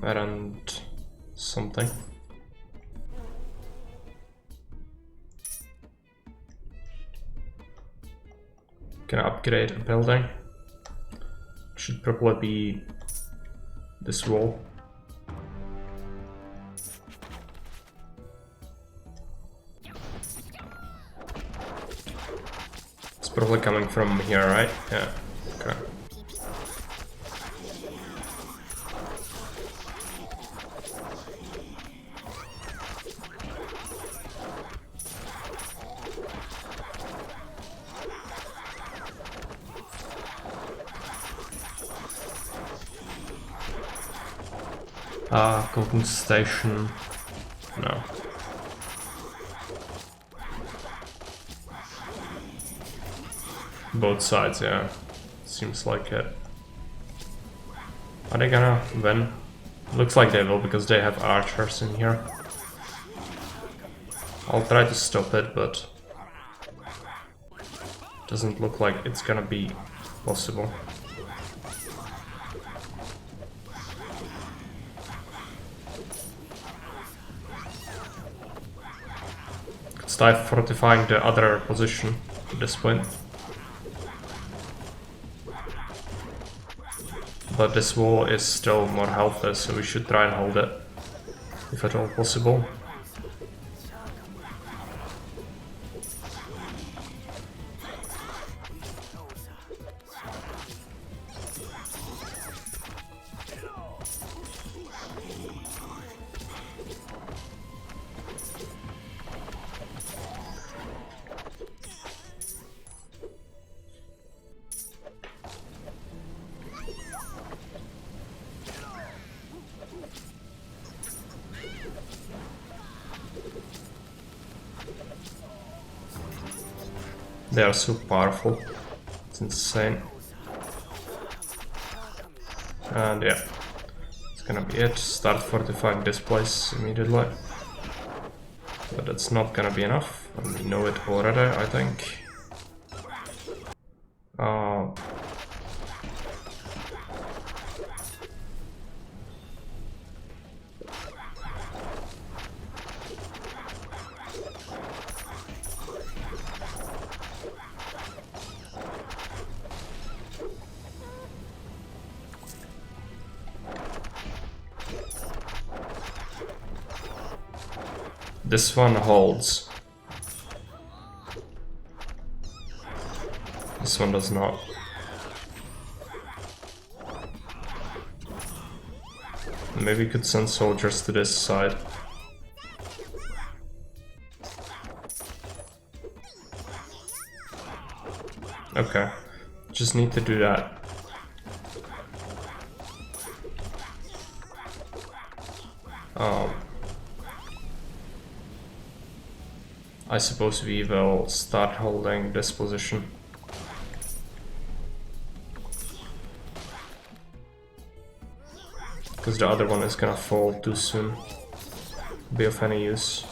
And something. Can upgrade a building. Should probably be this wall. It's probably coming from here, right? Yeah. Okay. Cooking station. No. Both sides, yeah. Seems like it. Are they gonna win? Looks like they will because they have archers in here. I'll try to stop it, but doesn't look like it's gonna be possible. Start fortifying the other position at this point. But this wall is still more healthy, so we should try and hold it, if at all possible. They are so powerful, it's insane. And yeah, it's gonna be it. Start fortifying this place immediately. But that's not gonna be enough, and we know it already, I think. This one holds. This one does not. Maybe we could send soldiers to this side. Okay, just need to do that. I suppose we will start holding this position. Because the other one is gonna fall too soon. Be of any use.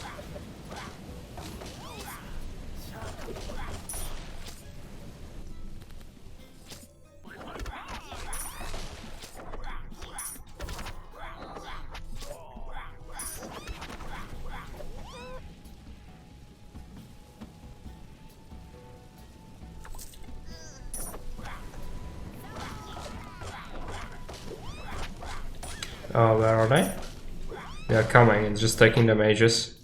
Oh, where are they? They are coming, it's just taking them ages.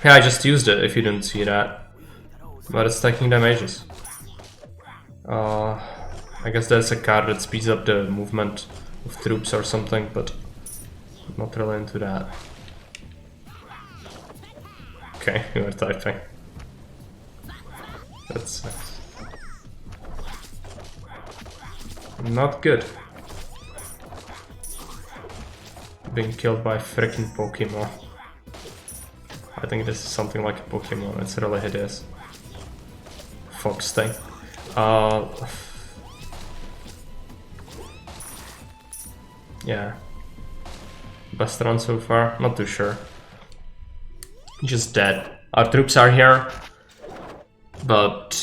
Yeah, I just used it if you didn't see that. But it's taking them ages. I guess there's a card that speeds up the movement of troops or something, but I'm not really into that. Okay, you are typing. That's not good. Being killed by freaking Pokemon. I think this is something like a Pokemon, it's really hideous. Fox thing. Yeah. Best run so far? Not too sure. Just dead. Our troops are here. But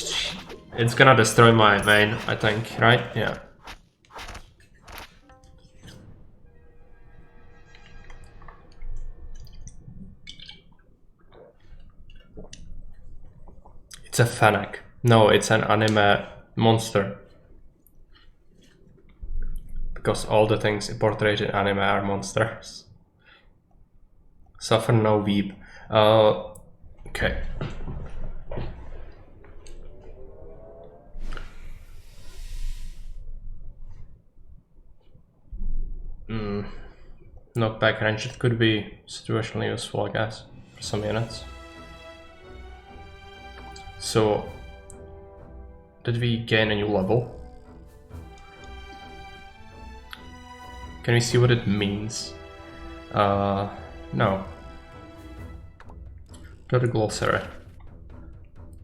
it's gonna destroy my main, I think, right? Yeah. It's a Fennec. No, it's an anime monster. Because all the things portrayed in anime are monsters. Suffer no weep. Okay. Knockback range, it could be situationally useful, I guess, for some units. So, did we gain a new level? Can we see what it means? No. Go to glossary.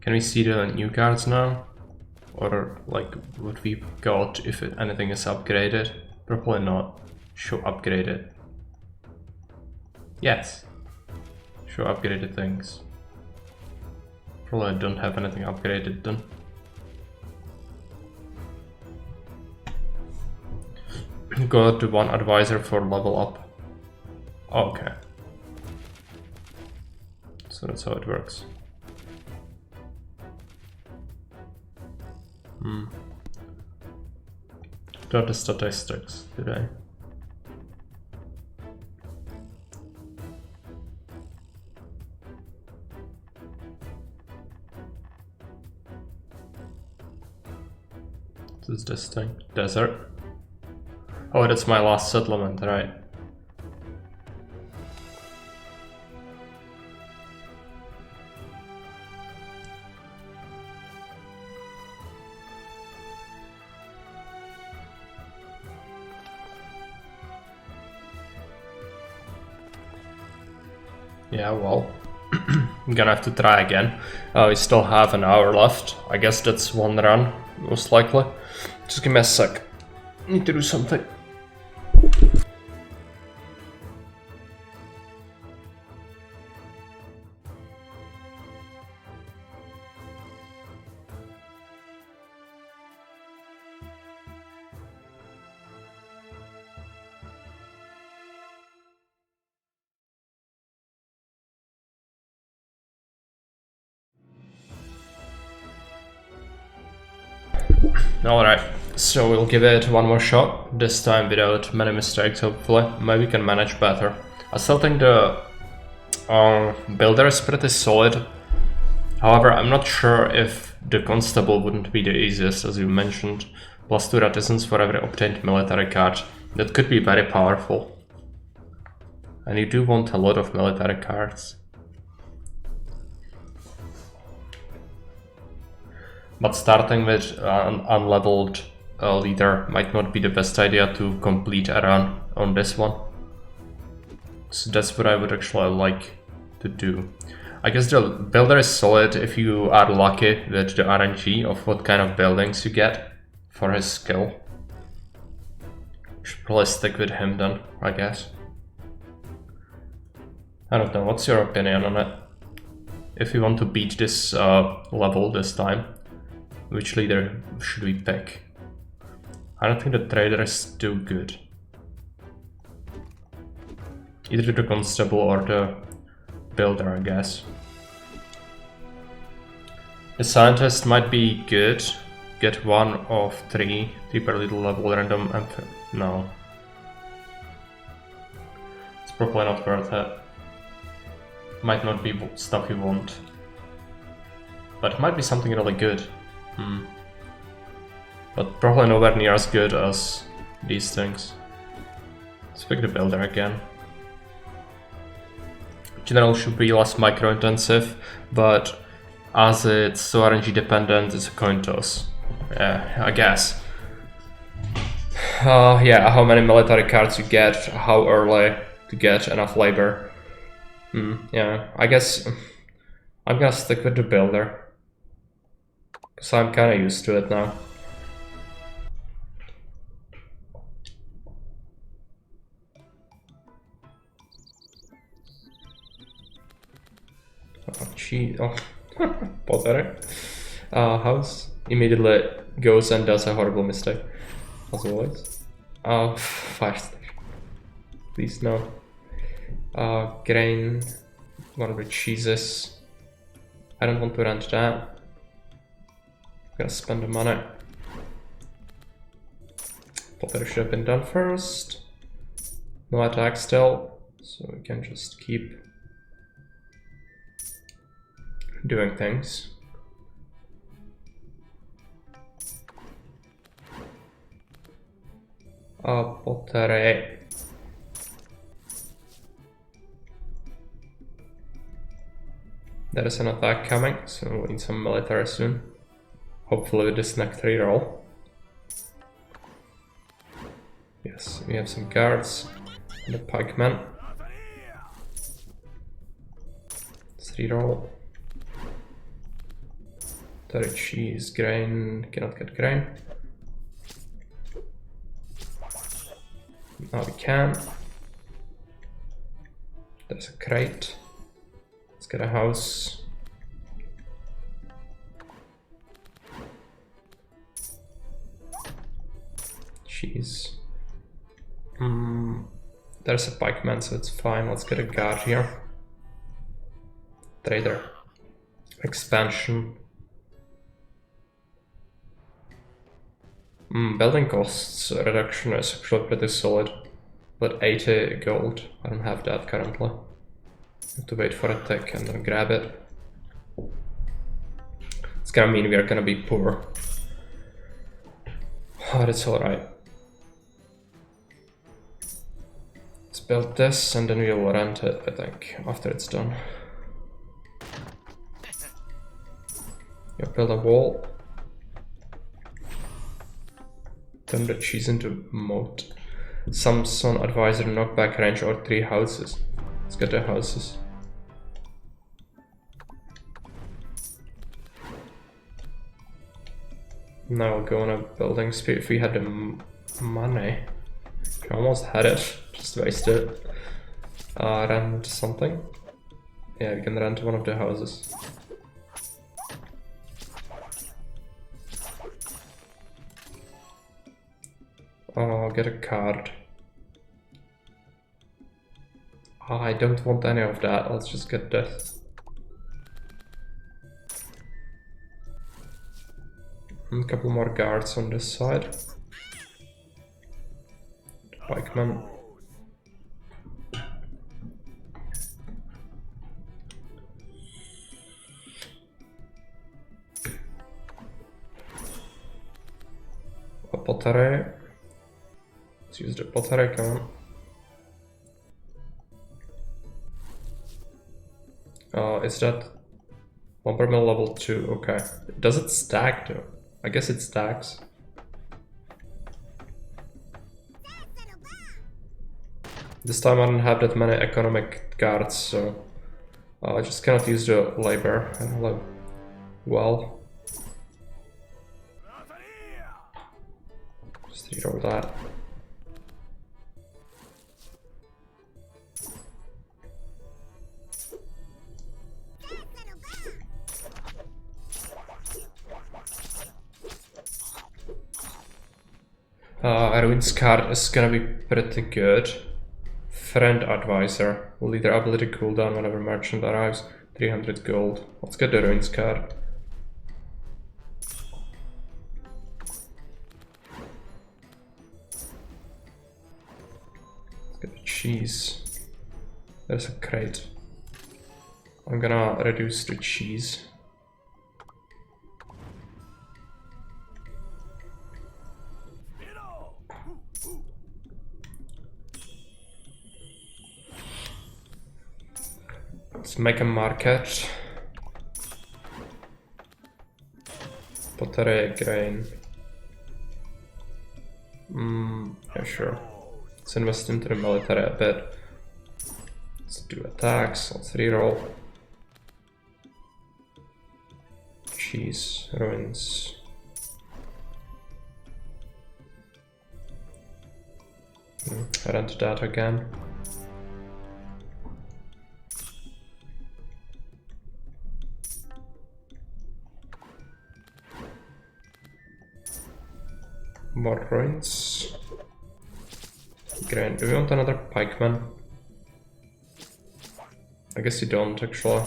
Can we see the new cards now? Or like what we got if anything is upgraded? Probably not. Show upgraded. Yes. Show upgraded things. Probably don't have anything upgraded then. Go to one advisor for level up. Oh, okay. So that's how it works. What are the statistics today? What is this thing? Desert? Oh, that's my last settlement, right? Yeah, well, I'm gonna have to try again. We still have an hour left. I guess that's one run, most likely. Just give me a sec. Need to do something. Alright, so we'll give it one more shot, this time without many mistakes hopefully. Maybe we can manage better. I still think the builder is pretty solid. However, I'm not sure if the constable wouldn't be the easiest, as you mentioned. +2 reticence for every obtained military card. That could be very powerful. And you do want a lot of military cards. But starting with an unleveled leader might not be the best idea to complete a run on this one. So that's what I would actually like to do. I guess the builder is solid if you are lucky with the RNG of what kind of buildings you get for his skill. Should probably stick with him then, I guess. I don't know, what's your opinion on it? If we want to beat this level this time, which leader should we pick? I don't think the trader is too good. Either the constable or the builder, I guess. The scientist might be good. Get 1 of 3 per little level random no. It's probably not worth it. Might not be stuff you want. But it might be something really good. But probably nowhere near as good as these things. Let's pick the builder again. General should be less micro-intensive, but as it's so RNG dependent, it's a coin toss. I guess. Yeah, how many military cards you get, how early to get enough labor. Yeah, I guess I'm gonna stick with the builder. Because I'm kinda used to it now. Oh, Potter. House immediately goes and does a horrible mistake, as always. 5 star. Please no. Grain. One of the cheeses. I don't want to rent that. I'm gonna spend the money. Potter should have been done first. No attack still, so we can just keep doing things. Pottery. There is an attack coming, so we'll need some military soon. Hopefully with this next reroll. Yes, we have some guards and a pikeman. Let's reroll. 30 cheese, grain, cannot get grain. Now we can. There's a crate. Let's get a house. Cheese. There's a pikeman, so it's fine. Let's get a guard here. Trader. Expansion. Building costs reduction is actually pretty solid, but 80 gold, I don't have that currently. Have to wait for a tick and then grab it. It's gonna mean we are gonna be poor. But it's alright. Let's build this and then we will rent it, I think, after it's done. You build a wall. Turn the cheese into moat. Samson advisor knockback range or 3 houses. Let's get the houses. Now we'll go on a building speed if we had the money. We almost had it, just wasted it. Rent something. Yeah, we can rent one of the houses. I'll get a card. I don't want any of that, let's just get this. A couple more guards on this side. Pikeman. a pottery. Let's use the pottery, come on. Is that lumber mill level 2? Okay. Does it stack though? I guess it stacks. This time I don't have that many economic guards, so I just cannot use the labor. I don't know. Well, just reroll that. Ruin's card is gonna be pretty good. Friend advisor. Will lead their ability cooldown whenever merchant arrives. 300 gold. Let's get the Ruin's card. Let's get the cheese. There's a crate. I'm gonna reduce the cheese. Let's make a market. Pottery, grain. Yeah, sure. Let's invest into the military a bit. Let's do attacks. Let's reroll. Cheese, ruins. Rent that again. More ruins. Grain. Do we want another pikeman? I guess you don't actually.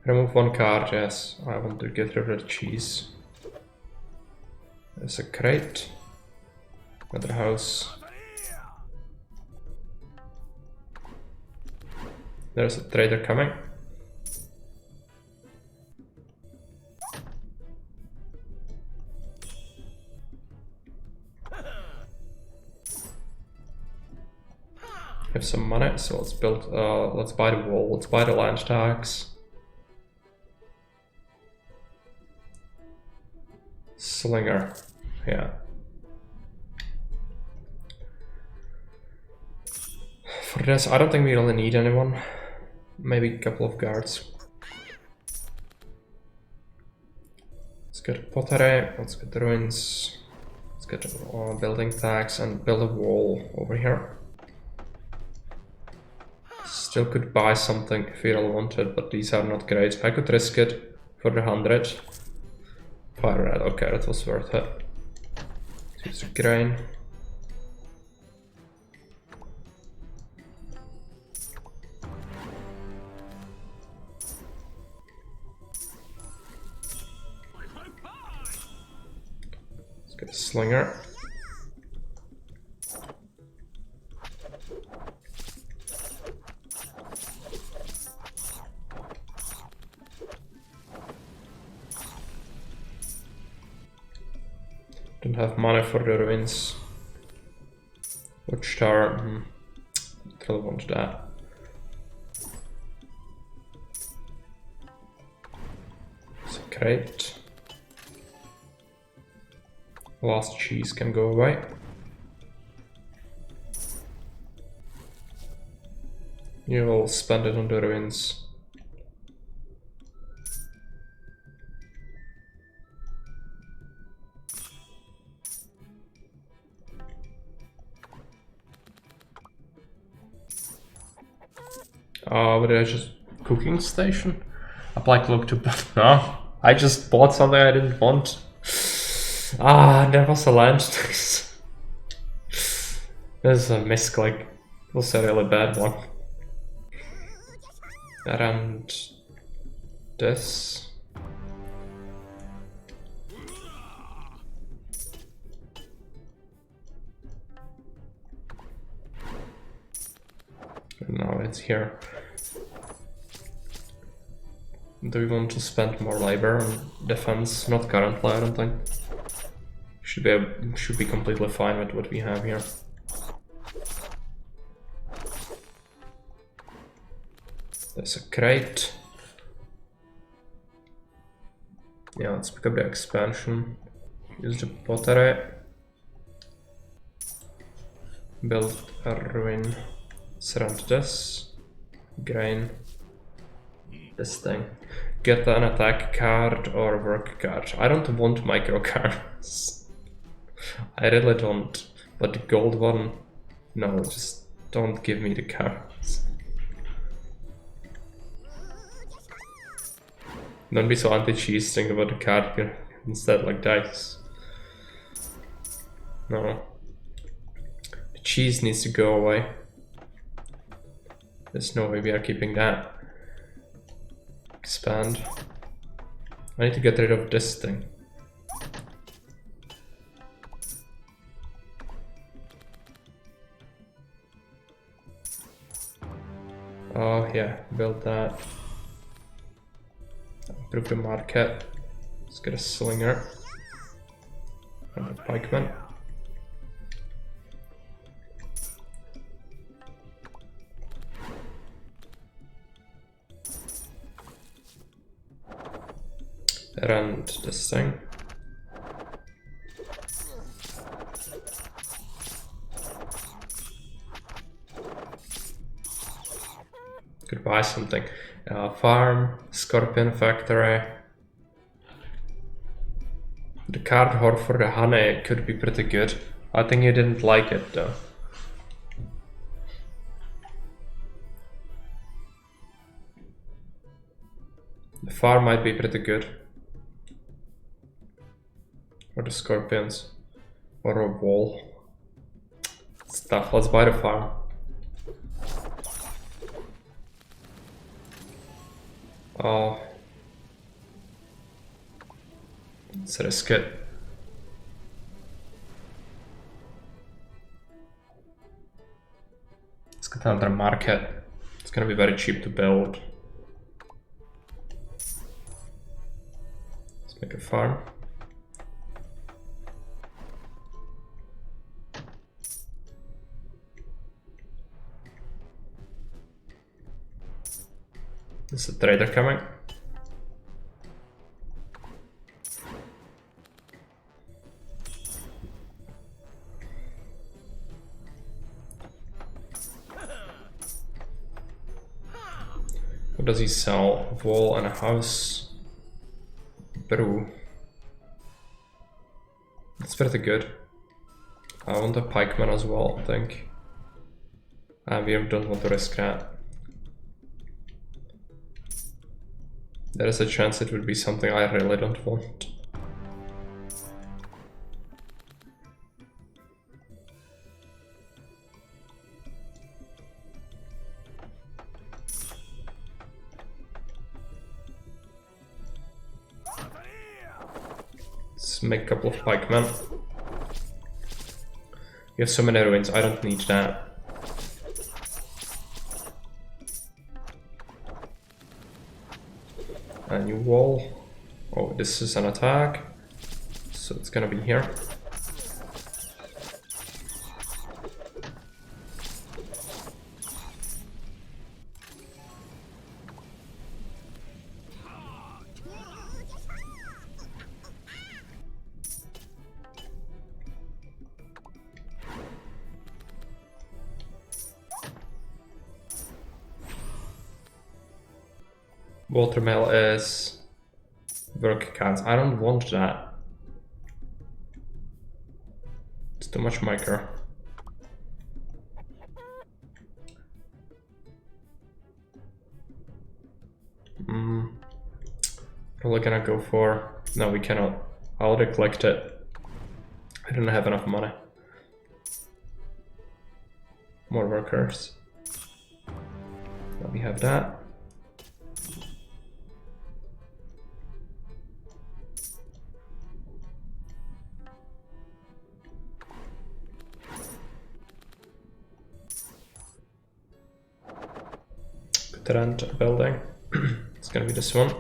Remove one card, yes. I want to get rid of the cheese. There's a crate. Another house. There's a trader coming. Have some money, so let's build, let's buy the wall, let's buy the land tax. Slinger, yeah. For this, I don't think we really need anyone. Maybe a couple of guards. Let's get pottery, let's get the ruins. Let's get the building tax and build a wall over here. Still could buy something if we really wanted, but these are not great. I could risk it for the 100. Fire red, okay, that was worth it. Let's use the grain. Let's get a slinger. Don't have money for the ruins. Watchtower, don't really want that. It's a crate. Last cheese can go away. You will spend it on the ruins. What did I just... Cooking station? Apply cloak to... No, I just bought something I didn't want. There was a land tax. This is a misclick. It was a really bad one. And... this... No, it's here. Do we want to spend more labor on defense? Not currently, I don't think. Should be completely fine with what we have here. There's a crate. Yeah, let's pick up the expansion. Use the pottery. Build a ruin. Surround this. Grain. This thing. Get an attack card or work card. I don't want micro cards. I really don't. But the gold one, no, just don't give me the cards. Don't be so anti-cheese, think about the card instead, like dice. No. The cheese needs to go away. There's no way we are keeping that. Expand. I need to get rid of this thing. Oh yeah, build that. Improve the market. Let's get a slinger. And a pikeman. And this thing. Could buy something. Farm, Scorpion Factory. The card hoard for the honey could be pretty good. I think you didn't like it though. The farm might be pretty good. Or the scorpions. Or a wall. Stuff. Let's buy the farm. Oh. Let's risk it. Let's get another market. It's gonna be very cheap to build. Let's make a farm. There's a trader coming. What does he sell? A wall and a house. Brew. That's pretty good. I want a pikeman as well, I think. And we don't want to risk that. There is a chance it would be something I really don't want. Let's make a couple of pikemen. We have so many ruins, I don't need that. A new wall. Oh, this is an attack. So it's gonna be here. Watermill is work cards. I don't want that. It's too much micro. Probably gonna go for... No, we cannot. I'll collect it. I don't have enough money. More workers. Now we have that. Rent a building. It's gonna be this one.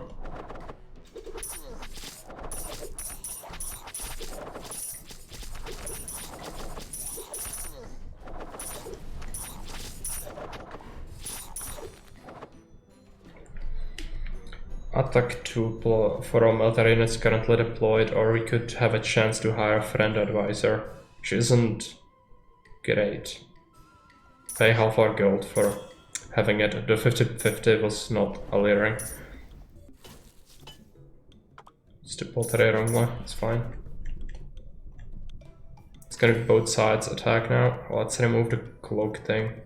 attack for all military units currently deployed, or we could have a chance to hire a friend advisor, which isn't great. Pay half our gold for having it. The 50-50 was not alluring. It's the pottery wrong way, it's fine. It's gonna be both sides attack now. Let's remove the cloak thing.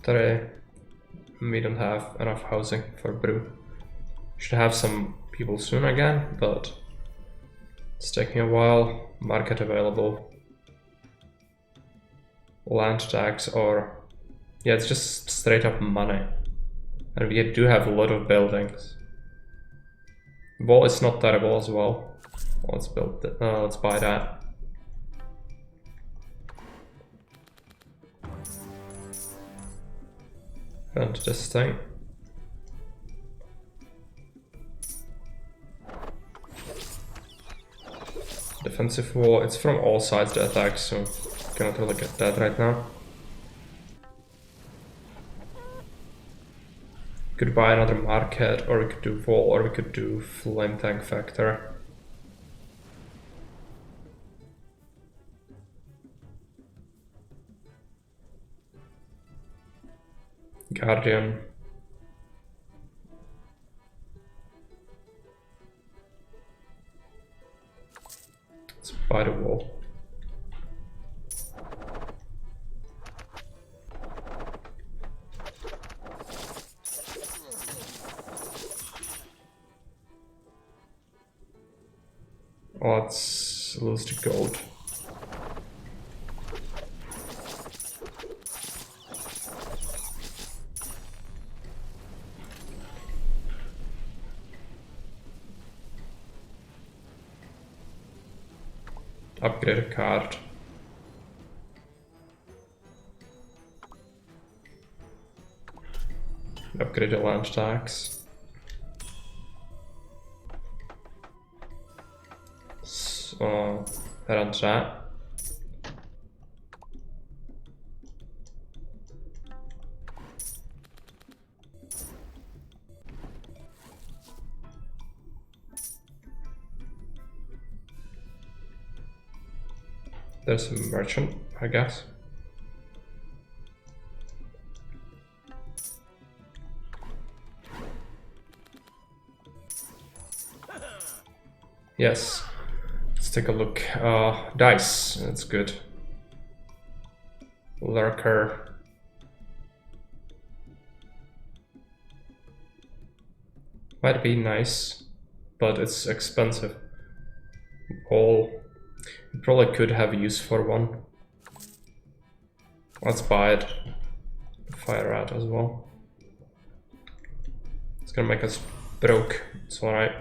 Pottery. We don't have enough housing for brew. Should have some people soon again, but it's taking a while. Market available. Land tax, or yeah, it's just straight up money. And we do have a lot of buildings. Wall is not terrible as well. Let's build it. Let's buy that. And this thing. Defensive wall. It's from all sides the attack, so cannot really get that right now. Could buy another market, or we could do wall, or we could do flame tank factory. Guardian. Let's buy the wall. Let's lose the gold. Upgrade a card. Upgrade the land tax. So, around that. There's a merchant, I guess. Yes. Let's take a look. Dice, that's good. Lurker. Might be nice, but it's expensive. All. We probably could have use for one. Let's buy it. Fire rat as well. It's gonna make us broke. It's alright.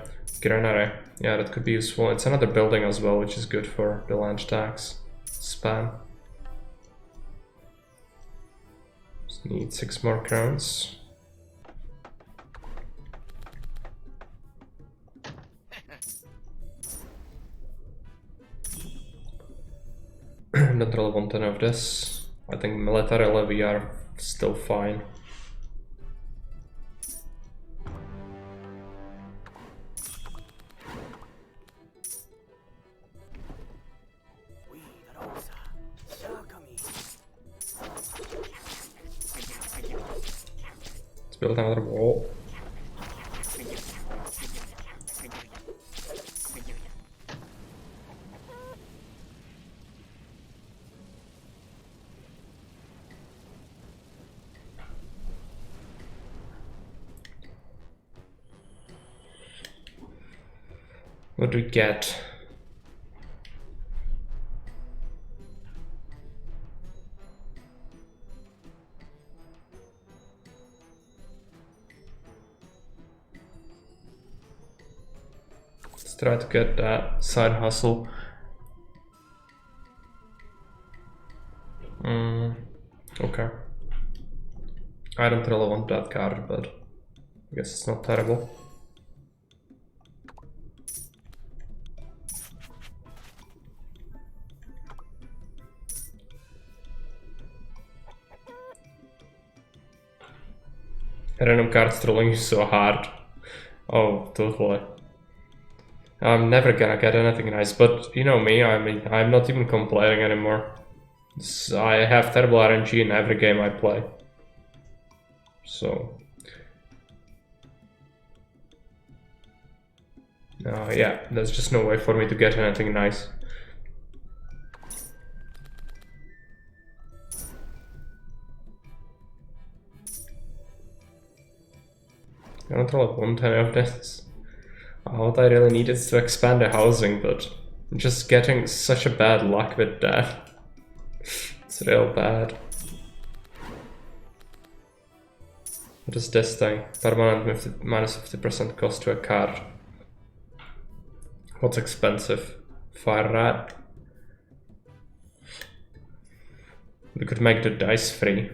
Granary. Yeah, that could be useful. It's another building as well, which is good for the land tax. Spam. Just need 6 more crowns. Don't really want any of this. I think militarily we are still fine. Let's build another wall. What do we get? Let's try to get that side hustle. Okay. I don't really want that card, but I guess it's not terrible. Random cards trolling you so hard. Oh, totally. I'm never gonna get anything nice, but you know me, I mean, I'm not even complaining anymore. I have terrible RNG in every game I play. So... yeah, there's just no way for me to get anything nice. I don't really want any of this. What I really need is to expand the housing, but I'm just getting such a bad luck with that. It's real bad. What is this thing? Permanent minus 50% cost to a card. What's expensive? Fire rat. We could make the dice free.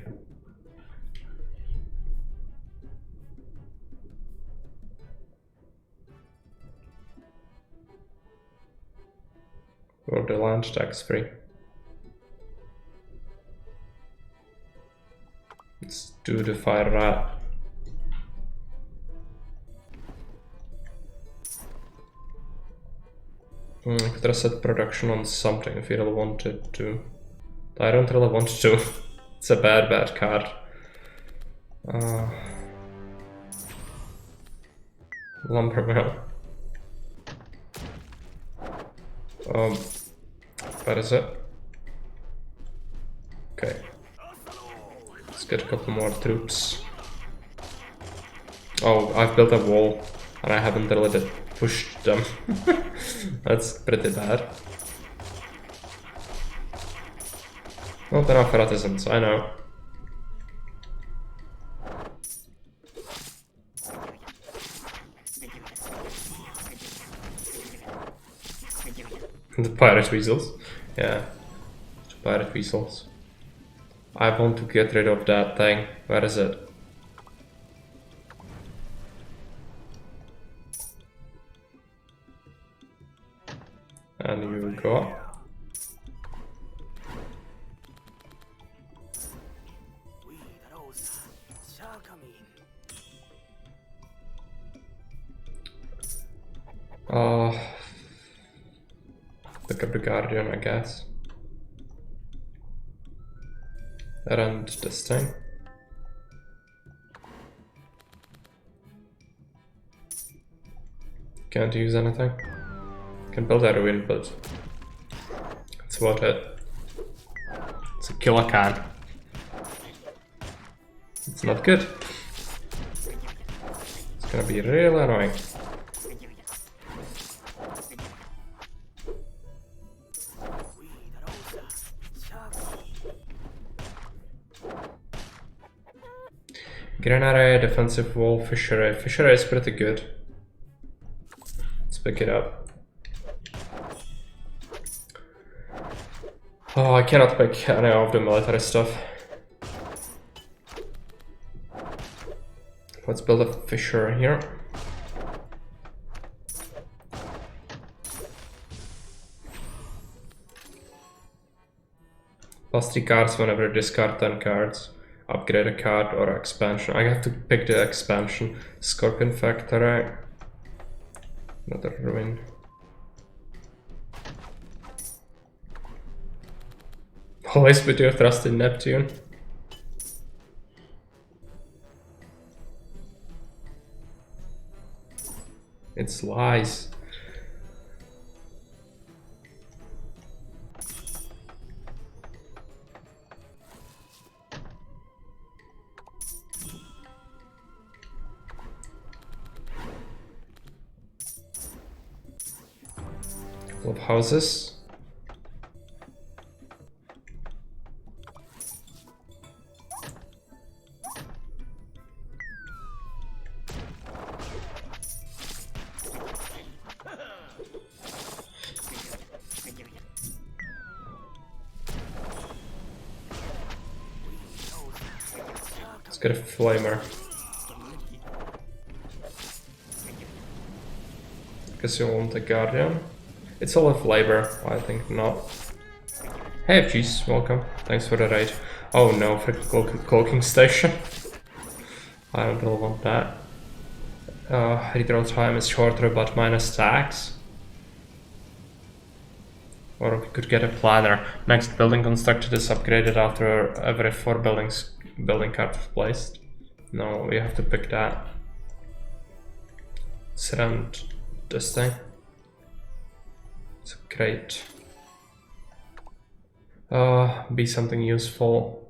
Or the land tax free. Let's do the fire rat. I could reset production on something if you really wanted to. I don't really want to. It's a bad card. Lumber mill. Where is it? Okay. Let's get a couple more troops. Oh, I've built a wall and I haven't really pushed them. That's pretty bad. Not enough artisans, I know. The pirate weasels. Yeah. The pirate weasels. I want to get rid of that thing. Where is it? And you go up. Pick up the Guardian, I guess. And this thing. Can't use anything. Can build a ruin, but it's worth it. It's a killer can. It's not good. It's gonna be really annoying. Granary, defensive wall, fishery. Fishery is pretty good. Let's pick it up. Oh, I cannot pick any of the military stuff. Let's build a fishery here. Plus 3 cards whenever you discard 10 cards. Upgrade a card or expansion. I have to pick the expansion. Scorpion Factory. Another ruin. Always put your trust in Neptune. It's lies. Couple of houses. Let's get a flamer. Guess you want a guardian. It's all a flavor, I think not. Hey jeez, welcome. Thanks for the raid. Oh no, freaking cloaking station. I don't really want that. Redraw time is shorter but minus tax. Or we could get a planner. Next building constructed is upgraded after every 4 building cards placed. No, we have to pick that. Surround this thing. It's great. Be something useful.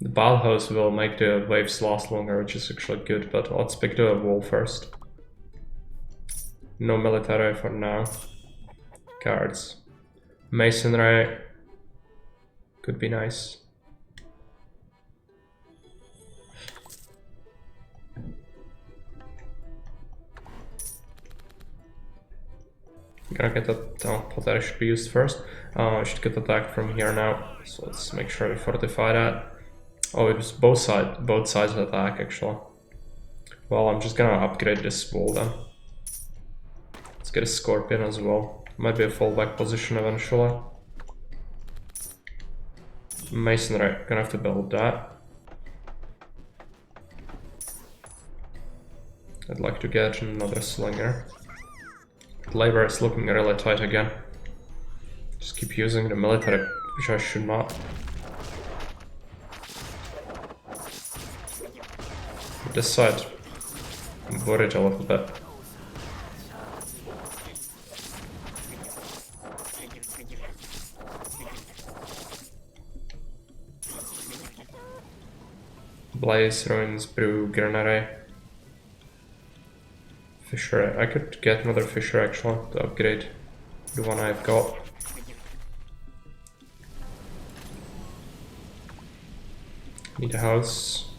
The Bauhaus will make the waves last longer, which is actually good, but let's pick the wall first. No military for now. Cards. Masonry could be nice. Gonna get that. Pottery should be used first. I should get attacked from here now, so let's make sure we fortify that. Oh, it was both sides attack actually. Well, I'm just gonna upgrade this wall then. Let's get a scorpion as well. Might be a fallback position eventually. Masonry, gonna have to build that. I'd like to get another slinger. Labor is looking really tight again. Just keep using the military, which I should not. This side, I'm worried a little bit. Blaze, Ruins, Brew, Granary. Fisher, I could get another Fisher actually to upgrade the one I've got. Need a house.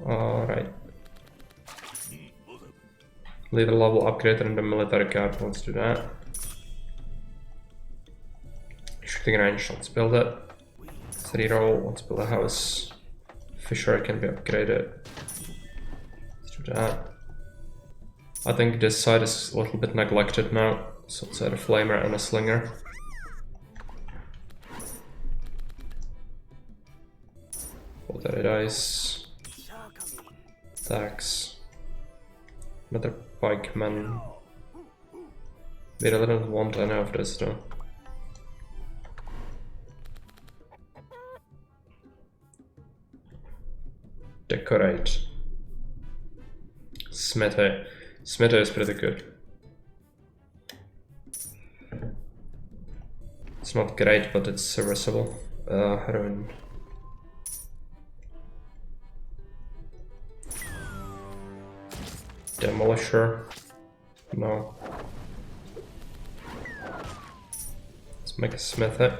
Alright. Leader level upgrade and the military card, let's do that. Shooting range, let's build it. Reroll, let's build a house. Fisher can be upgraded. Let's do that. I think this side is a little bit neglected now, so let's add a flamer and a slinger. Military dice. Tax. Another pikeman. We really don't want any of this though. Decorate. Smithy. Smithy is pretty good. It's not great, but it's serviceable. Ruin. Demolisher. No. Let's make a smithy.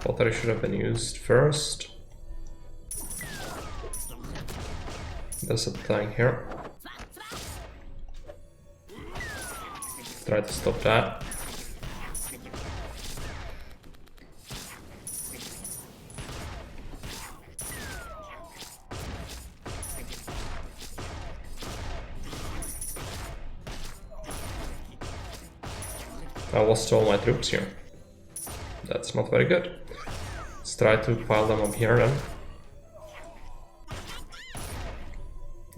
Pottery should have been used first. There's a thing here. Try to stop that. I lost all my troops here. That's not very good. Let's try to pile them up here then.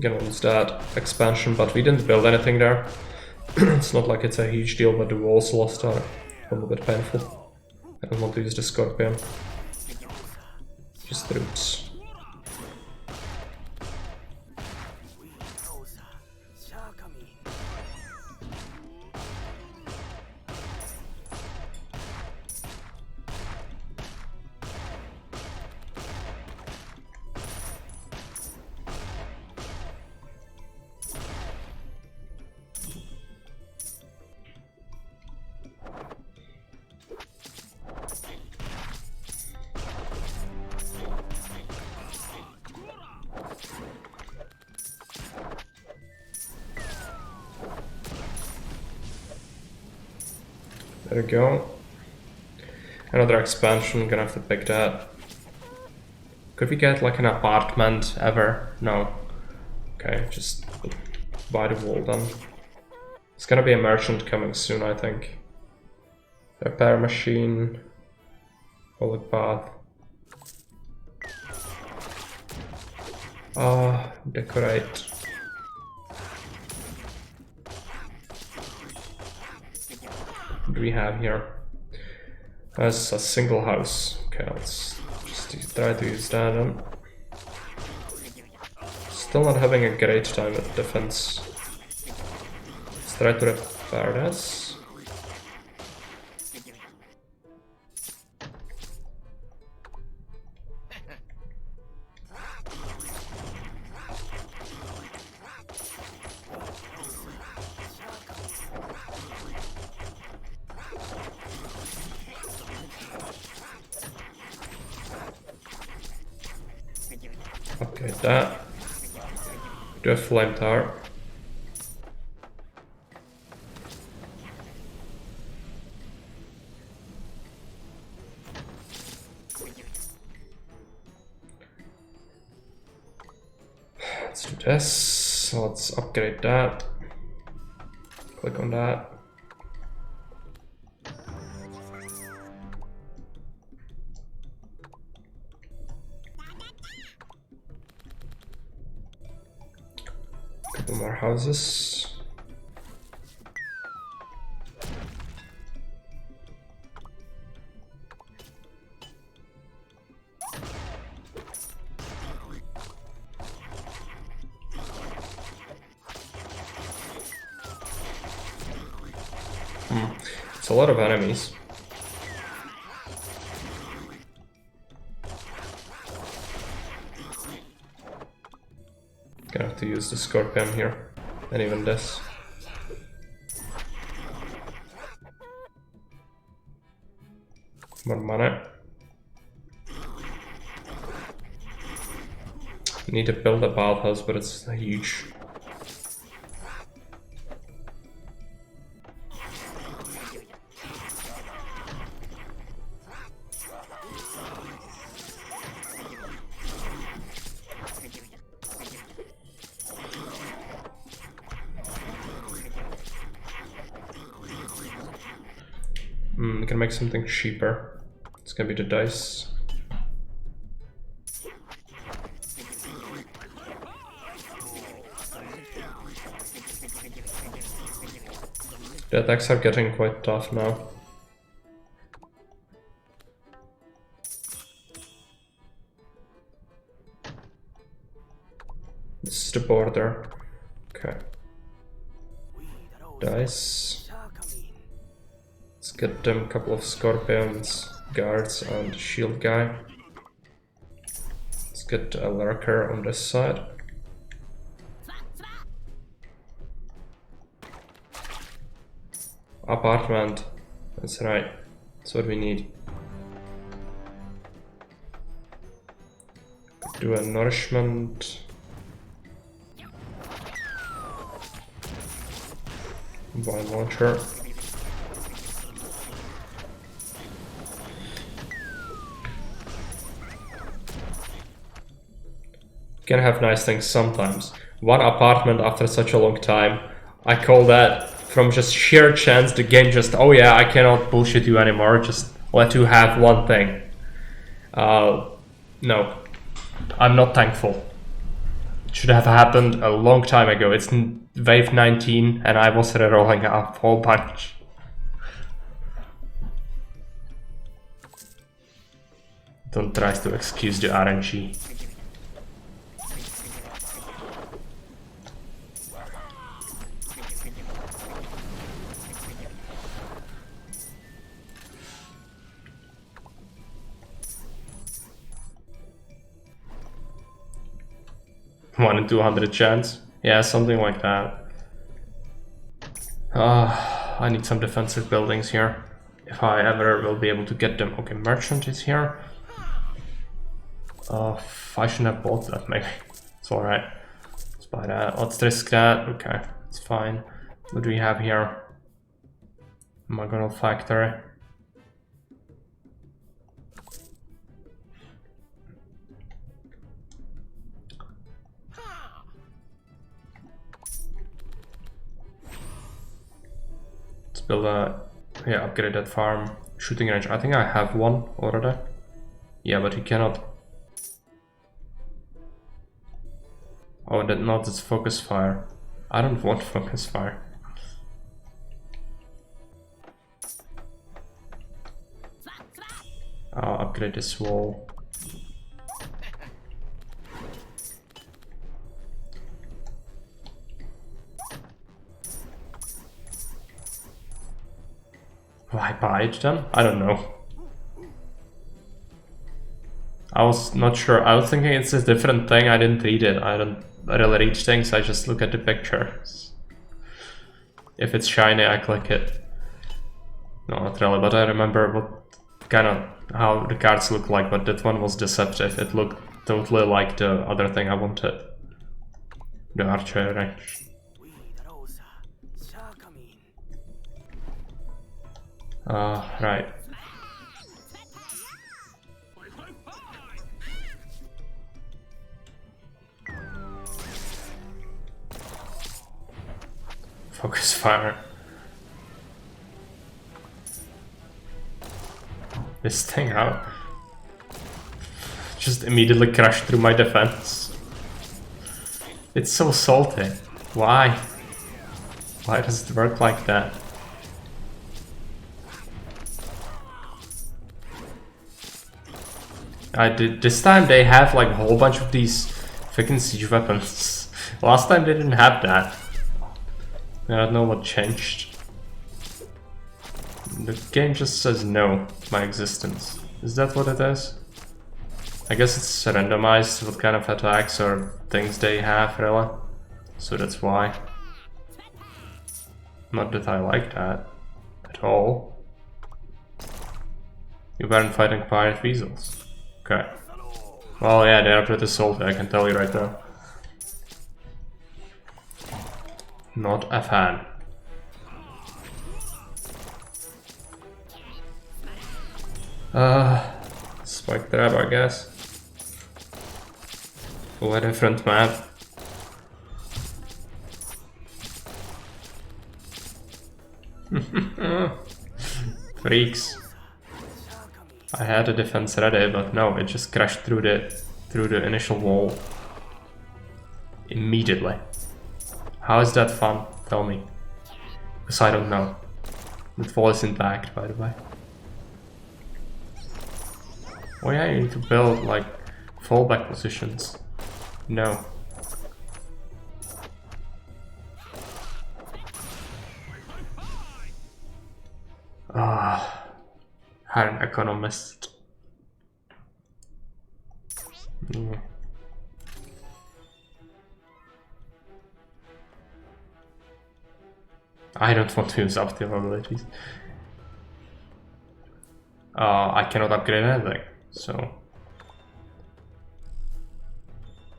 Gonna lose that expansion, but we didn't build anything there. It's not like it's a huge deal, but the walls lost are a little bit painful. I don't want to use the scorpion. Just troops. There we go. Another expansion, gonna have to pick that. Could we get like an apartment ever? No. Okay, just buy the wall then. It's gonna be a merchant coming soon, I think. Repair machine. Holy path. Decorate. What do we have here? That's a single house. Okay, let's just try to use that then. Still not having a great time with defense. Let's try to repair this. Okay, that. Do a flame tower. Let's do this. So let's upgrade that. Click on that. Couple more houses. It's a lot of enemies. Gonna have to use the scorpion here, and even this. More money. Need to build a bathhouse, but it's huge. We can make something cheaper. It's gonna be the dice. The attacks are getting quite tough now. This is the border. Okay. Dice. Let's get them a couple of scorpions, guards, and shield guy. Let's get a lurker on this side. Apartment. That's right. That's what we need. Do a nourishment. Buy launcher. Can have nice things sometimes. One apartment after such a long time. I call that from just sheer chance the game just, oh yeah, I cannot bullshit you anymore, just let you have one thing. No, I'm not thankful. It should have happened a long time ago. It's wave 19 and I was rerolling a whole bunch. Don't try to excuse the RNG. One in 200 chance. Yeah, something like that. I need some defensive buildings here. If I ever will be able to get them. Okay, merchant is here. I shouldn't have bought that, maybe. It's alright. Let's buy that. Let's risk that. Okay, it's fine. What do we have here? Magonal factory. Build a, yeah, upgrade that farm. Shooting range, I think I have one already. Yeah, but he cannot. Oh, that not it's focus fire. I don't want focus fire. I'll upgrade this wall. Why buy it then? I don't know. I was not sure. I was thinking it's a different thing. I didn't read it. I don't really read things. I just look at the pictures. If it's shiny, I click it. No, not really, but I remember what kind of how the cards look like, but that one was deceptive. It looked totally like the other thing I wanted. The archer range. Right. Focus fire. This thing out. Just immediately crashed through my defense. It's so salty. Why? Why does it work like that? This time they have like a whole bunch of these freaking siege weapons. Last time they didn't have that. I don't know what changed. The game just says no to my existence. Is that what it is? I guess it's randomized what kind of attacks or things they have, really. So that's why. Not that I like that at all. You weren't fighting pirate weasels. Okay. Well, yeah, they are pretty salty, I can tell you right now. Not a fan. Spike trap, I guess. Oh, a different map. Freaks. I had a defense ready, but no, it just crashed through the initial wall. Immediately. How is that fun? Tell me. Because I don't know. The wall is intact, by the way. Oh yeah, you need to build like fallback positions. No. Had an economist. Yeah. I don't want to use up the abilities. I cannot upgrade anything, so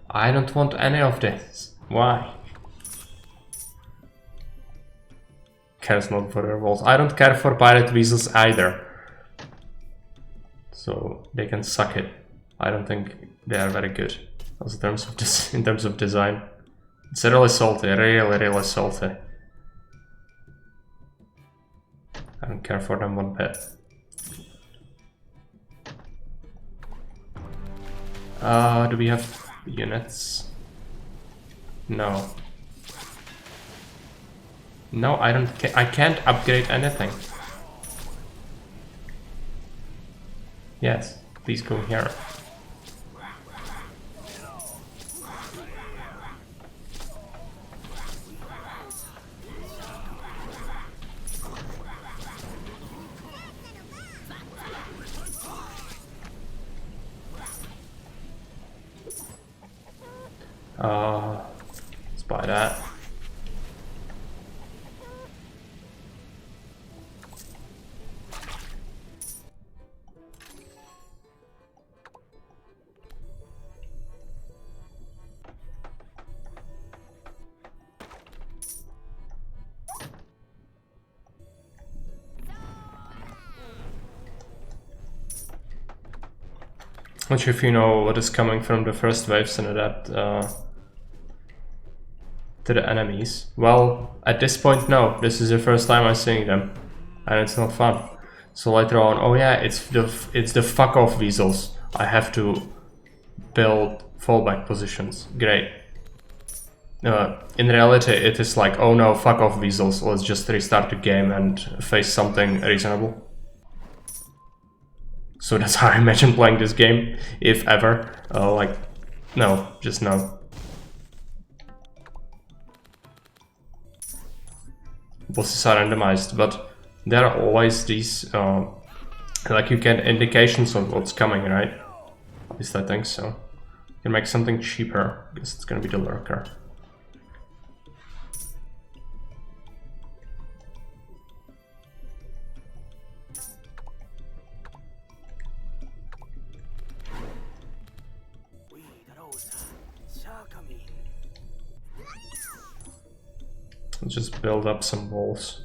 I don't want any of this. Why? Cares not for their walls. I don't care for pirate weasels either. So they can suck it. I don't think they are very good in terms of in terms of design. It's really salty, really salty. I don't care for them one bit. Do we have units? No. No, I can't upgrade anything. Yes, please go here. Let's buy that. Not sure if you know what is coming from the first waves and adapt to the enemies. Well, at this point, no. This is the first time I'm seeing them, and it's not fun. So later on, oh yeah, it's the fuck off weasels. I have to build fallback positions. Great. in reality, it is like, oh no, fuck off weasels, let's just restart the game and face something reasonable. So that's how I imagine playing this game, if ever. Like, no, just no. Bosses are randomized, but there are always these, like you get indications of what's coming, right? At least I think so. You can make something cheaper, I guess it's gonna be the lurker. Let's just build up some walls.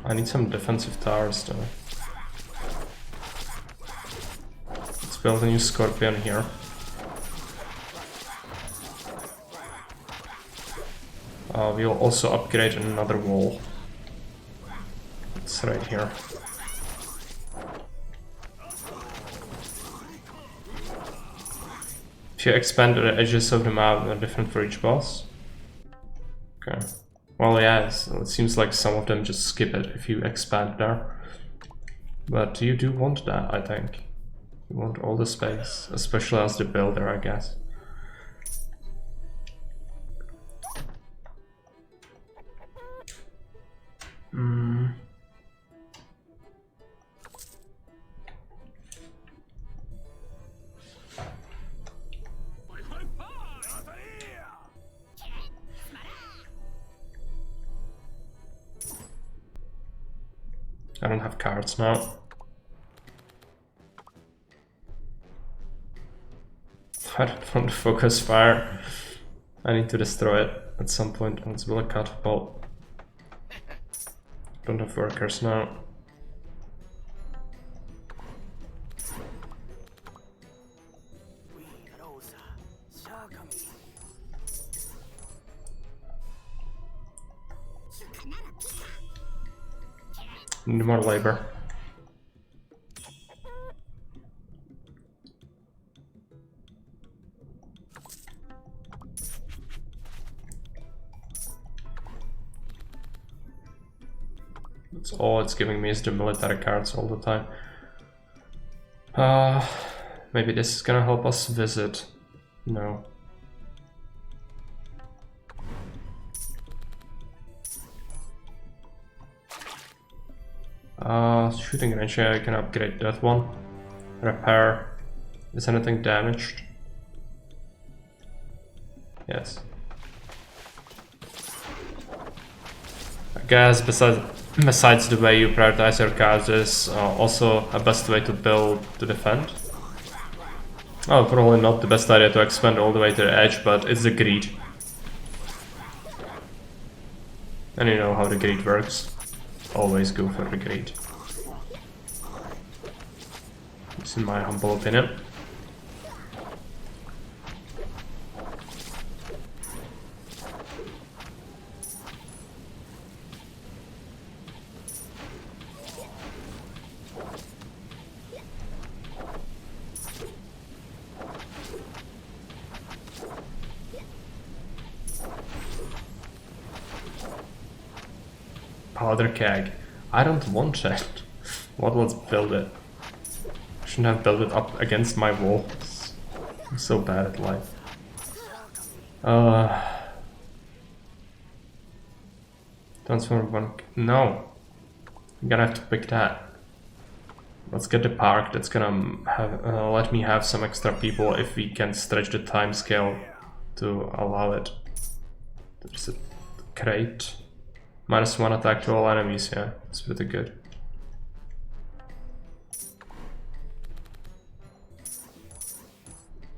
I need some defensive towers though. Let's build a new scorpion here. We'll also upgrade another wall. It's right here. If you expand the edges of the map, they're different for each boss. Okay. Well, yeah, it seems like some of them just skip it if you expand there. But you do want that, I think. You want all the space, especially as the builder, I guess. I don't have cards now. I don't want to focus fire. I need to destroy it at some point. Let's build a catapult. Don't have workers now. Need more labor. That's all it's giving me is the military cards all the time. Maybe this is gonna help us visit. No. Shooting range, yeah, I can upgrade that one. Repair. Is anything damaged? Yes. I guess besides the way you prioritize your cards is also a best way to build to defend. Oh, probably not the best idea to expand all the way to the edge, but it's the greed. And you know how the greed works. Always go for the greed. It's in my humble opinion. Powder keg. I don't want that. What? Let's build it. Shouldn't have built it up against my wall. I'm so bad at life. Transform one. No. I'm gonna have to pick that. Let's get the park. That's gonna have let me have some extra people if we can stretch the time scale to allow it. There's a crate. -1 attack to all enemies, yeah, it's pretty good.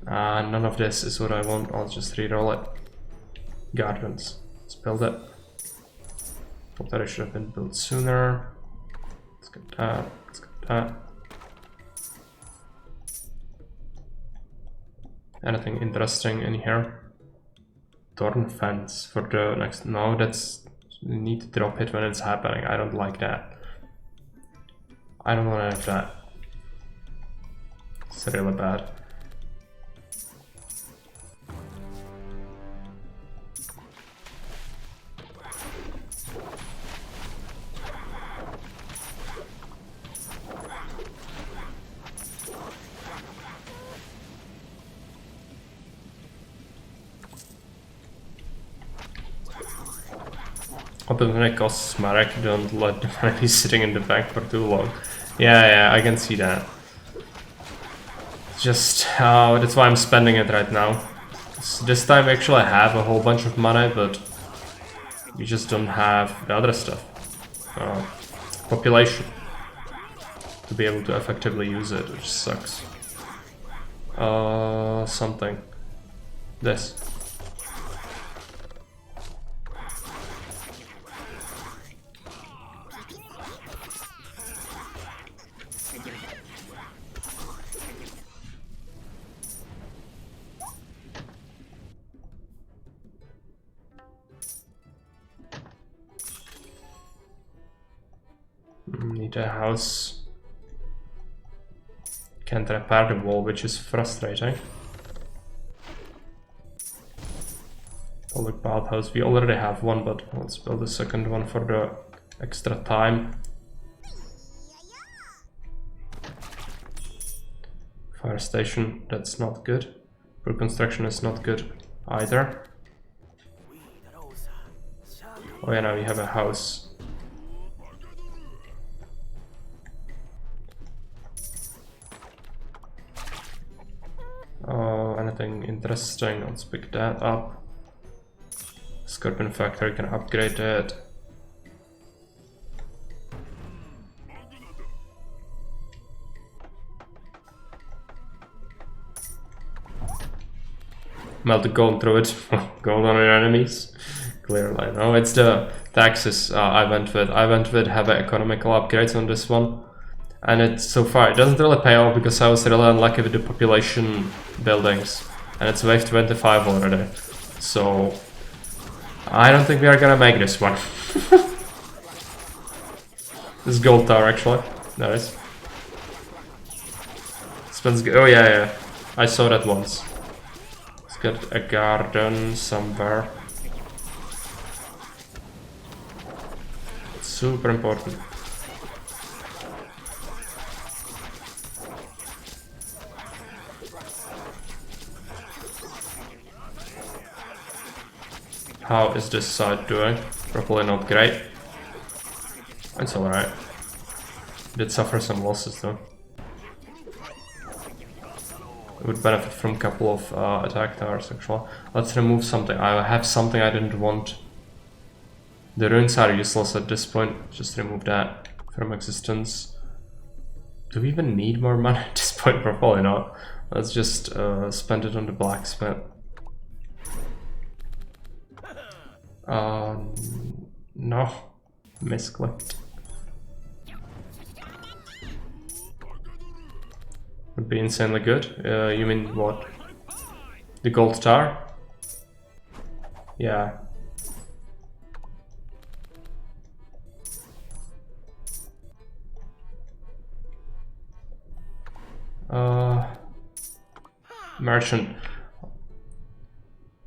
None of this is what I want, I'll just reroll it. Guardians, let's build it. Thought that it should have been built sooner. Let's get that, let's get that. Anything interesting in here? Thorn fence for the next, no, that's... You need to drop it when it's happening. I don't like that. I don't want to have that. It's really bad. too many costs, Marek. Don't let the money sitting in the bank for too long. Yeah, I can see that. Just, that's why I'm spending it right now. This time we actually have a whole bunch of money, but we just don't have the other stuff. Population. To be able to effectively use it, which sucks. Something. This. Need a house. Can't repair the wall, which is frustrating. Public bathhouse. We already have one, but let's build a second one for the extra time. Fire station, that's not good. Poor construction is not good either. Oh yeah, now we have a house. Anything interesting? Let's pick that up. Scorpion factory, can upgrade it. Melt gold through it. Gold on your enemies. Clearly, no. It's the taxes I went with. I went with heavy economical upgrades on this one. And it so far it doesn't really pay off because I was really unlucky with the population buildings, and it's wave 25 already. So I don't think we are gonna make this one. This gold tower actually. There is. Oh yeah. I saw that once. Let's get a garden somewhere. It's super important. How is this side doing? Probably not great. It's alright. Did suffer some losses though. It would benefit from a couple of attack towers actually. Let's remove something. I have something I didn't want. The ruins are useless at this point. Just remove that from existence. Do we even need more money at this point? Probably not. Let's just spend it on the blacksmith. No. Misclicked. Would be insanely good. You mean what? The gold tower? Yeah. Merchant.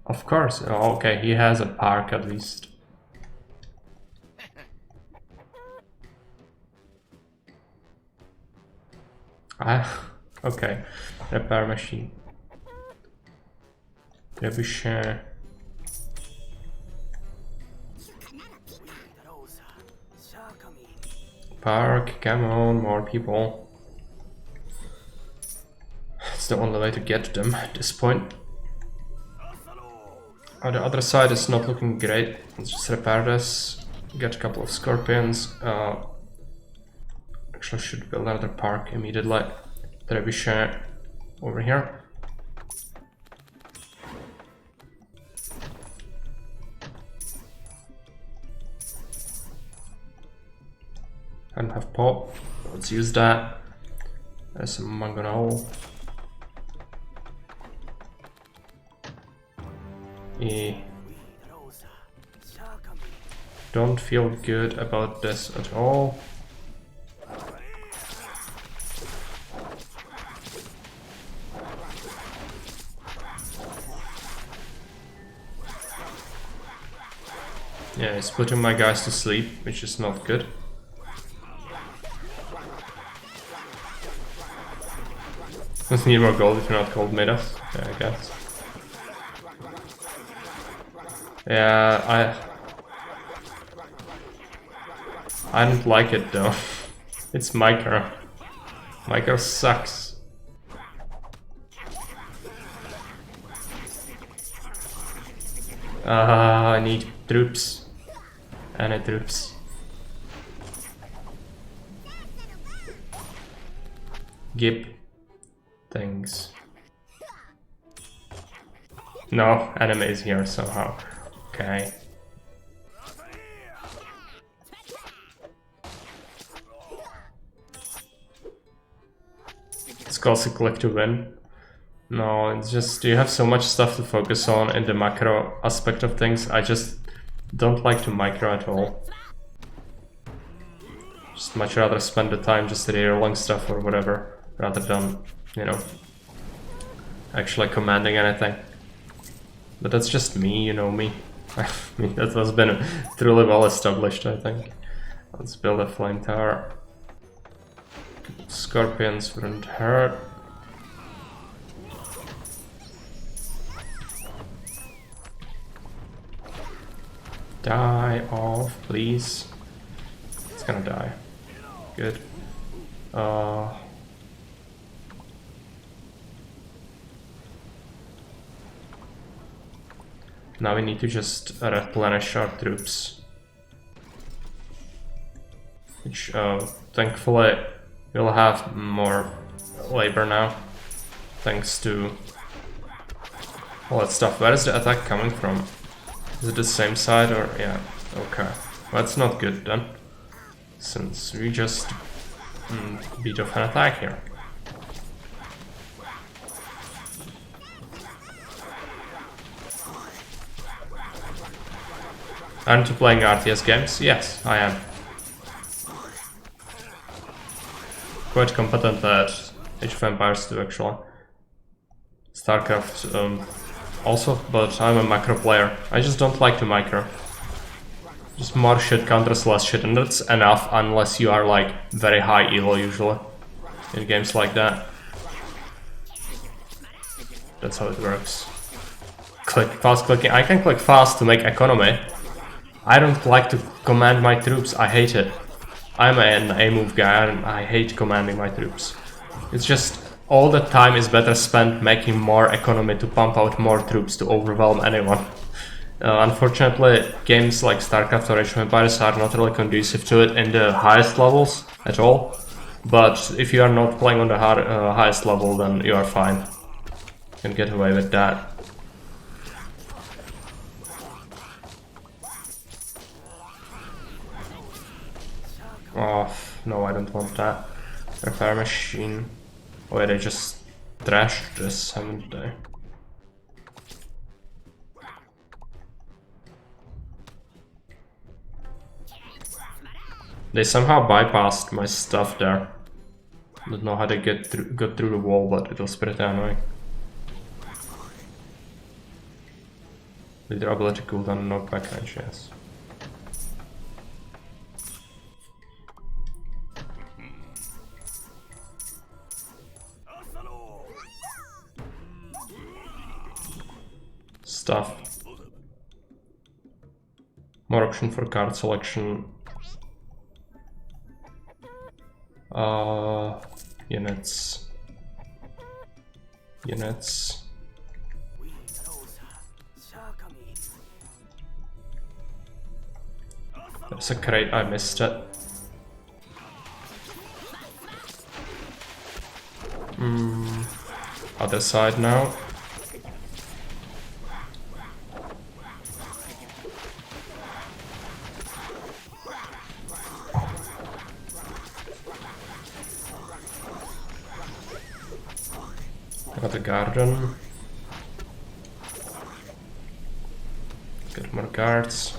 Of course. Oh, okay, he has a park at least. Okay. Repair machine. Trebuchet. Park, come on, more people. It's the only way to get to them at this point. Oh, the other side is not looking great. Let's just repair this. Get a couple of scorpions. Actually, I should build another park immediately. Trebuchet over here. And have pop. Let's use that. There's some mangonel. Don't feel good about this at all. Yeah, it's putting my guys to sleep, which is not good. Let's need more gold if you're not gold made us. Yeah, I guess. Yeah, I don't like it though. It's micro. Micro sucks. I need troops. Any troops. Gib things. No, enemy is here somehow. Okay. It's also click to win. No, it's just you have so much stuff to focus on in the macro aspect of things. I just don't like to micro at all. Just much rather spend the time just rerolling stuff or whatever, rather than, you know, actually commanding anything. But that's just me, you know me. I mean, that has been truly well established, I think. Let's build a flame tower. Scorpions wouldn't hurt. Die off, please. It's gonna die. Good. Now we need to just replenish our troops. Which, thankfully, we'll have more labor now. Thanks to all that stuff. Where is the attack coming from? Is it the same side or... yeah, okay. Well, that's not good then. Since we just beat off an attack here. Aren't you playing RTS games? Yes, I am. Quite competent at Age of Empires 2 actually. StarCraft also, but I'm a macro player. I just don't like to micro. Just more shit counters less shit, and that's enough unless you are like very high elo usually in games like that. That's how it works. Click, fast clicking. I can click fast to make economy. I don't like to command my troops, I hate it. I'm an A-move guy and I hate commanding my troops. It's just all the time is better spent making more economy to pump out more troops to overwhelm anyone. Unfortunately, games like StarCraft or Age of Empires are not really conducive to it in the highest levels at all. But if you are not playing on the highest level, then you are fine. You can get away with that. Oh, no, I don't want that. Repair machine. Wait, they just trashed this, haven't they? They somehow bypassed my stuff there. Don't know how they got through the wall, but it was pretty annoying. Leader ability cooldown, knockback range, yes. Stuff. More option for card selection. Units. Units. There's a crate, I missed it. Other side now. Got a garden. Get more guards.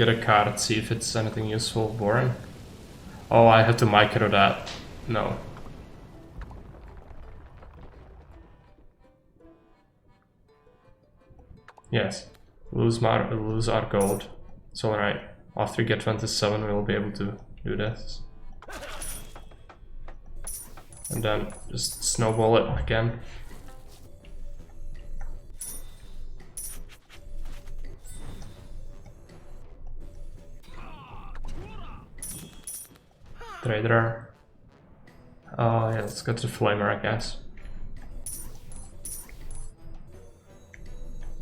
get a card, see if it's anything useful. Warren. Oh, I have to micro that. No. Yes. Lose our gold. It's alright. After we get 27, we'll be able to do this. And then just snowball it again. Trader. Yeah, let's get the flamer, I guess.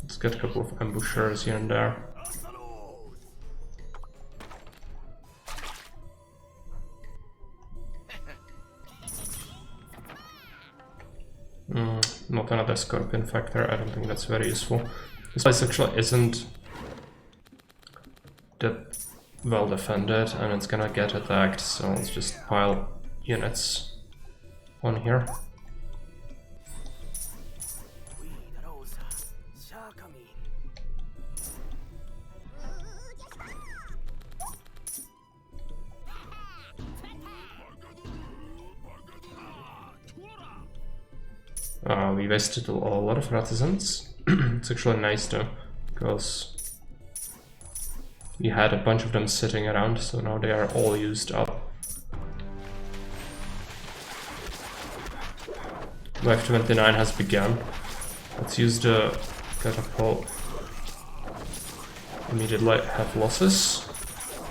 Let's get a couple of ambushers here and there. Not another scorpion factor, I don't think that's very useful. This place actually isn't that well defended and it's gonna get attacked, so let's just pile units on here. We wasted a lot of artisans. It's actually nice though, because we had a bunch of them sitting around, so now they are all used up. Wave 29 has begun. Let's use the catapult. Immediately have losses.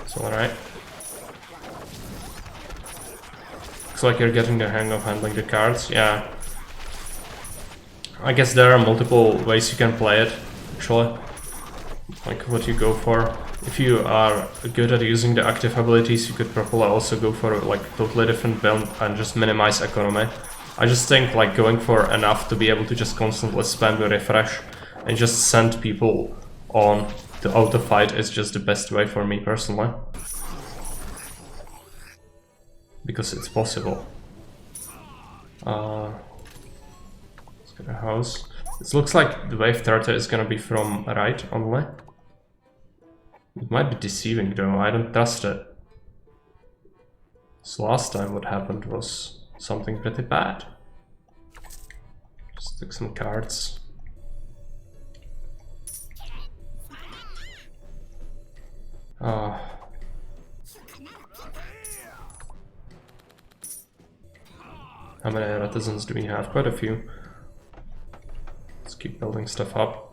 It's alright. Looks like you're getting the hang of handling the cards. Yeah. I guess there are multiple ways you can play it, actually. Like what you go for. If you are good at using the active abilities, you could probably also go for like totally different build and just minimize economy. I just think like going for enough to be able to just constantly spam the refresh and just send people on to auto fight is just the best way for me personally. Because it's possible. A house. It looks like the wave 30 is gonna be from right only. It might be deceiving though, I don't trust it. So last time what happened was something pretty bad. Just took some cards. How many artisans do we have? Quite a few. Let's keep building stuff up.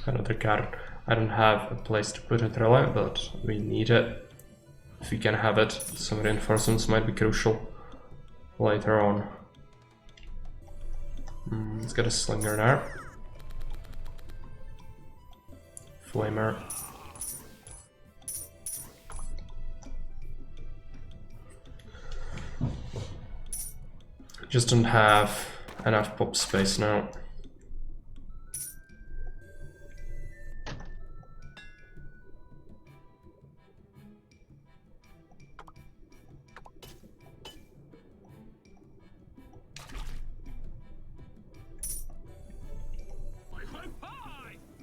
Another card. I don't have a place to put it really, but we need it. If we can have it, some reinforcements might be crucial later on. Let's get a slinger there. Flamer. Just don't have enough pop space now.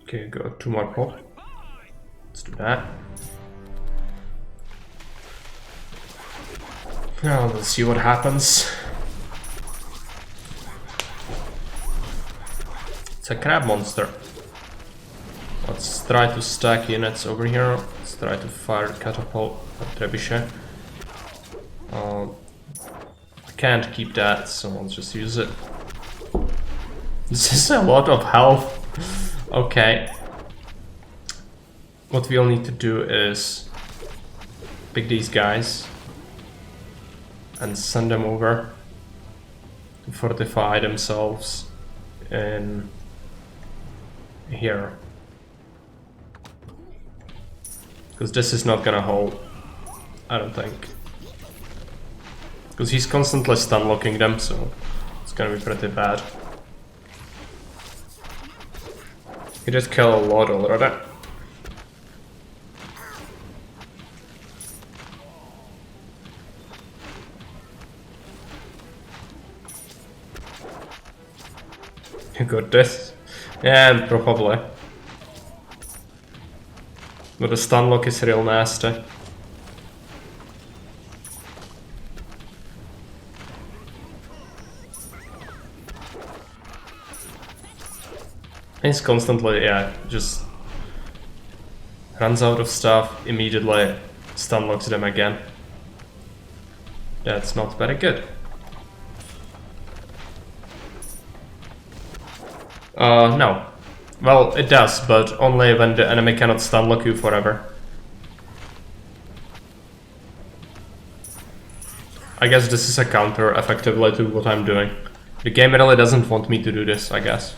Okay, got 2 more pop. Let's do that. Now let's see what happens. It's a crab monster. Let's try to stack units over here. Let's try to fire catapult at trebuchet. I can't keep that, so let's just use it. This is a lot of health. Okay. What we'll need to do is pick these guys and send them over to fortify themselves in here. Because this is not gonna hold. I don't think. Because he's constantly stun locking them, so it's gonna be pretty bad. He did kill a lot already. You got this? Yeah, probably. But the stun lock is real nasty. He's constantly, yeah, just runs out of stuff, immediately stun locks them again. That's not very good. No. Well, it does, but only when the enemy cannot stun lock you forever. I guess this is a counter, effectively, to what I'm doing. The game really doesn't want me to do this, I guess.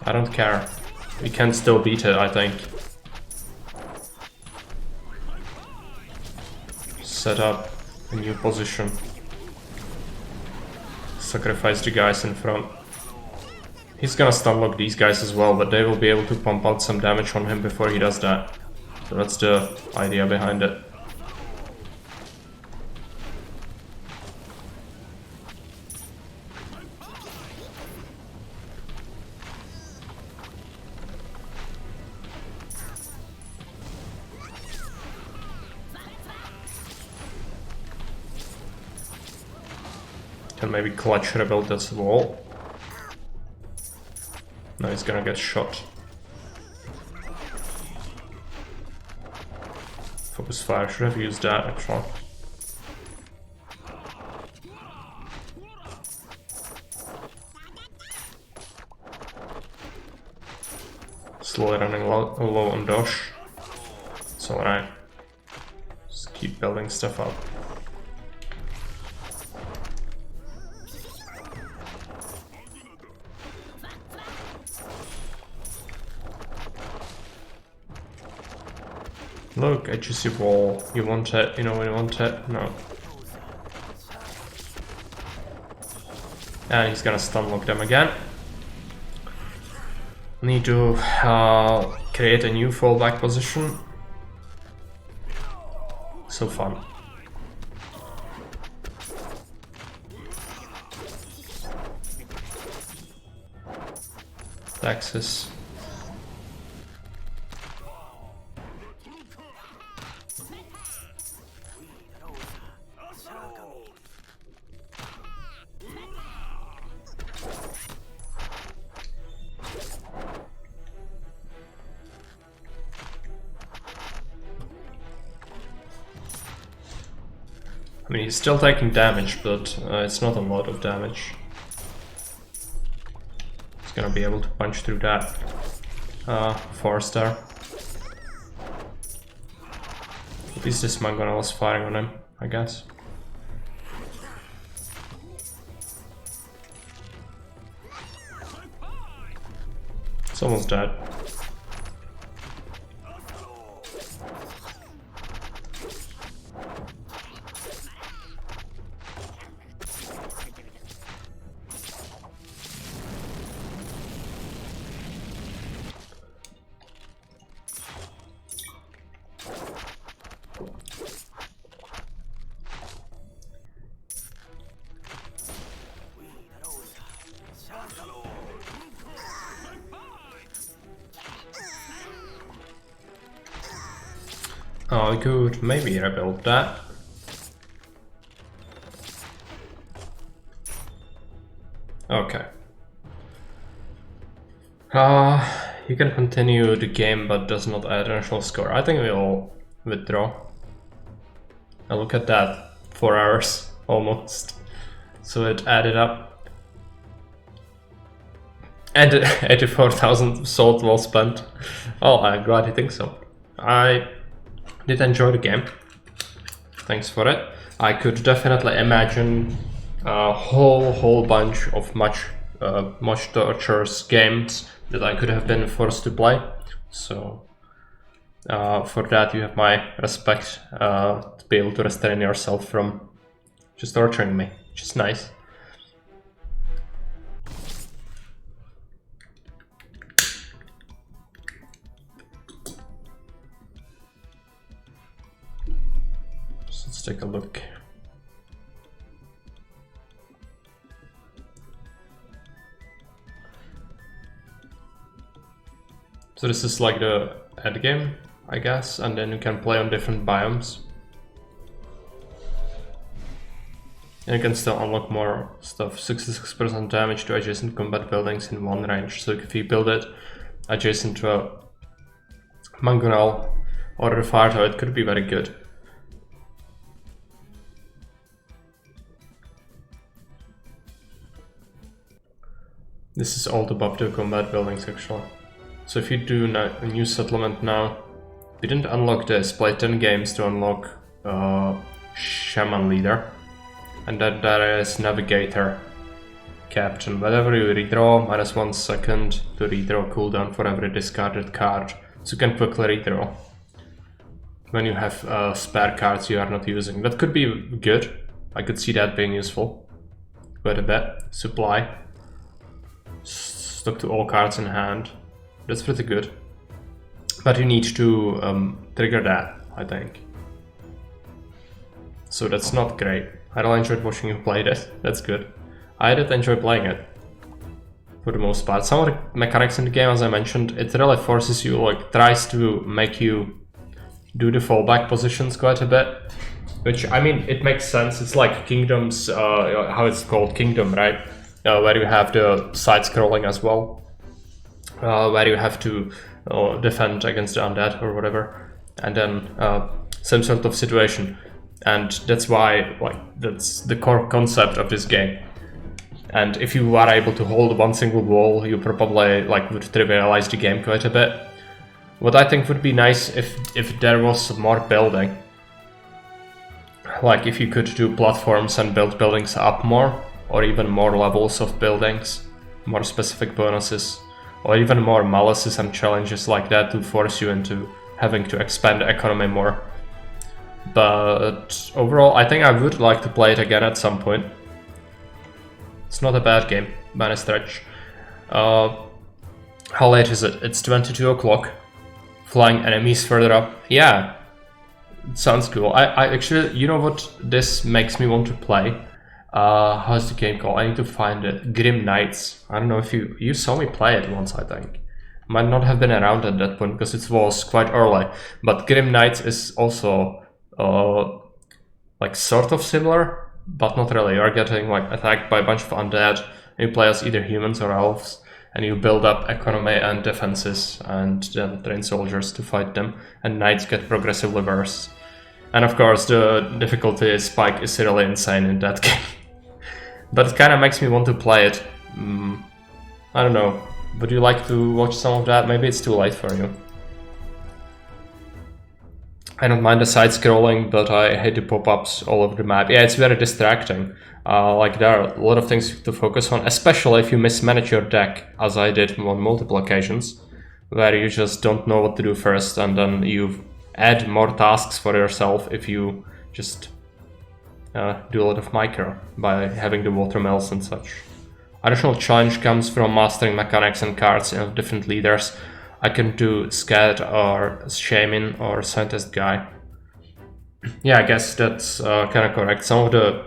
I don't care. We can still beat it, I think. Set up a new position. Sacrifice the guys in front. He's gonna stun lock these guys as well, but they will be able to pump out some damage on him before he does that. So that's the idea behind it. Can maybe clutch rebuild this wall. No, he's gonna get shot. Focus fire, should have used that actually. Slowly running low on Dosh. It's alright. Just keep building stuff up. Look, I just see wall. You want it, you know when you want it? No. And he's gonna stun lock them again. Need to create a new fallback position. So fun. Texas. I mean, he's still taking damage, but it's not a lot of damage. He's gonna be able to punch through that 4-star. At least this Mangonel was firing on him, I guess. It's almost dead. Oh, I could maybe rebuild that. Okay. You can continue the game, but does not add initial score. I think we'll withdraw. Now look at that, 4 hours almost. So it added up. And 84,000 salt well spent. Oh, I'm glad you think so. I did enjoy the game. Thanks for it. I could definitely imagine a whole bunch of much torturous games that I could have been forced to play. So For that you have my respect, to be able to restrain yourself from just torturing me, which is nice. So let's take a look. So this is like the end game, I guess, and then you can play on different biomes. And you can still unlock more stuff. 66% damage to adjacent combat buildings in one range. So if you build it adjacent to a mangonel or a fire tower, it could be very good. This is all above the combat buildings actually. So if you do a new settlement now, we didn't unlock this, play 10 games to unlock Shaman Leader. And then there is Navigator Captain. Whenever you redraw, -1 second to redraw cooldown for every discarded card. So you can quickly redraw when you have spare cards you are not using. That could be good. I could see that being useful quite a bit. Supply. Stuck to all cards in hand. That's pretty good. But you need to trigger that, I think. So that's not great. I really enjoyed watching you play this. That's good. I did enjoy playing it, for the most part. Some of the mechanics in the game, as I mentioned, it really forces you, like, tries to make you do the fallback positions quite a bit. Which, I mean, it makes sense. It's like Kingdoms, how it's called, Kingdom, right? Where you have the side-scrolling as well. Where you have to defend against the undead or whatever. And then some sort of situation. And that's why, like, that's the core concept of this game. And if you are able to hold one single wall, you probably, like, would trivialize the game quite a bit. What I think would be nice if there was more building. Like if you could do platforms and build buildings up more, or even more levels of buildings, more specific bonuses, or even more malices and challenges like that to force you into having to expand the economy more. But overall, I think I would like to play it again at some point. It's not a bad game, by any stretch. How late is it? It's 22 o'clock. Flying enemies further up. Yeah, it sounds cool. I actually, you know what this makes me want to play? How's the game called? I need to find it. Grim Knights. I don't know if you saw me play it once, I think. Might not have been around at that point because it was quite early. But Grim Knights is also like sort of similar, but not really. You're getting like attacked by a bunch of undead. You play as either humans or elves, and you build up economy and defenses, and then train soldiers to fight them. And knights get progressively worse. And of course, the difficulty spike is really insane in that game. But it kind of makes me want to play it. I don't know. Would you like to watch some of that? Maybe it's too late for you. I don't mind the side-scrolling, but I hate the pop-ups all over the map. Yeah, it's very distracting. Like there are a lot of things to focus on, especially if you mismanage your deck, as I did on multiple occasions, where you just don't know what to do first, and then you add more tasks for yourself if you just do a lot of micro by having the watermills and such. Additional challenge comes from mastering mechanics and cards of different leaders. I can do Scat or Shaman or Scientist Guy. Yeah, I guess that's kind of correct. Some of the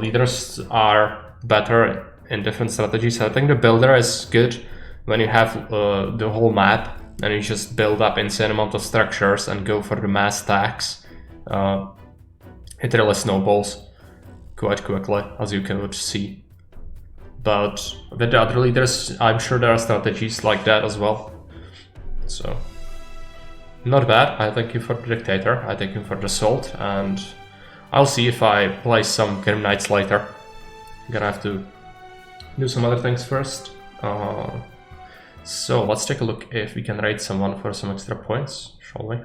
leaders are better in different strategies. I think the builder is good when you have the whole map and you just build up insane amount of structures and go for the mass attacks. It really snowballs quite quickly, as you can see. But with the other leaders, I'm sure there are strategies like that as well. So, not bad. I thank you for the Dictator, I thank you for the Assault, and I'll see if I play some Grim Knights later. I'm gonna have to do some other things first. So, let's take a look if we can raid someone for some extra points, shall we?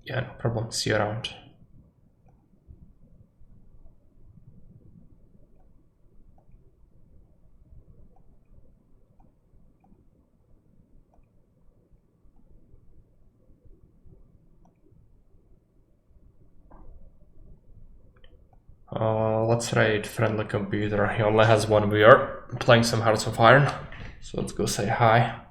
Yeah, no problem. See you around. let's raid friendly computer. He only has one viewer playing some Hearts of Iron. So let's go say hi.